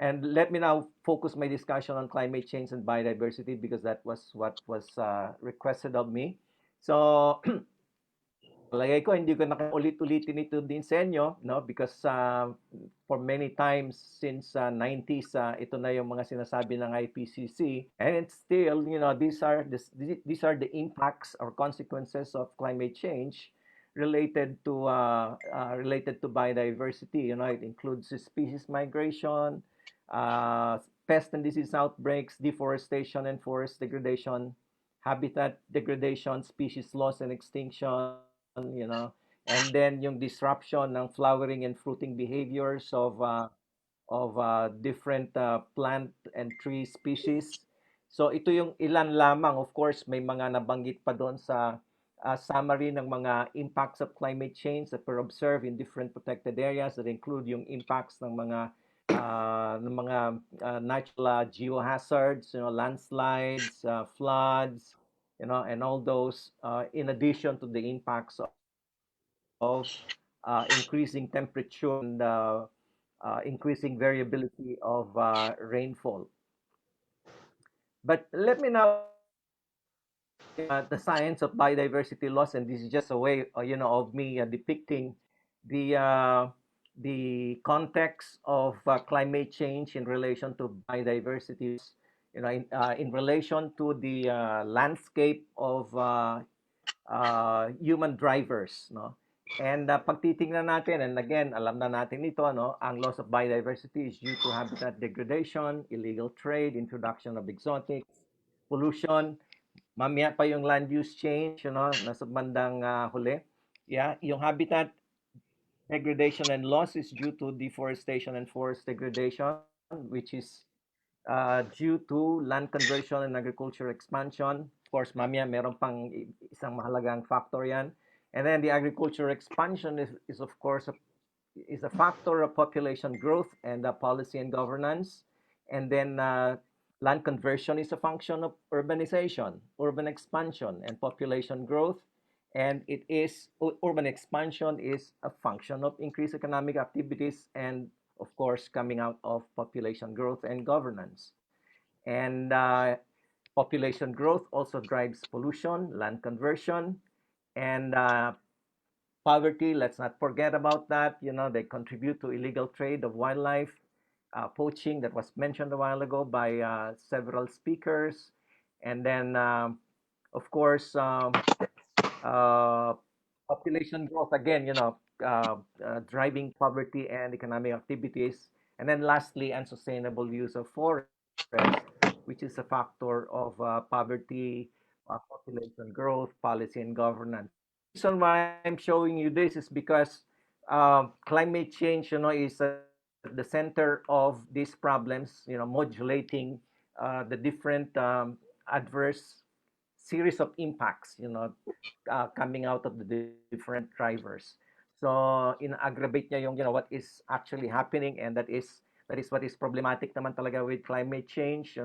And let me now focus my discussion on climate change and biodiversity because that was what was requested of me. So, palagay ko hindi ko nakaulit-ulitin ito din sa inyo, no? Because for many times since 90s, ito na yung mga sinasabi ng IPCC, and it's still, these are the impacts or consequences of climate change related to biodiversity. It includes species migration, pest and disease outbreaks, deforestation and forest degradation, habitat degradation, species loss and extinction, and then yung disruption ng flowering and fruiting behaviors of different plant and tree species. So ito yung ilan lamang. Of course, may mga nabanggit pa doon sa summary ng mga impacts of climate change that were observed in different protected areas that include yung impacts ng mga natural geohazards, landslides, floods, and all those, in addition to the impacts of increasing temperature and increasing variability of rainfall. But let me now the science of biodiversity loss, and this is just a way, of me depicting the context of climate change in relation to biodiversity, in relation to the landscape of human drivers, no? And pag titingnan natin, and again, alam na natin ito, no? Ang loss of biodiversity is due to habitat degradation, illegal trade, introduction of exotics, pollution, mamaya pa yung land use change, nasa bandang huli. Yeah, yung habitat degradation and loss is due to deforestation and forest degradation, which is due to land conversion and agriculture expansion. Of course, mamaya meron pang isang mahalagang factor yan. And then the agriculture expansion is of course, is a factor of population growth and policy and governance. And then land conversion is a function of urbanization, urban expansion, and population growth. And urban expansion is a function of increased economic activities and, of course, coming out of population growth and governance. And population growth also drives pollution, land conversion, and poverty. Let's not forget about that. They contribute to illegal trade of wildlife, poaching that was mentioned a while ago by several speakers, and then, of course, uh, population growth again, driving poverty and economic activities. And then lastly, unsustainable use of forest, which is a factor of poverty, population growth, policy, and governance. The reason why I'm showing you this is because climate change, is at the center of these problems, modulating the different adverse series of impacts, coming out of the different drivers. So in-aggravate niya yung what is actually happening, and that is what is problematic naman talaga with climate change.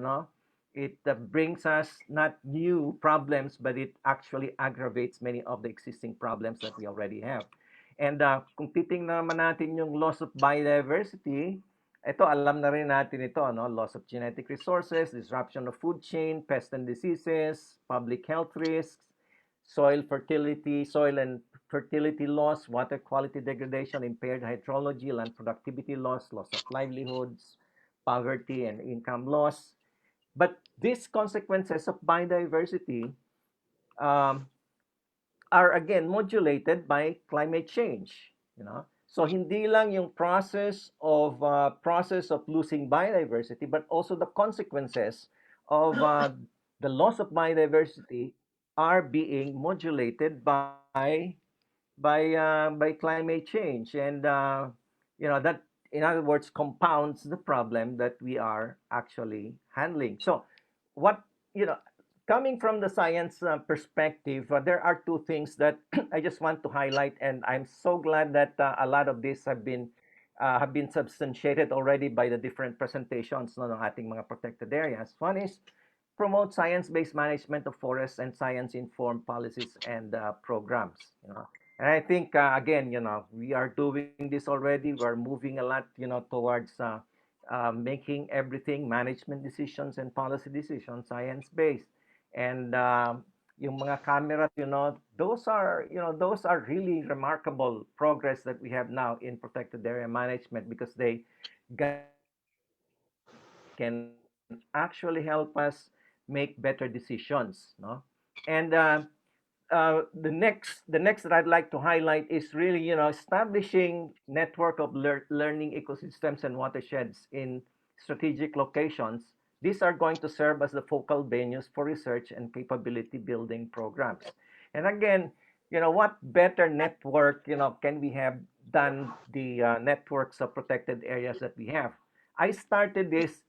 It brings us not new problems, but it actually aggravates many of the existing problems that we already have. And kung titingnan naman natin yung loss of biodiversity, ito alam na rin natin ito, loss of genetic resources, disruption of food chain, pests and diseases, public health risks, soil and fertility loss, water quality degradation, impaired hydrology, land productivity loss, loss of livelihoods, poverty and income loss. But these consequences of biodiversity are again modulated by climate change. So hindi lang yung process of losing biodiversity, but also the consequences of the loss of biodiversity are being modulated by climate change, and that, in other words, compounds the problem that we are actually handling. So what coming from the science perspective, there are two things that I just want to highlight, and I'm so glad that a lot of these have been substantiated already by the different presentations ng ating mga protected areas. One is promote science-based management of forests and science-informed policies and programs. And I think again, we are doing this already. We're moving a lot, towards making everything, management decisions and policy decisions, science-based. And yung mga cameras, those are really remarkable progress that we have now in protected area management, because they can actually help us make better decisions, And the next that I'd like to highlight is really, establishing network of learning ecosystems and watersheds in strategic locations. These are going to serve as the focal venues for research and capability building programs. And again, what better network, can we have than the networks of protected areas that we have? I started this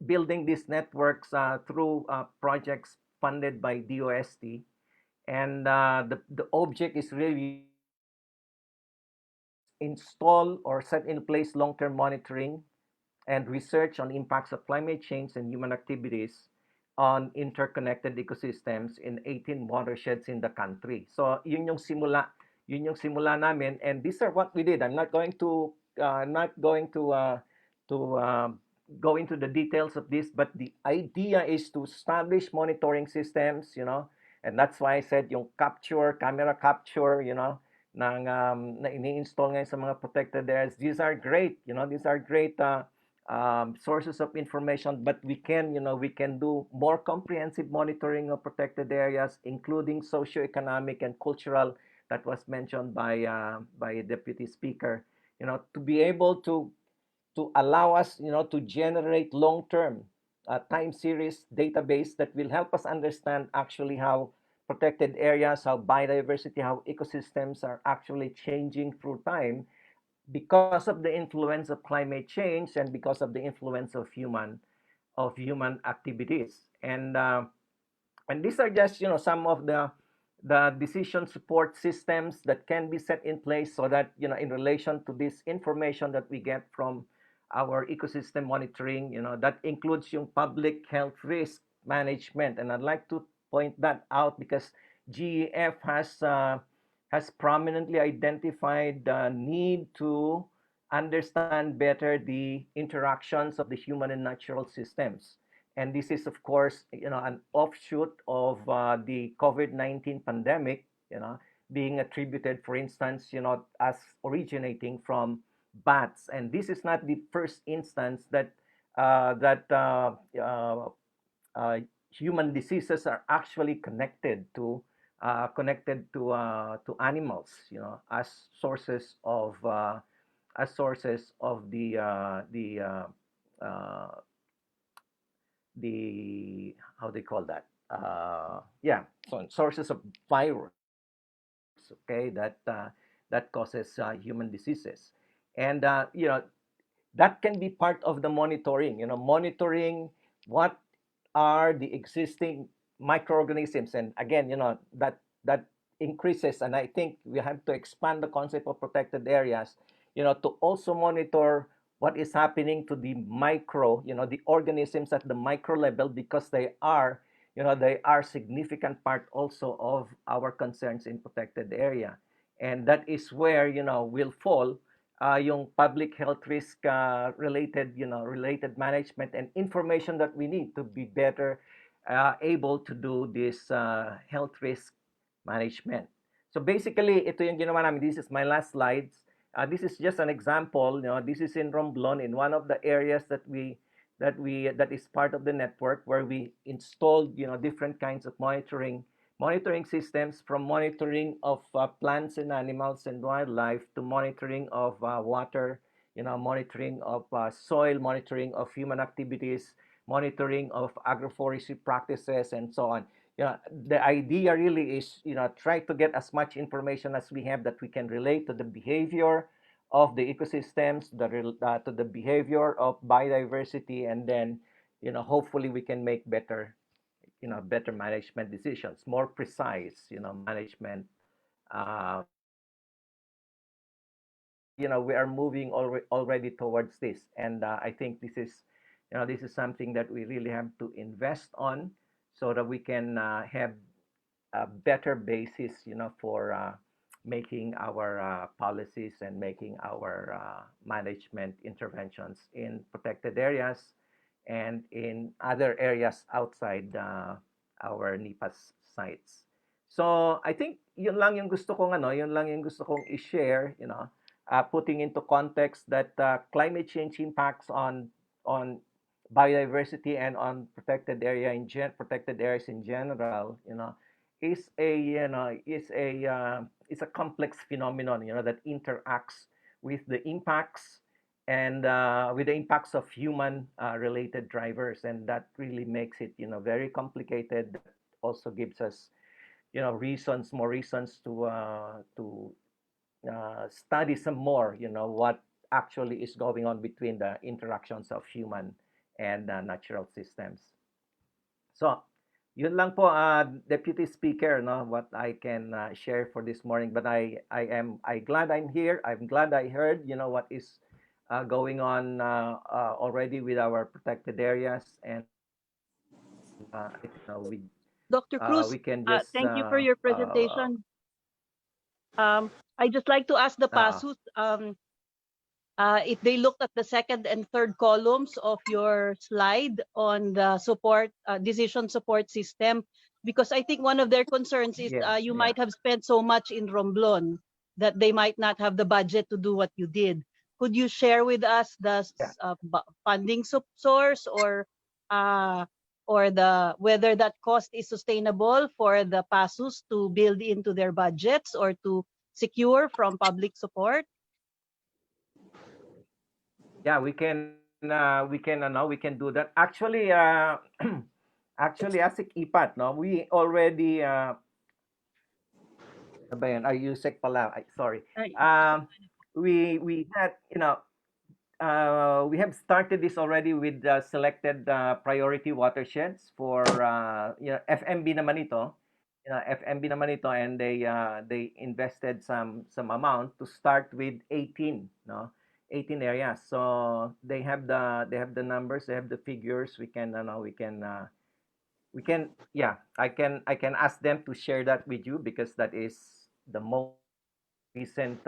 building these networks through projects funded by DOST, and the object is really install or set in place long-term monitoring and research on impacts of climate change and human activities on interconnected ecosystems in 18 watersheds in the country. So yun yung simula namin, and these are what we did. I'm not going to go into the details of this, but the idea is to establish monitoring systems, and that's why I said yung camera capture, na ini-install ngayon sa mga protected areas. These are great, sources of information, but we can do more comprehensive monitoring of protected areas, including socioeconomic and cultural, that was mentioned by a deputy speaker, to be able to allow us, to generate long-term time series database that will help us understand actually how protected areas, how biodiversity, how ecosystems are actually changing through time because of the influence of climate change and because of the influence of human activities. And these are just some of the decision support systems that can be set in place, so that in relation to this information that we get from our ecosystem monitoring, that includes yung public health risk management. And I'd like to point that out because GEF has prominently identified the need to understand better the interactions of the human and natural systems. And this is, of course, an offshoot of the COVID-19 pandemic, being attributed, for instance, as originating from bats. And this is not the first instance that human diseases are actually connected to animals, as sources of the how they call that sources of virus, okay, that causes human diseases. And that can be part of the monitoring, monitoring what are the existing microorganisms. And again, that increases, and I think we have to expand the concept of protected areas, to also monitor what is happening to the micro, the organisms at the micro level, because they are significant part also of our concerns in protected area. And that is where, will fall yung public health risk related management and information that we need to be better able to do this health risk management. So basically, ito yung ginawa namin. This is my last slides. This is just an example. This is in Romblon, in one of the areas that is part of the network, where we installed different kinds of monitoring systems, from monitoring of plants and animals and wildlife to monitoring of water, monitoring of soil, monitoring of human activities, monitoring of agroforestry practices, and so on. The idea really is, try to get as much information as we have that we can relate to the behavior of the ecosystems, to the behavior of biodiversity, and then, hopefully we can make better management decisions, more precise, management. We are moving already towards this, and I think this is something that we really have to invest on, so that we can have a better basis, for making our policies and making our management interventions in protected areas and in other areas outside our NIPAS sites. So I think yun lang yung gusto kong i-share, putting into context that climate change impacts on biodiversity and on protected areas in general, is a complex phenomenon, that interacts with the impacts and with the impacts of human related drivers, and that really makes it very complicated. That also gives us more reasons to study some more, what actually is going on between the interactions of human and natural systems. So yun lang po, Deputy Speaker, what I can share for this morning. But I'm glad I'm here. I'm glad I heard what is going on already with our protected areas, and Dr. Cruz, we can just thank you for your presentation. I'd just like to ask the PASUs if they looked at the second and third columns of your slide on the decision support system, because I think one of their concerns is you might have spent so much in Romblon that they might not have the budget to do what you did. Could you share with us the funding source, or whether that cost is sustainable for the PASUs to build into their budgets or to secure from public support? Yeah, we can do that. Actually, as IPAT, we already IUSEC pala. Sorry. We had we have started this already with selected priority watersheds for FMB naman ito. And they invested some amount to start with 18 areas. So they have the numbers, they have the figures. We can we can, yeah, I can ask them to share that with you because that is the most recent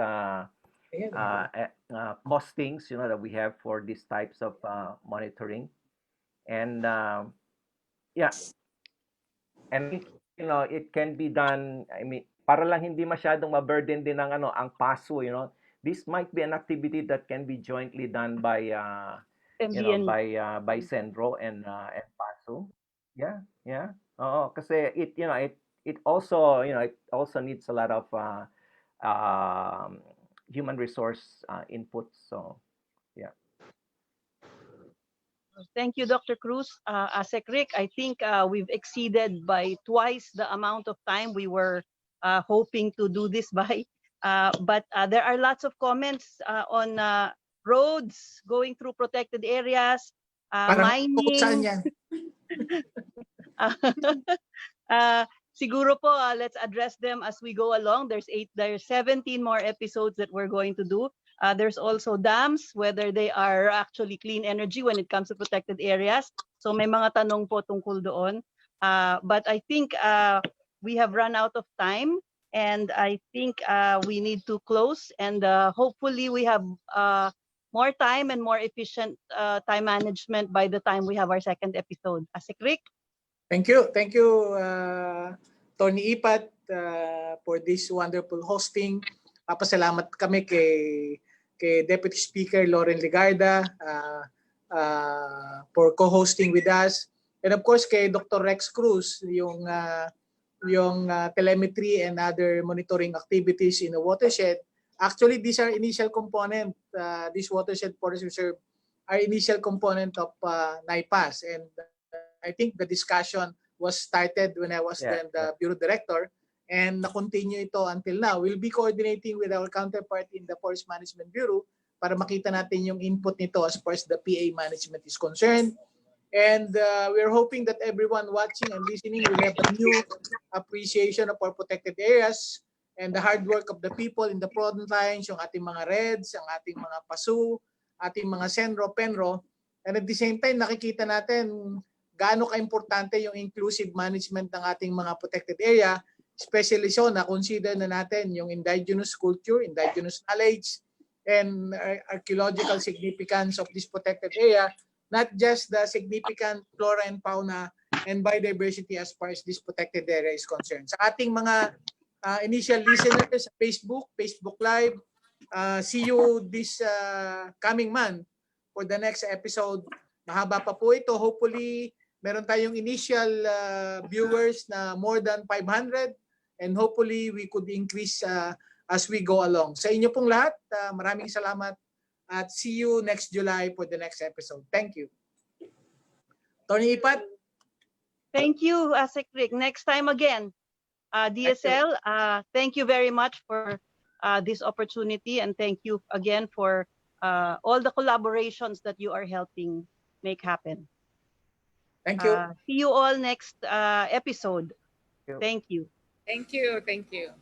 postings, that we have for these types of monitoring. And yeah, and it can be done. I mean, para lang hindi masyadong ma-burden din ng ang PASO, this might be an activity that can be jointly done by MBN. by Centro and PASO. Yeah, yeah. Oo, kasi it also, it also needs a lot of human resource input. So, yeah. Thank you, Dr. Cruz. Asek Rick, I think we've exceeded by twice the amount of time we were hoping to do this by. But there are lots of comments on roads going through protected areas, mining. Siguro po, let's address them as we go along. There's 17 more episodes that we're going to do. There's also dams, whether they are actually clean energy when it comes to protected areas. So may mga tanong po tungkol doon. But I think we have run out of time, and I think we need to close, and hopefully we have more time and more efficient time management by the time we have our second episode. Asik Rick? Thank you, Tony Ipat, for this wonderful hosting. Papasalamat kami kay Deputy Speaker Loren Legarda for co-hosting with us, and of course kay Dr. Rex Cruz, yung telemetry and other monitoring activities in the watershed. Actually, these are initial component. This watershed forest reserve are initial component of ENIPAS, and I think the discussion was started when I was then the Bureau Director, and na-continue ito until now. We'll be coordinating with our counterpart in the Forest Management Bureau para makita natin yung input nito as far as the PA management is concerned. And we're hoping that everyone watching and listening will have a new appreciation of our protected areas and the hard work of the people in the front lines, yung ating mga REDS, ang ating mga PASU, ating mga SENRO, PENRO. And at the same time, nakikita natin gaano ka-importante yung inclusive management ng ating mga protected area, especially so na-consider na natin yung indigenous culture, indigenous knowledge, and archaeological significance of this protected area, not just the significant flora and fauna and biodiversity as far as this protected area is concerned. Sa ating mga initial listeners sa Facebook Live, see you this coming month for the next episode. Mahaba pa po ito. Hopefully, meron tayong initial viewers na more than 500, and hopefully we could increase as we go along. Sa inyo pong lahat, maraming salamat at see you next July for the next episode. Thank you. Tony Ipat? Thank you, Asik Rick. Next time again. DSL, thank you very much for this opportunity, and thank you again for all the collaborations that you are helping make happen. Thank you. See you all next episode. Thank you. Thank you. Thank you.